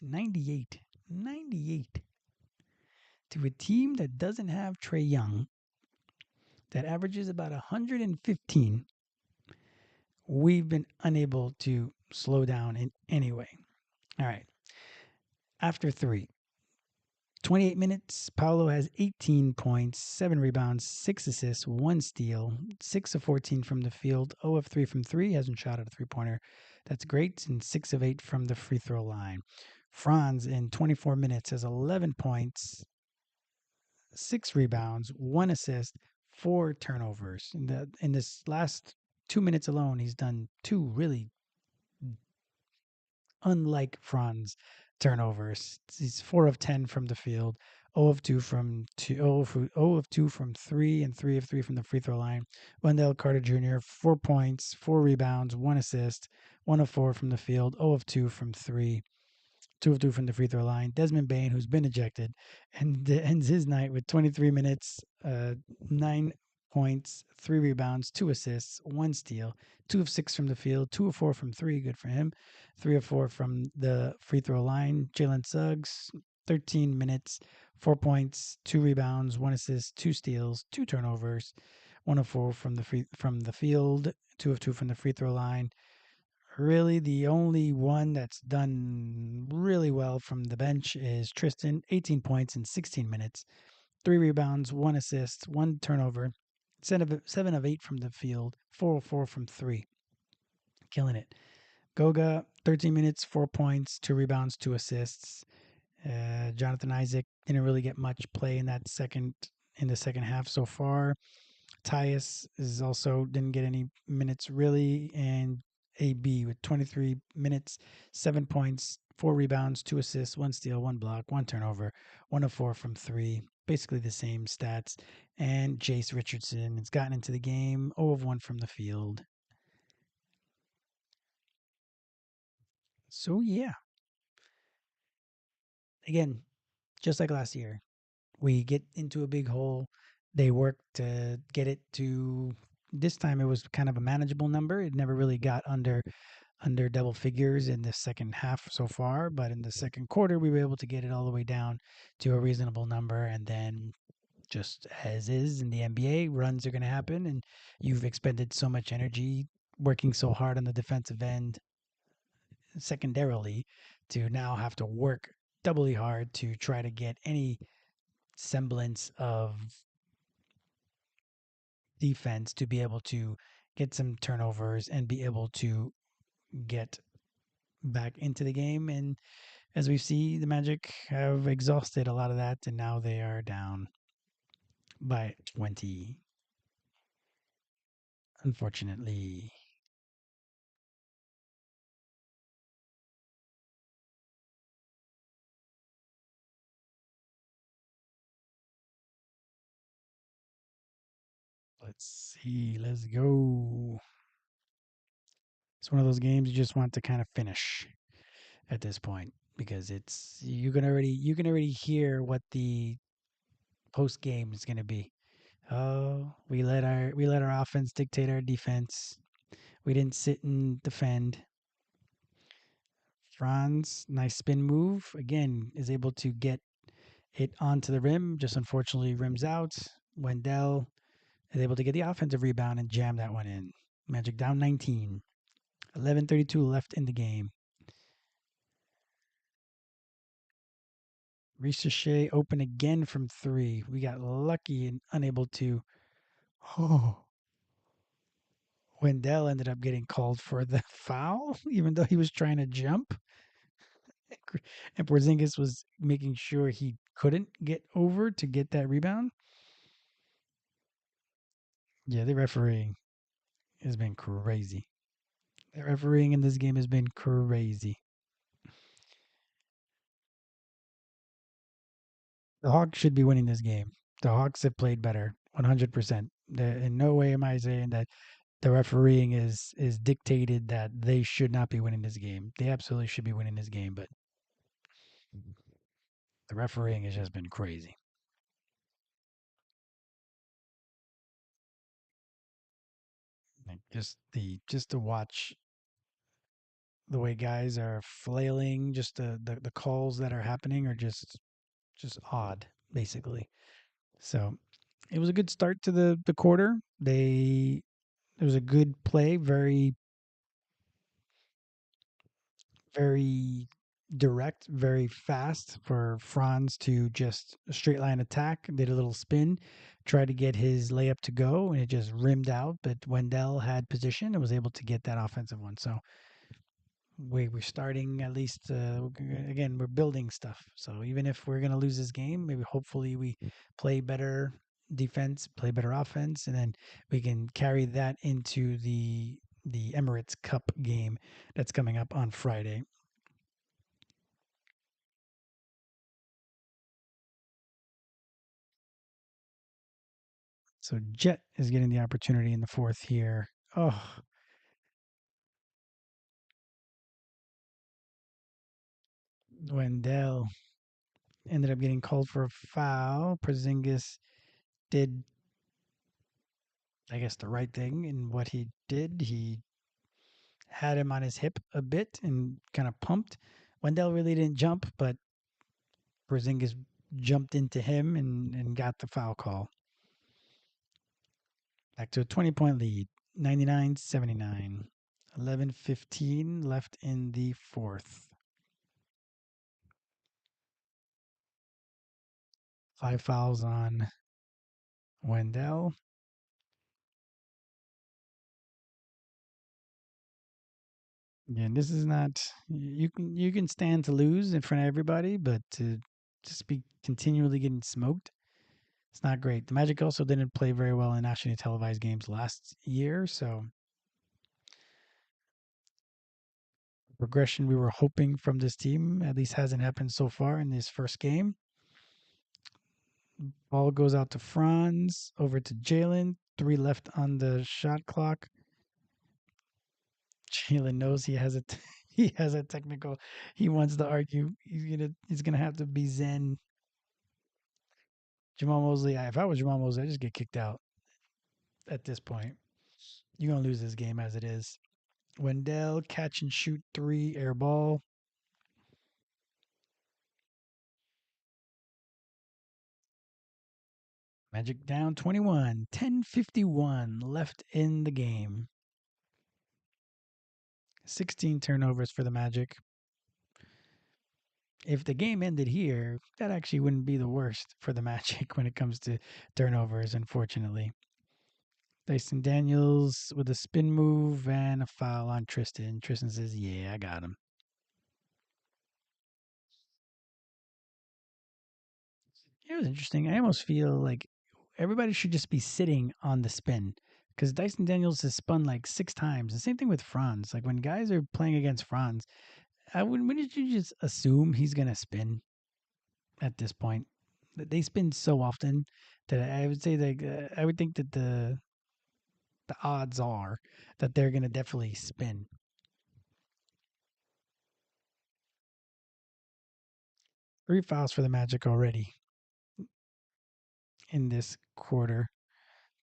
to a team that doesn't have Trey Young, that averages about 115. We've been unable to slow down in any way. All right. After three, 28 minutes, Paolo has 18 points, 7 rebounds, 6 assists, 1 steal, 6 of 14 from the field, 0 of 3 from 3, hasn't shot at a three-pointer. That's great, and 6 of 8 from the free throw line. Franz, in 24 minutes, has 11 points, 6 rebounds, 1 assist, 4 turnovers. In this last 2 minutes alone, he's done 2 really unlike Franz turnovers. He's 4 of 10 from the field, 0 of 2 from 2, 0 of 2 from 3, and 3 of 3 from the free throw line. Wendell Carter Jr., 4 points, 4 rebounds, 1 assist, 1 of 4 from the field, 0 of 2 from 3. 2 of 2 from the free throw line. Desmond Bain, who's been ejected, and ends his night with 23 minutes, 9 points, 3 rebounds, 2 assists, 1 steal, 2 of 6 from the field, 2 of 4 from three, good for him, 3 of 4 from the free throw line. Jalen Suggs, 13 minutes, 4 points, 2 rebounds, 1 assist, 2 steals, 2 turnovers, 1 of 4 from the field, 2 of 2 from the free throw line. Really, the only one that's done really well from the bench is Tristan, 18 points in 16 minutes, 3 rebounds, 1 assist, 1 turnover, 7 of 8 from the field, 4 of 4 from three, killing it. Goga, 13 minutes, 4 points, 2 rebounds, 2 assists. Jonathan Isaac didn't really get much play in the second half so far. Tyus is also didn't get any minutes really, and AB with 23 minutes, 7 points, 4 rebounds, 2 assists, 1 steal, 1 block, 1 turnover, 1 of 4 from three. Basically the same stats. And Jace Richardson has gotten into the game, 0 of 1 from the field. So yeah, again, just like last year, we get into a big hole. They work to get it to. This time it was kind of a manageable number. It never really got under double figures in the second half so far, but in the second quarter we were able to get it all the way down to a reasonable number. And then, just as is in the NBA, runs are going to happen, and you've expended so much energy working so hard on the defensive end, secondarily, to now have to work doubly hard to try to get any semblance of defense to be able to get some turnovers and be able to get back into the game. And as we see, the Magic have exhausted a lot of that, and now they are down by 20, unfortunately. Let's see. Let's go. It's one of those games you just want to kind of finish at this point, because it's you can already hear what the post game is going to be. Oh, we let our offense dictate our defense. We didn't sit and defend. Franz, nice spin move. Again, is able to get it onto the rim, just unfortunately rims out. Wendell is able to get the offensive rebound and jam that one in. Magic down 19. 11:32 left in the game. Ricochet open again from three. We got lucky and unable to. Oh, Wendell ended up getting called for the foul, even though he was trying to jump. And Porzingis was making sure he couldn't get over to get that rebound. Yeah, the refereeing has been crazy. The refereeing in this game has been crazy. The Hawks should be winning this game. The Hawks have played better, 100%. In no way am I saying that the refereeing is dictated that they should not be winning this game. They absolutely should be winning this game, but the refereeing has just been crazy. Like, just to watch the way guys are flailing, just the calls that are happening are just odd, basically. So it was a good start to the quarter. It was a good play, very direct, very fast for Franz to just a straight line attack, did a little spin, tried to get his layup to go, and it just rimmed out. But Wendell had position and was able to get that offensive one. So we're starting, at least, again, we're building stuff. So even if we're going to lose this game, maybe hopefully we play better defense, play better offense, and then we can carry that into the Emirates Cup game that's coming up on Friday. So Jet is getting the opportunity in the fourth here. Oh, Wendell ended up getting called for a foul. Porzingis did I guess, the right thing in what he did. He had him on his hip a bit and kind of pumped. Wendell really didn't jump, but Porzingis jumped into him and got the foul call. Back to a 20-point lead, 99-79. 11:15 left in the fourth. 5 fouls on Wendell. Again, this is not, you can stand to lose in front of everybody, but to just be continually getting smoked, it's not great. The Magic also didn't play very well in nationally televised games last year, so progression we were hoping from this team at least hasn't happened so far in this first game. Ball goes out to Franz, over to Jalen. 3 left on the shot clock. Jalen knows he has a he has a technical. He wants to argue. He's gonna have to be zen. Jamal Mosley. If I was Jamal Mosley, I just get kicked out at this point. You're gonna lose this game as it is. Wendell catch and shoot three, air ball. Magic down 21. 10:51 left in the game. 16 turnovers for the Magic. If the game ended here, that actually wouldn't be the worst for the Magic when it comes to turnovers, unfortunately. Dyson Daniels with a spin move and a foul on Tristan. Tristan says, "Yeah, I got him." It was interesting. I almost feel like everybody should just be sitting on the spin because Dyson Daniels has spun like 6 times. The same thing with Franz. Like when guys are playing against Franz, wouldn't you just assume he's gonna spin at this point? They spin so often that I would say that I would think that the odds are that they're gonna definitely spin. 3 fouls for the Magic already in this quarter.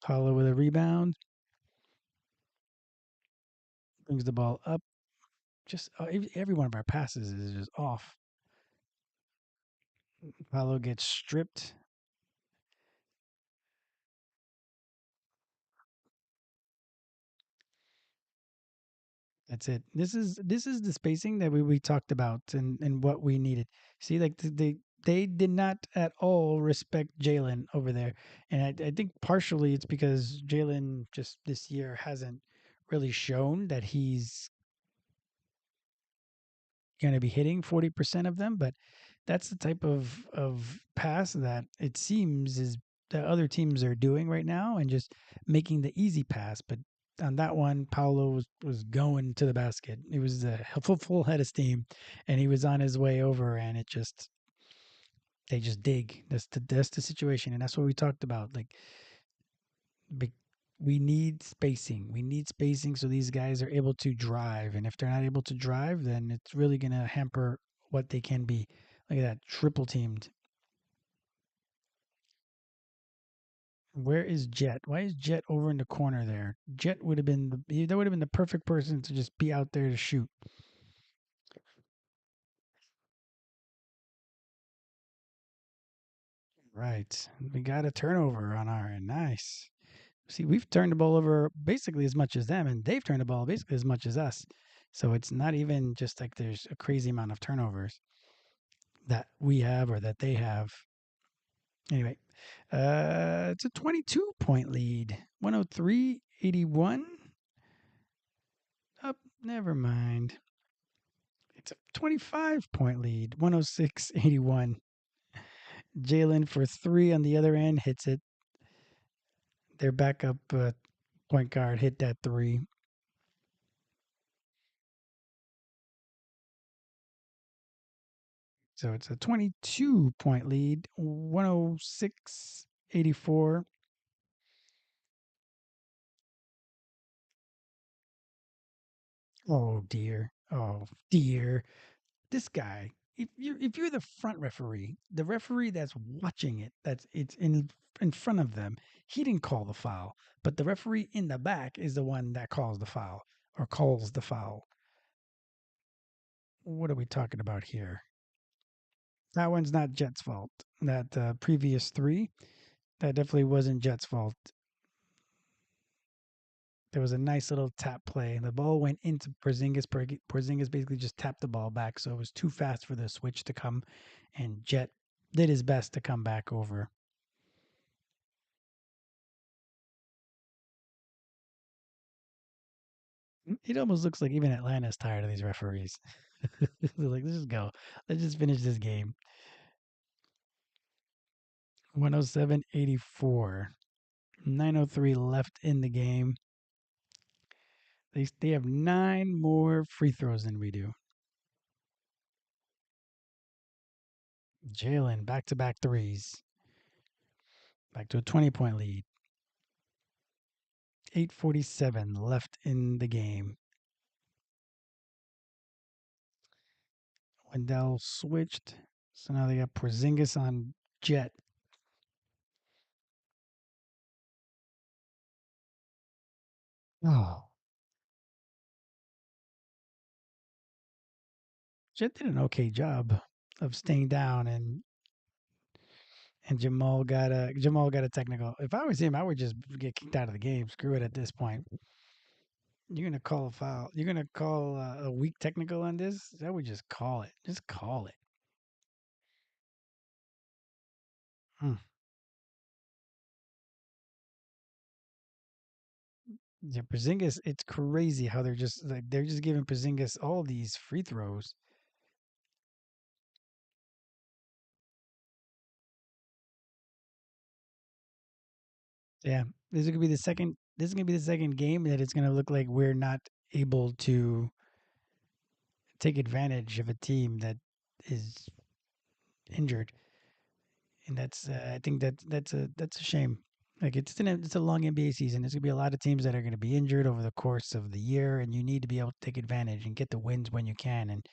Paulo with a rebound, brings the ball up. Just every one of our passes is just off. Paulo gets stripped. That's it. This is the spacing that we talked about and what we needed. See, like they did not at all respect Jalen over there, and I think partially it's because Jalen just this year hasn't really shown that he's going to be hitting 40% of them, but that's the type of pass that it seems is that other teams are doing right now and just making the easy pass. But on that one, Paulo was going to the basket. It was a full head of steam, and he was on his way over, and it just they just dig. That's the situation, and that's what we talked about. Like, be- we need spacing. We need spacing so these guys are able to drive, and if they're not able to drive, then it's really gonna hamper what they can be. Look at that, triple teamed. Where is Jet? Why is Jet over in the corner there? Jet would have been that would have been the perfect person to just be out there to shoot. Right. We got a turnover on our end. Nice. See, we've turned the ball over basically as much as them, and they've turned the ball basically as much as us. So it's not even just like there's a crazy amount of turnovers that we have or that they have. Anyway, it's a 22-point lead. 103-81. Up, never mind. It's a 25-point lead. 106-81. Jalen for three on the other end hits it. Their backup point guard hit that three. So it's a 22-point lead. 106-84. Oh dear. Oh dear. This guy. if you're the front referee, the referee that's watching it, that's it's in front of them, he didn't call the foul, but the referee in the back is the one that calls the foul or calls the foul. What are we talking about here? That one's not Jet's fault. That previous three, that definitely wasn't Jet's fault. There was a nice little tap play. The ball went into Porzingis. Porzingis basically just tapped the ball back, so it was too fast for the switch to come, and Jet did his best to come back over. It almost looks like even Atlanta's tired of these referees. They're like, let's just go. Let's just finish this game. 107-84. 9:03 left in the game. They have 9 more free throws than we do. Jalen, back to back threes. Back to a 20-point lead. 8:47 left in the game. Wendell switched. So now they got Porzingis on Jet. Oh. Jet did an okay job of staying down, and Jamal got a technical. If I was him, I would just get kicked out of the game. Screw it at this point. You're gonna call a foul. You're gonna call a weak technical on this. I would just call it. Just call it. Hmm. Yeah, Porzingis. It's crazy how they're just giving Porzingis all these free throws. Yeah, this is gonna be the second. This is gonna be the second game that it's gonna look like we're not able to take advantage of a team that is injured, and I think that's a shame. Like it's a long NBA season. There's gonna be a lot of teams that are gonna be injured over the course of the year, and you need to be able to take advantage and get the wins when you can. And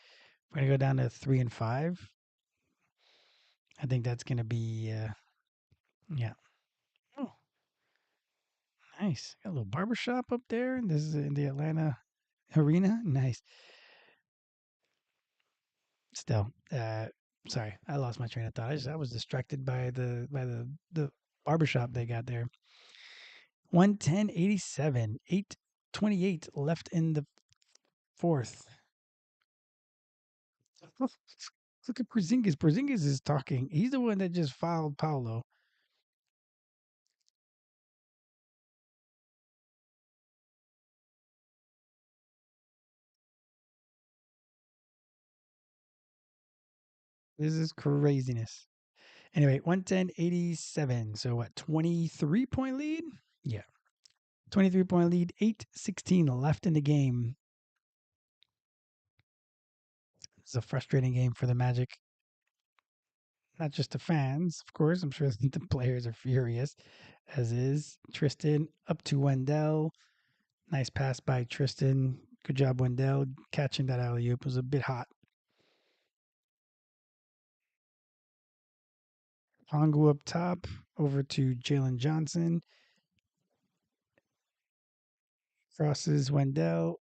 we're gonna go down to 3-5. I think that's gonna be yeah. Oh, nice. Got a little barbershop up there, and this is in the Atlanta arena. Nice. Still, sorry, I lost my train of thought. I was distracted by the barbershop they got there. 110-87, 8:28 left in the fourth. Look at Porzingis. Porzingis is talking. He's the one that just fouled Paolo. This is craziness. Anyway, 110-87. So what, 23-point lead? Yeah. 23-point lead, 8:16 left in the game. It's a frustrating game for the Magic. Not just the fans, of course. I'm sure the players are furious, as is Tristan up to Wendell. Nice pass by Tristan. Good job, Wendell, catching that alley oop. It was a bit hot. Pongu up top, over to Jalen Johnson. Crosses Wendell.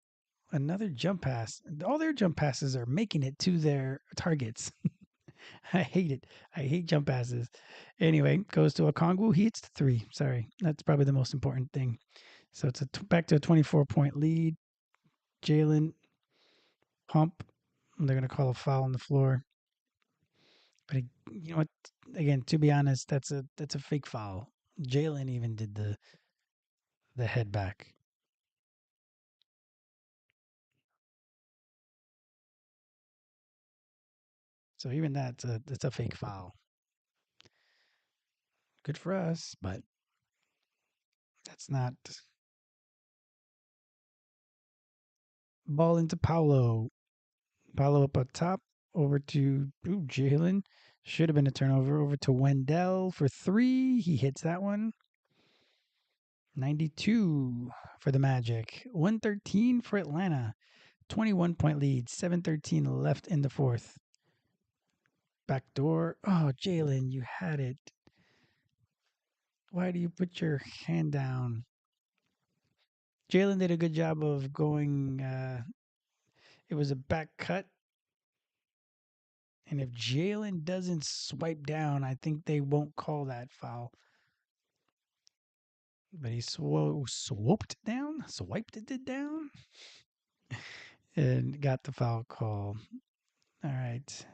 Another jump pass. All their jump passes are making it to their targets. I hate it. I hate jump passes. Anyway, goes to Okongwu. He hits the three. Sorry. That's probably the most important thing. So it's back to a 24-point lead. Jalen pump. They're going to call a foul on the floor. But you know what? Again, to be honest, that's a fake foul. Jalen even did the head back. So even that's a fake foul. Good for us, but that's not ball into Paolo. Paolo up top, over to Jalen. Should have been a turnover. Over to Wendell for three. He hits that one. 92 for the Magic. 113 for Atlanta. 21-point lead. 7:13 left in the fourth. Back door. Oh, Jalen, you had it. Why do you put your hand down? Jalen did a good job of going. It was a back cut. And if Jalen doesn't swipe down, I think they won't call that foul. But he swooped down, swiped it down, and got the foul call. All right.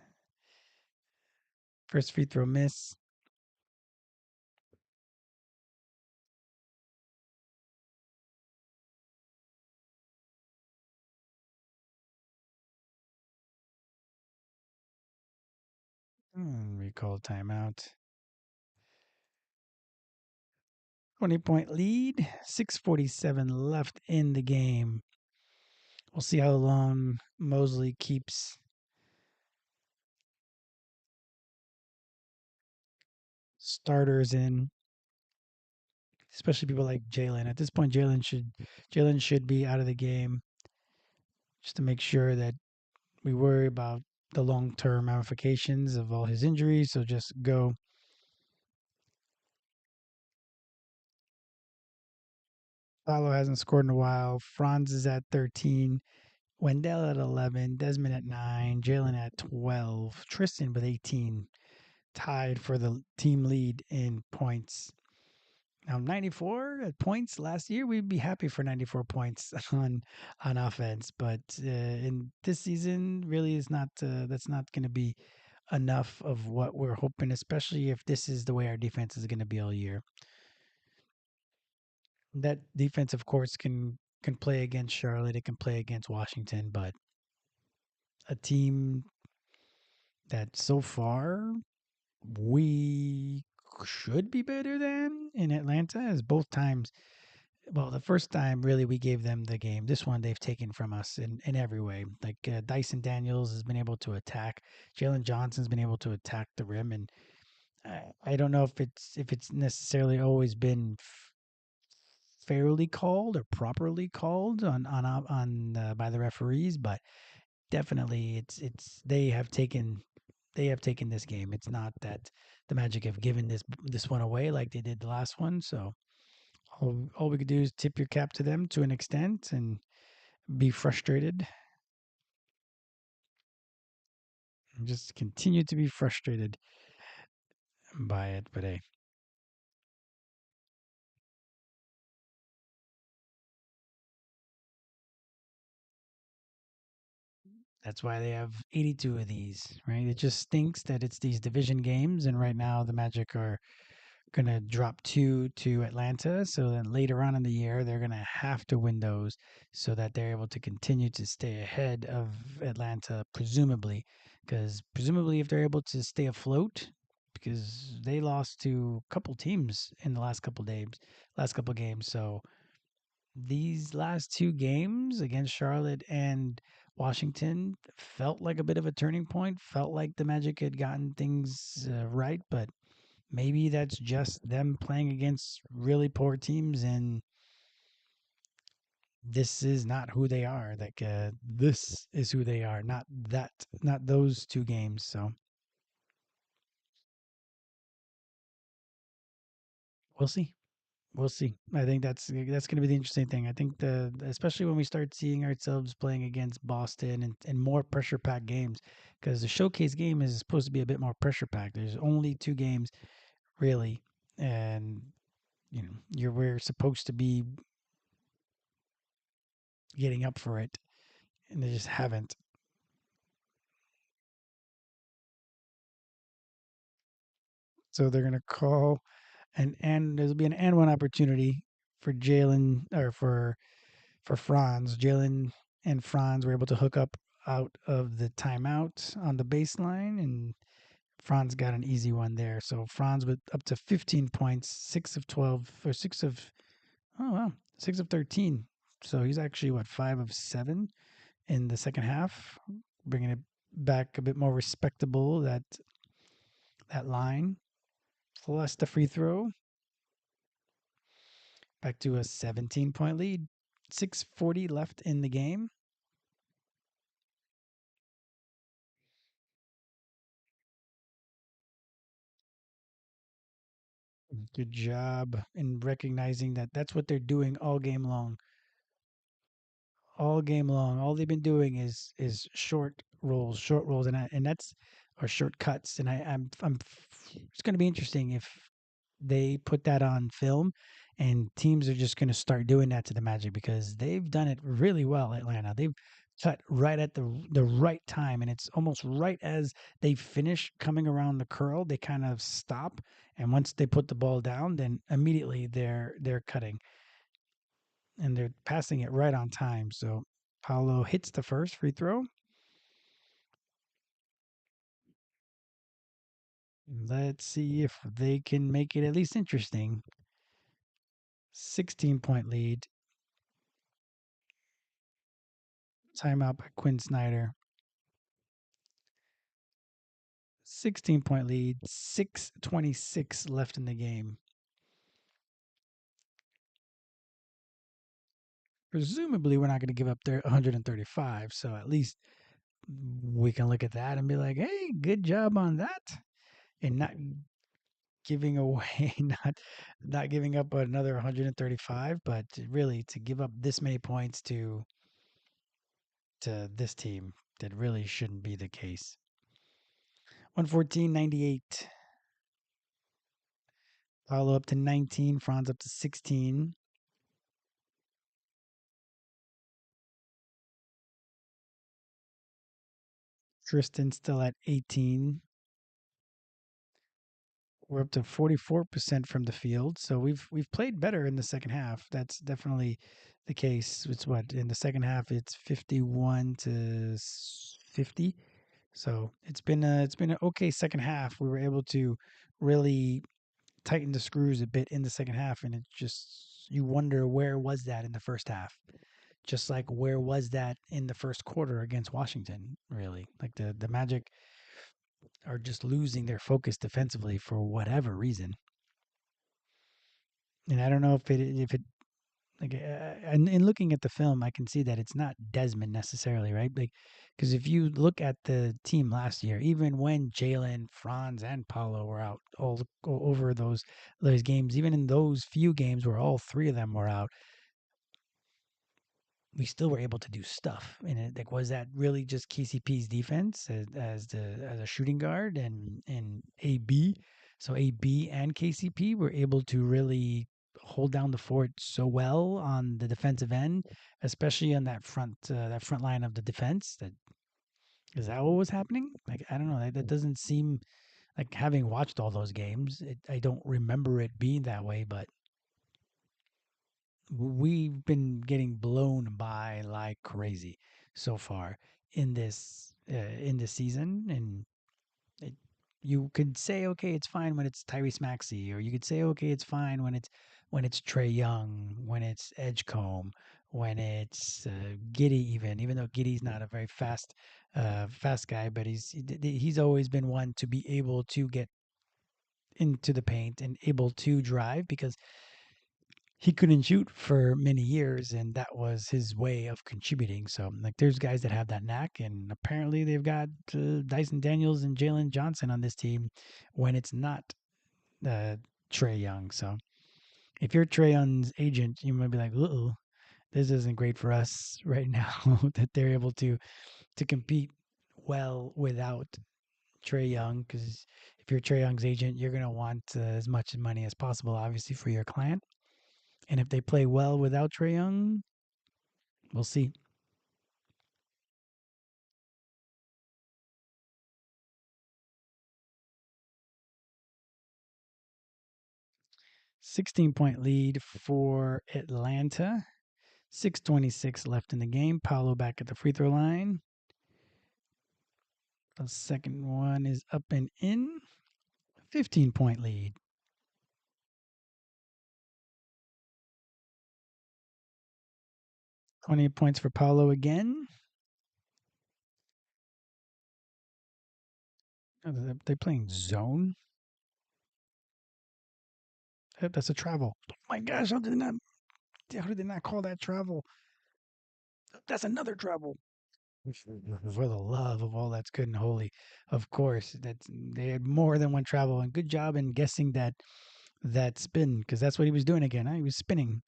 First free throw miss. We call timeout. 20-point lead, 6:47 left in the game. We'll see how long Mosley keeps starters in, especially people like Jalen. At this point, Jalen should be out of the game just to make sure that we worry about the long term ramifications of all his injuries. So just go. Paolo hasn't scored in a while. Franz is at 13. Wendell at 11. Desmond at 9. Jalen at 12. Tristan with 18. Tied for the team lead in points. Now 94 at points last year, we'd be happy for 94 points on offense, but in this season, really is not. That's not going to be enough of what we're hoping, especially if this is the way our defense is going to be all year. That defense, of course, can play against Charlotte. It can play against Washington, but a team that so far we should be better than in Atlanta as both times. Well, the first time really we gave them the game. This one they've taken from us in every way. Like Dyson Daniels has been able to attack. Jalen Johnson's been able to attack the rim, and I don't know if it's necessarily always been fairly called or properly called on by the referees, but definitely it's they have taken this game. It's not that the Magic have given this one away like they did the last one. So all we could do is tip your cap to them to an extent and be frustrated and just continue to be frustrated by it. But hey, that's why they have 82 of these, right? It just stinks that it's these division games, and right now the Magic are going to drop two to Atlanta. So then later on in the year, they're going to have to win those so that they're able to continue to stay ahead of Atlanta, presumably. Because presumably, if they're able to stay afloat, because they lost to a couple teams in the last couple games. So these last two games against Charlotte and Washington felt like a bit of a turning point. Felt like the Magic had gotten things right, but maybe that's just them playing against really poor teams, and this is not who they are. Like this is who they are, not those two games. So we'll see. We'll see. I think that's going to be the interesting thing. I think especially when we start seeing ourselves playing against Boston and more pressure packed games, because the showcase game is supposed to be a bit more pressure packed. There's only two games really, and we're supposed to be getting up for it, and they just haven't. So they're gonna call and there'll be an and one opportunity for Jalen or for Franz. Jalen and Franz were able to hook up out of the timeout on the baseline, and Franz got an easy one there. So Franz with up to 15 points, 6 of 12 or 6 of 13. So he's actually what 5 of 7 in the second half, bringing it back a bit more respectable that line. Plus the free throw, back to a 17-point lead. 6:40 left in the game. Good job in recognizing that that's what they're doing all game long. All game long. All they've been doing is short rolls, and that's or short cuts. And it's going to be interesting if they put that on film, and teams are just going to start doing that to the Magic because they've done it really well. Atlanta, they've cut right at the right time, and it's almost right as they finish coming around the curl, they kind of stop, and once they put the ball down, then immediately they're cutting and they're passing it right on time. So Paolo hits the first free throw. Let's see if they can make it at least interesting. 16-point lead. Timeout by Quinn Snyder. 16-point lead. 6:26 left in the game. Presumably, we're not going to give up their 135. So at least we can look at that and be like, hey, good job on that. And not giving away, not giving up another 135, but really to give up this many points to this team that really shouldn't be the case. 114.98. Paulo up to 19. Franz up to 16. Tristan still at 18. We're up to 44% from the field, so we've played better in the second half. That's definitely the case. It's what in the second half it's 51 to 50. So it's been an okay second half. We were able to really tighten the screws a bit in the second half, and it just you wonder where was that in the first half, just like where was that in the first quarter against Washington. Really, like the Magic are just losing their focus defensively for whatever reason, and I don't know if it like and in looking at the film, I can see that it's not Desmond necessarily, right? Like, because if you look at the team last year, even when Jalen, Franz, and Paulo were out all over those games, even in those few games where all three of them were out, we still were able to do stuff. And it, like, was that really just KCP's defense as a shooting guard and AB? So AB and KCP were able to really hold down the fort so well on the defensive end, especially on that front line of the defense. That is that what was happening? Like I don't know. That doesn't seem like having watched all those games. I don't remember it being that way, but we've been getting blown by like crazy so far in this season, and it, you could say okay, it's fine when it's Tyrese Maxey, or you could say okay, it's fine when it's Trey Young, when it's Edgecombe, when it's Giddy, even though Giddy's not a very fast guy, but he's always been one to be able to get into the paint and able to drive because he couldn't shoot for many years, and that was his way of contributing. So, like, there's guys that have that knack, and apparently they've got Dyson Daniels and Jalen Johnson on this team when it's not uh, Trey Young. So, if you're Trey Young's agent, you might be like, "Uh-oh, this isn't great for us right now." That they're able to compete well without Trey Young, because if you're Trey Young's agent, you're gonna want as much money as possible, obviously, for your client. And if they play well without Trey Young, we'll see. 16-point lead for Atlanta. 6:26 left in the game. Paolo back at the free throw line. The second one is up and in. 15-point lead. 28 points for Paolo again. Oh, they're playing zone. That's a travel. Oh my gosh, how did they not call that travel? That's another travel. For the love of all that's good and holy, of course, that's they had more than one travel. And good job in guessing that that spin because that's what he was doing again. Huh? He was spinning.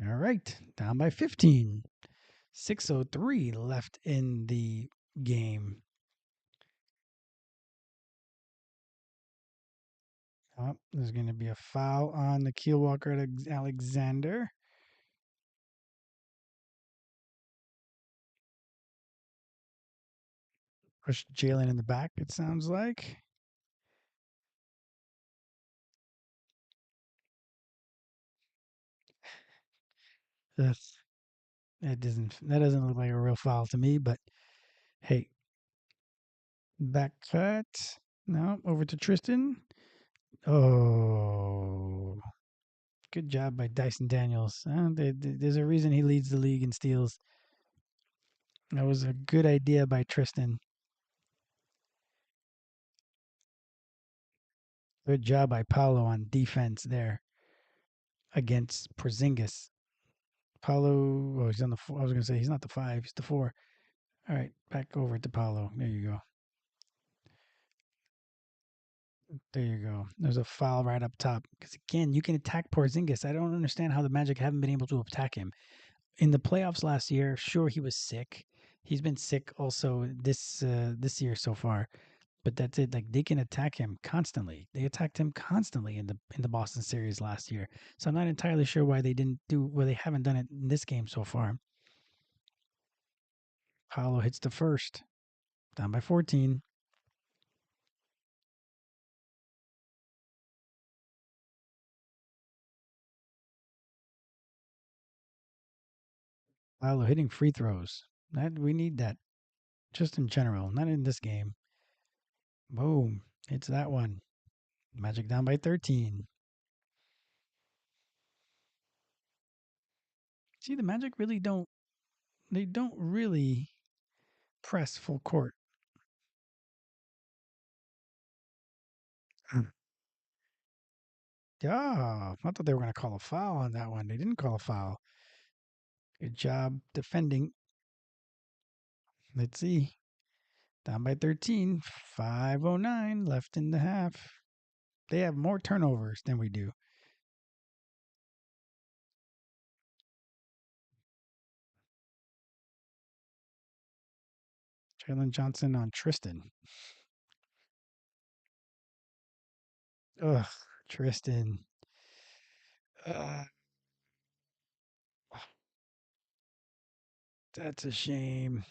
All right, down by 15. 6:03 left in the game. Oh, there's going to be a foul on the Keel Walker Alexander. Push Jalen in the back, it sounds like. That's, that doesn't look like a real foul to me, but hey, back cut. No, over to Tristan. Oh, good job by Dyson Daniels. There's a reason he leads the league in steals. That was a good idea by Tristan. Good job by Paulo on defense there against Porzingis. Paulo, oh, he's on the four. I was going to say he's not the five, he's the four. All right, back over to Paulo. There you go. There you go. There's a foul right up top. Because again, you can attack Porzingis. I don't understand how the Magic haven't been able to attack him. In the playoffs last year, sure he was sick. He's been sick also this year so far. But that's it. Like they can attack him constantly. They attacked him constantly in the Boston series last year. So I'm not entirely sure why they haven't done it in this game so far. Paolo hits the first, down by 14. Paolo hitting free throws. That we need that just in general, not in this game. Boom. Hits that one. Magic down by 13. See, the Magic really don't they don't really press full court. Mm. Yeah, I thought they were going to call a foul on that one. They didn't call a foul. Good job defending. Let's see. Down by 13. 5:09 left in the half. They have more turnovers than we do. Jalen Johnson on Tristan. Ugh, Tristan. Uh, that's a shame.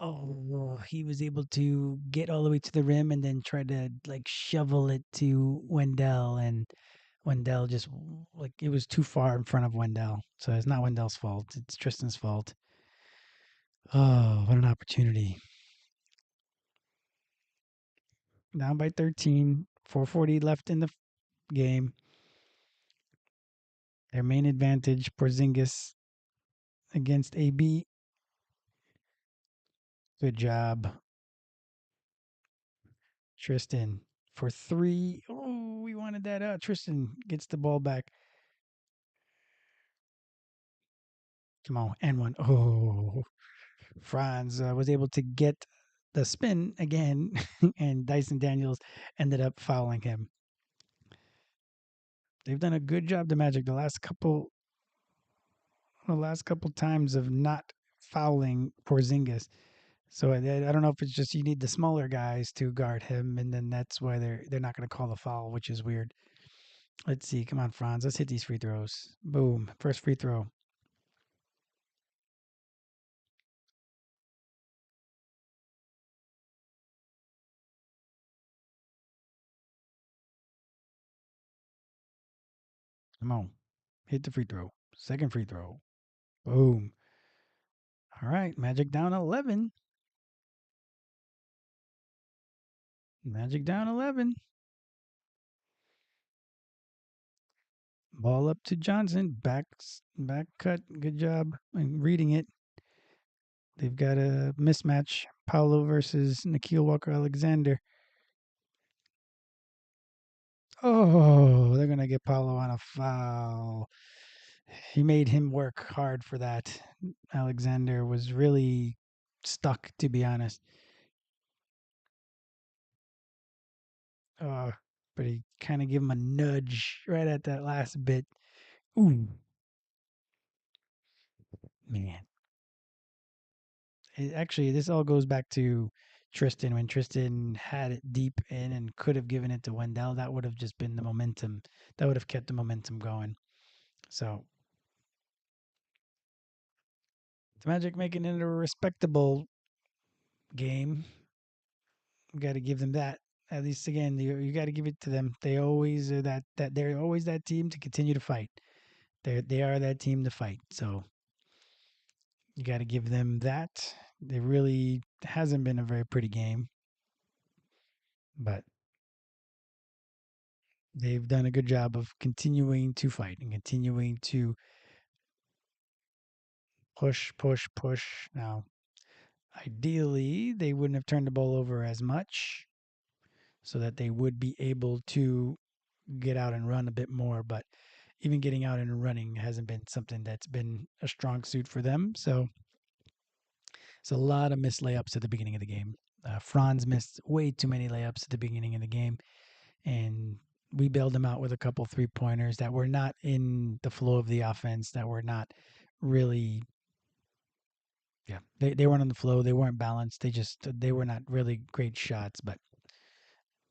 Oh, he was able to get all the way to the rim and then try to like shovel it to Wendell, and Wendell just like it was too far in front of Wendell. So it's not Wendell's fault. It's Tristan's fault. Oh, what an opportunity. Down by 13, 4:40 left in the game. Their main advantage, Porzingis against AB. Good job, Tristan. For three. Oh, we wanted that out. Tristan gets the ball back. Come on, and one. Oh, Franz was able to get the spin again, and Dyson Daniels ended up fouling him. They've done a good job, the Magic, the last couple times of not fouling Porzingis. So I don't know if it's just you need the smaller guys to guard him, and then that's why they're not going to call the foul, which is weird. Let's see. Come on, Franz. Let's hit these free throws. Boom. First free throw. Come on. Hit the free throw. Second free throw. Boom. All right. Magic down 11. Magic down 11. Ball up to Johnson. Back cut. Good job in reading it. They've got a mismatch. Paolo versus Nikhil Walker Alexander. Oh, they're gonna get Paolo on a foul. He made him work hard for that. Alexander was really stuck, to be honest. Uh, but he kind of give him a nudge right at that last bit. Ooh, man. Actually, this all goes back to Tristan. When Tristan had it deep in and could have given it to Wendell, that would have just been the momentum. That would have kept the momentum going. So the Magic making it a respectable game. We got to give them that. At least again, you got to give it to them. They always are that they're always that team to continue to fight. They are that team to fight. So you got to give them that. It really hasn't been a very pretty game, but they've done a good job of continuing to fight and continuing to push, push, push. Now, ideally, they wouldn't have turned the ball over as much so that they would be able to get out and run a bit more. But even getting out and running hasn't been something that's been a strong suit for them. So it's a lot of missed layups at the beginning of the game. Franz missed way too many layups at the beginning of the game, and we bailed them out with a couple 3 pointers that were not in the flow of the offense, that were not really, yeah, they weren't on the flow, they weren't balanced, they were not really great shots. But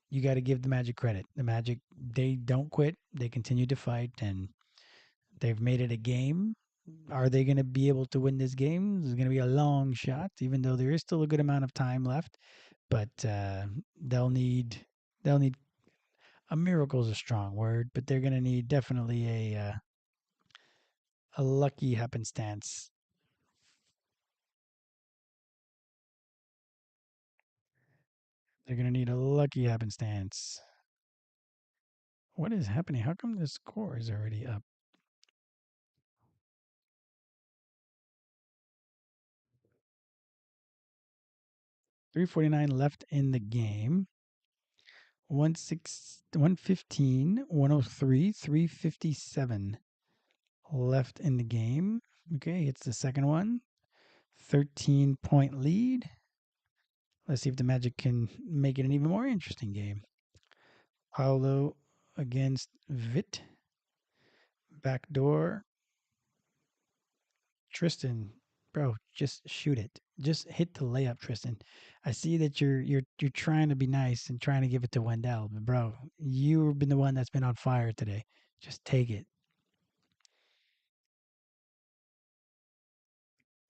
you got to give the Magic credit. The Magic, they don't quit, they continue to fight, and they've made it a game. Are they going to be able to win this game? It's going to be a long shot, even though there is still a good amount of time left. But they'll need they'll need a miracle is a strong word, but they're going to need definitely a lucky happenstance. They're going to need a lucky happenstance. What is happening? How come the score is already up? 3:49 left in the game. 115, 103, 357 left in the game. Okay, it's the second one. 13-point lead. Let's see if the Magic can make it an even more interesting game. Paulo against Vit. Backdoor. Tristan, bro, just shoot it. Just hit the layup, Tristan. I see that you're trying to be nice and trying to give it to Wendell, but bro, you've been the one that's been on fire today. Just take it.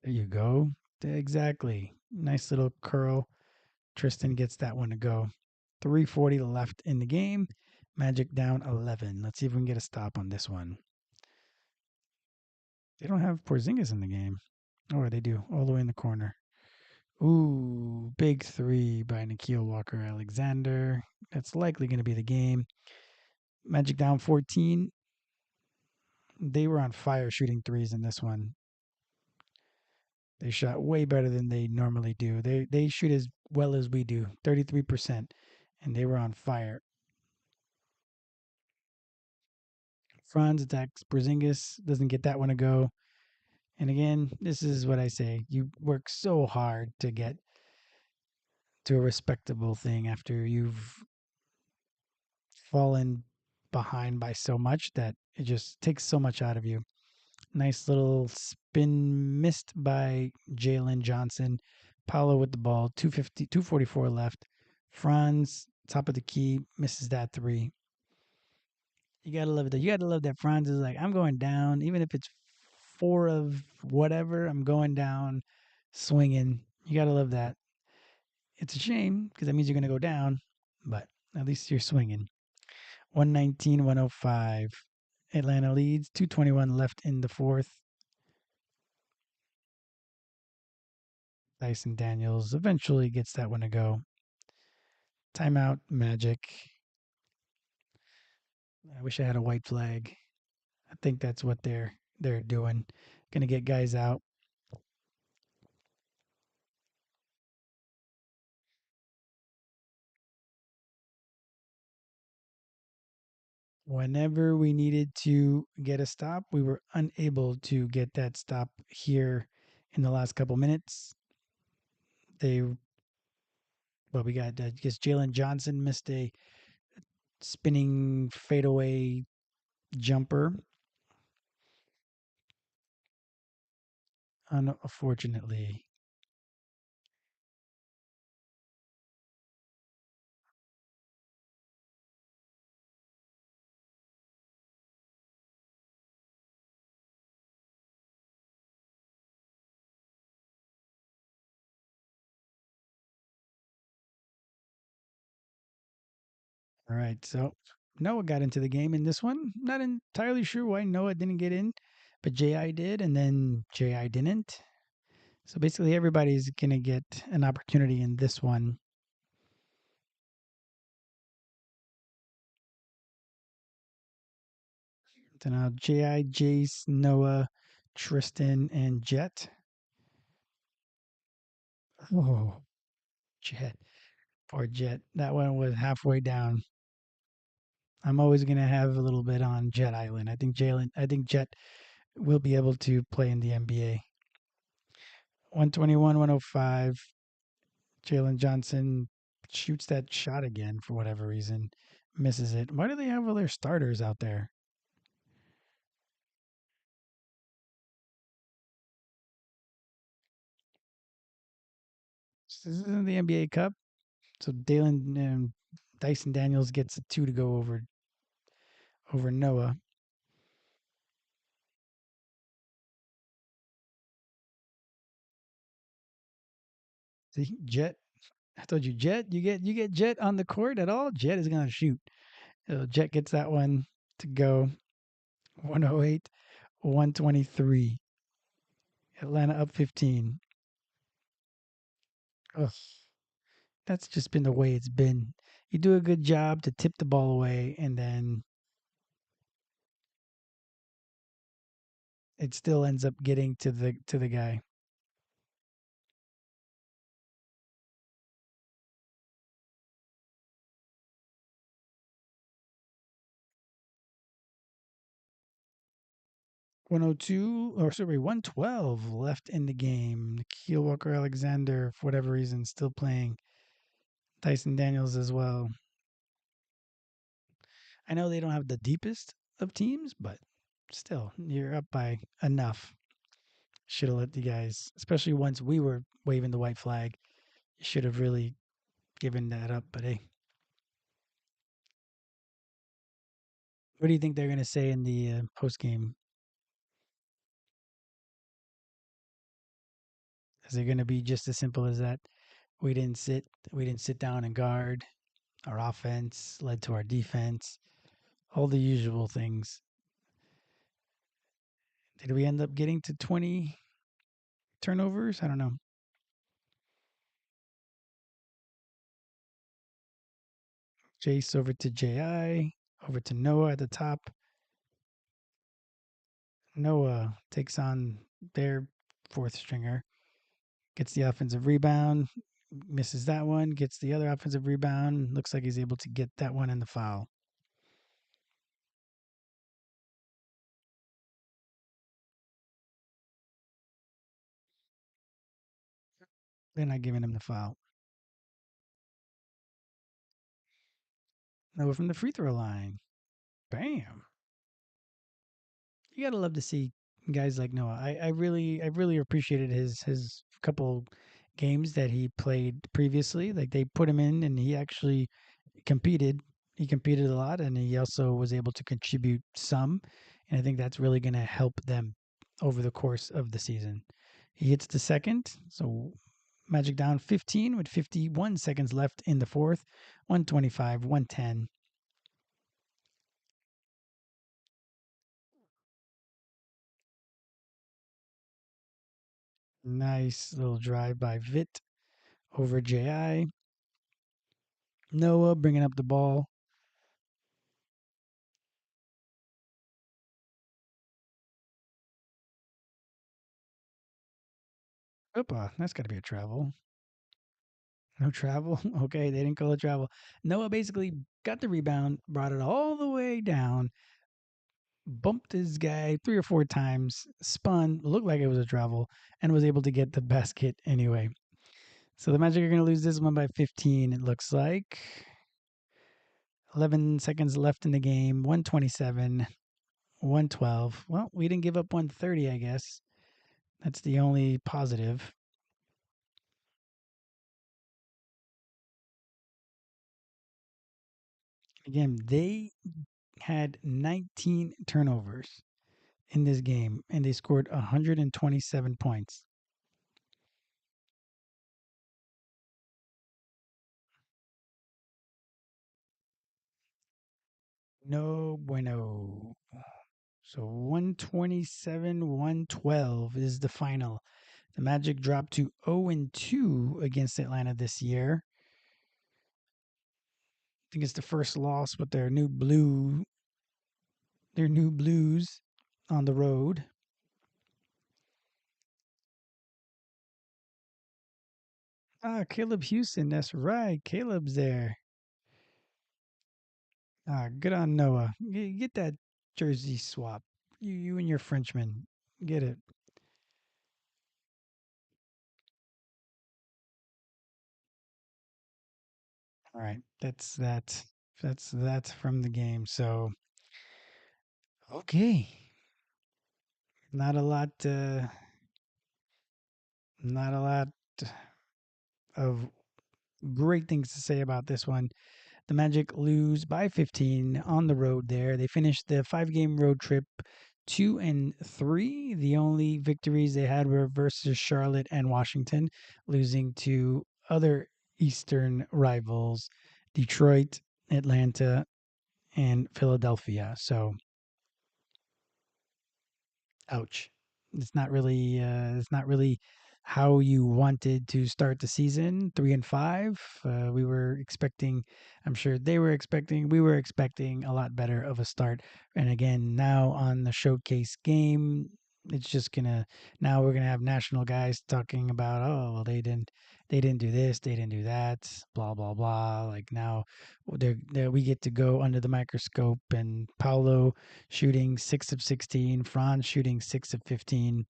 There you go. Exactly. Nice little curl. Tristan gets that one to go. 3:40 left in the game. Magic down 11. Let's see if we can get a stop on this one. They don't have Porzingis in the game. Oh, they do. All the way in the corner. Ooh, big three by Nikhil Walker Alexander. That's likely going to be the game. Magic down 14. They were on fire shooting threes in this one. They shot way better than they normally do. They shoot as well as we do, 33%, and they were on fire. Franz attacks Porzingis, doesn't get that one to go. And again, this is what I say. You work so hard to get to a respectable thing after you've fallen behind by so much that it just takes so much out of you. Nice little spin missed by Jalen Johnson. Paolo with the ball, 250, 244 left. Franz, top of the key, misses that three. You gotta love it. You gotta love that Franz is like, I'm going down, even if it's four of whatever, I'm going down, swinging. You gotta love that. It's a shame because that means you're gonna go down, but at least you're swinging. 119, 105. Atlanta leads, 221 left in the fourth. Dyson Daniels eventually gets that one to go. Timeout, Magic. I wish I had a white flag. I think that's what they're doing. Gonna get guys out. Whenever we needed to get a stop, we were unable to get that stop here in the last couple minutes. They well, we got I guess Jalen Johnson missed a spinning fadeaway jumper, unfortunately. All right, so Noah got into the game in this one. Not entirely sure why Noah didn't get in, but Ji did, and then Ji didn't. So basically, everybody's gonna get an opportunity in this one. So now Ji, Jace, Noah, Tristan, and Jet. Oh, Jet, poor Jet. That one was halfway down. I'm always gonna have a little bit on Jet Island. I think Jet will be able to play in the NBA. 121, 105. Jalen Johnson shoots that shot again for whatever reason, misses it. Why do they have all their starters out there? This isn't the NBA Cup, so Dalen Dyson Daniels gets a two to go over Noah. See, Jet. I told you, Jet. You get Jet on the court at all. Jet is gonna shoot. Jet gets that one to go. 108, 123. Atlanta up 15. Ugh, that's just been the way it's been. You do a good job to tip the ball away, and then it still ends up getting to the guy. 102 or sorry 112 left in the game. Nikhil Walker Alexander, for whatever reason, still playing. Tyson Daniels as well. I know they don't have the deepest of teams, but still, you're up by enough. Should have let the guys, especially once we were waving the white flag, you should have really given that up. But hey, what do you think they're going to say in the post game? Is it going to be just as simple as that? We didn't sit down and guard. Our offense led to our defense. All the usual things. Did we end up getting to 20 turnovers? I don't know. Jace over to JI, over to Noah at the top. Noah takes on their fourth stringer, gets the offensive rebound, misses that one, gets the other offensive rebound. Looks like he's able to get that one in the foul. They're not giving him the foul. Noah from the free throw line. Bam. You gotta love to see guys like Noah. I really appreciated his couple games that he played previously. Like they put him in and he actually competed. He competed a lot and he also was able to contribute some. And I think that's really gonna help them over the course of the season. He hits the second, so Magic down 15 with 51 seconds left in the fourth. 125, 110. Nice little drive by Vit over JI. Noah bringing up the ball. Opa, that's got to be a travel. No travel. Okay, they didn't call it travel. Noah basically got the rebound, brought it all the way down, bumped his guy three or four times, spun, looked like it was a travel, and was able to get the basket anyway. So the Magic are going to lose this one by 15, it looks like. 11 seconds left in the game. 127, 112. Well, we didn't give up 130, I guess. That's the only positive. Again, they had 19 turnovers in this game, and they scored 127 points. No bueno. So 127, 112 is the final. The Magic dropped to 0 and 2 against Atlanta this year. I think it's the first loss with their new blues on the road. Ah, Caleb Houston, that's right. Caleb's there. Ah, good on Noah. Get that jersey swap. You and your Frenchman. Get it. All right. That's that. That's from the game. So okay. Not a lot not a lot of great things to say about this one. The Magic lose by 15 on the road there. They finished the 5 game road trip 2 and 3. The only victories they had were versus Charlotte and Washington, losing to other Eastern rivals, Detroit, Atlanta, and Philadelphia. So ouch. It's not really how you wanted to start the season. 3 and 5. We were expecting. I'm sure they were expecting. We were expecting a lot better of a start. And again, now on the showcase game, it's just gonna. Now we're gonna have national guys talking about. Oh well, they didn't do this. They didn't do that. Blah blah blah. Like now, we get to go under the microscope, and Paulo shooting 6 of 16, Franz shooting 6 of 15.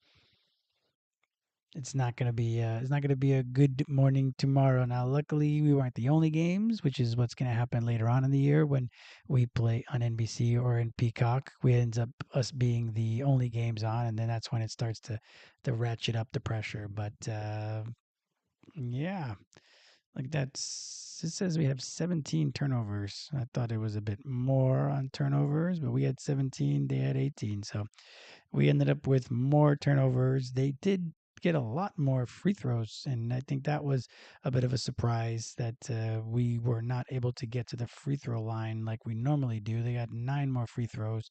It's not gonna be a good morning tomorrow. Now, luckily, we weren't the only games, which is what's gonna happen later on in the year when we play on NBC or in Peacock. We ends up us being the only games on, and then that's when it starts to ratchet up the pressure. But yeah, like that's it says we have 17 turnovers. I thought it was a bit more on turnovers, but we had 17, they had 18. So we ended up with more turnovers. They did get a lot more free throws, and I think that was a bit of a surprise that we were not able to get to the free throw line like we normally do. They got 9 more free throws.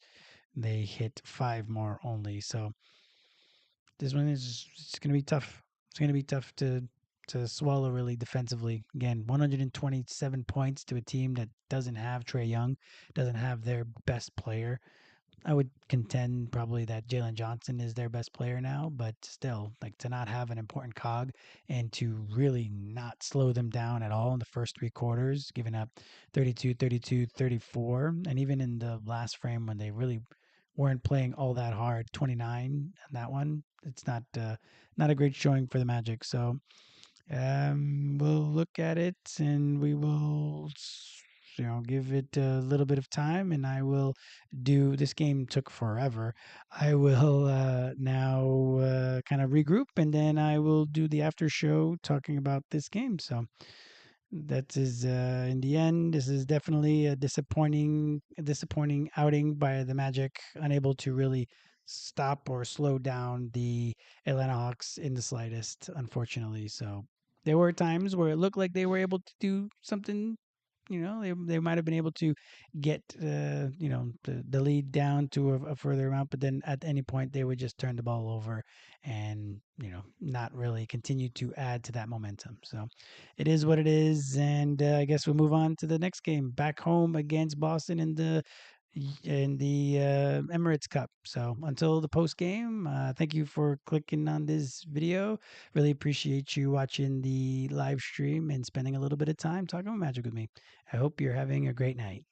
They hit 5 more only. So this one is it's going to be tough. It's going to be tough to swallow really defensively. Again, 127 points to a team that doesn't have Trey Young, doesn't have their best player. I would contend probably that Jalen Johnson is their best player now, but still, like to not have an important cog and to really not slow them down at all in the first 3 quarters, giving up 32, 32, 34. And even in the last frame when they really weren't playing all that hard, 29 on that one, it's not a great showing for the Magic. So we'll look at it and we will, give it a little bit of time. And I will do. This game took forever. I will now kind of regroup, and then I will do the after show talking about this game. So that is in the end. This is definitely a disappointing outing by the Magic, unable to really stop or slow down the Atlanta Hawks in the slightest, unfortunately. So there were times where it looked like they were able to do something. They might have been able to get the lead down to a further amount, but then at any point they would just turn the ball over and not really continue to add to that momentum. So it is what it is, and I guess we'll move on to the next game back home against Boston in the Emirates Cup. So until the post game, thank you for clicking on this video. Really appreciate you watching the live stream and spending a little bit of time talking about Magic with me. I hope you're having a great night.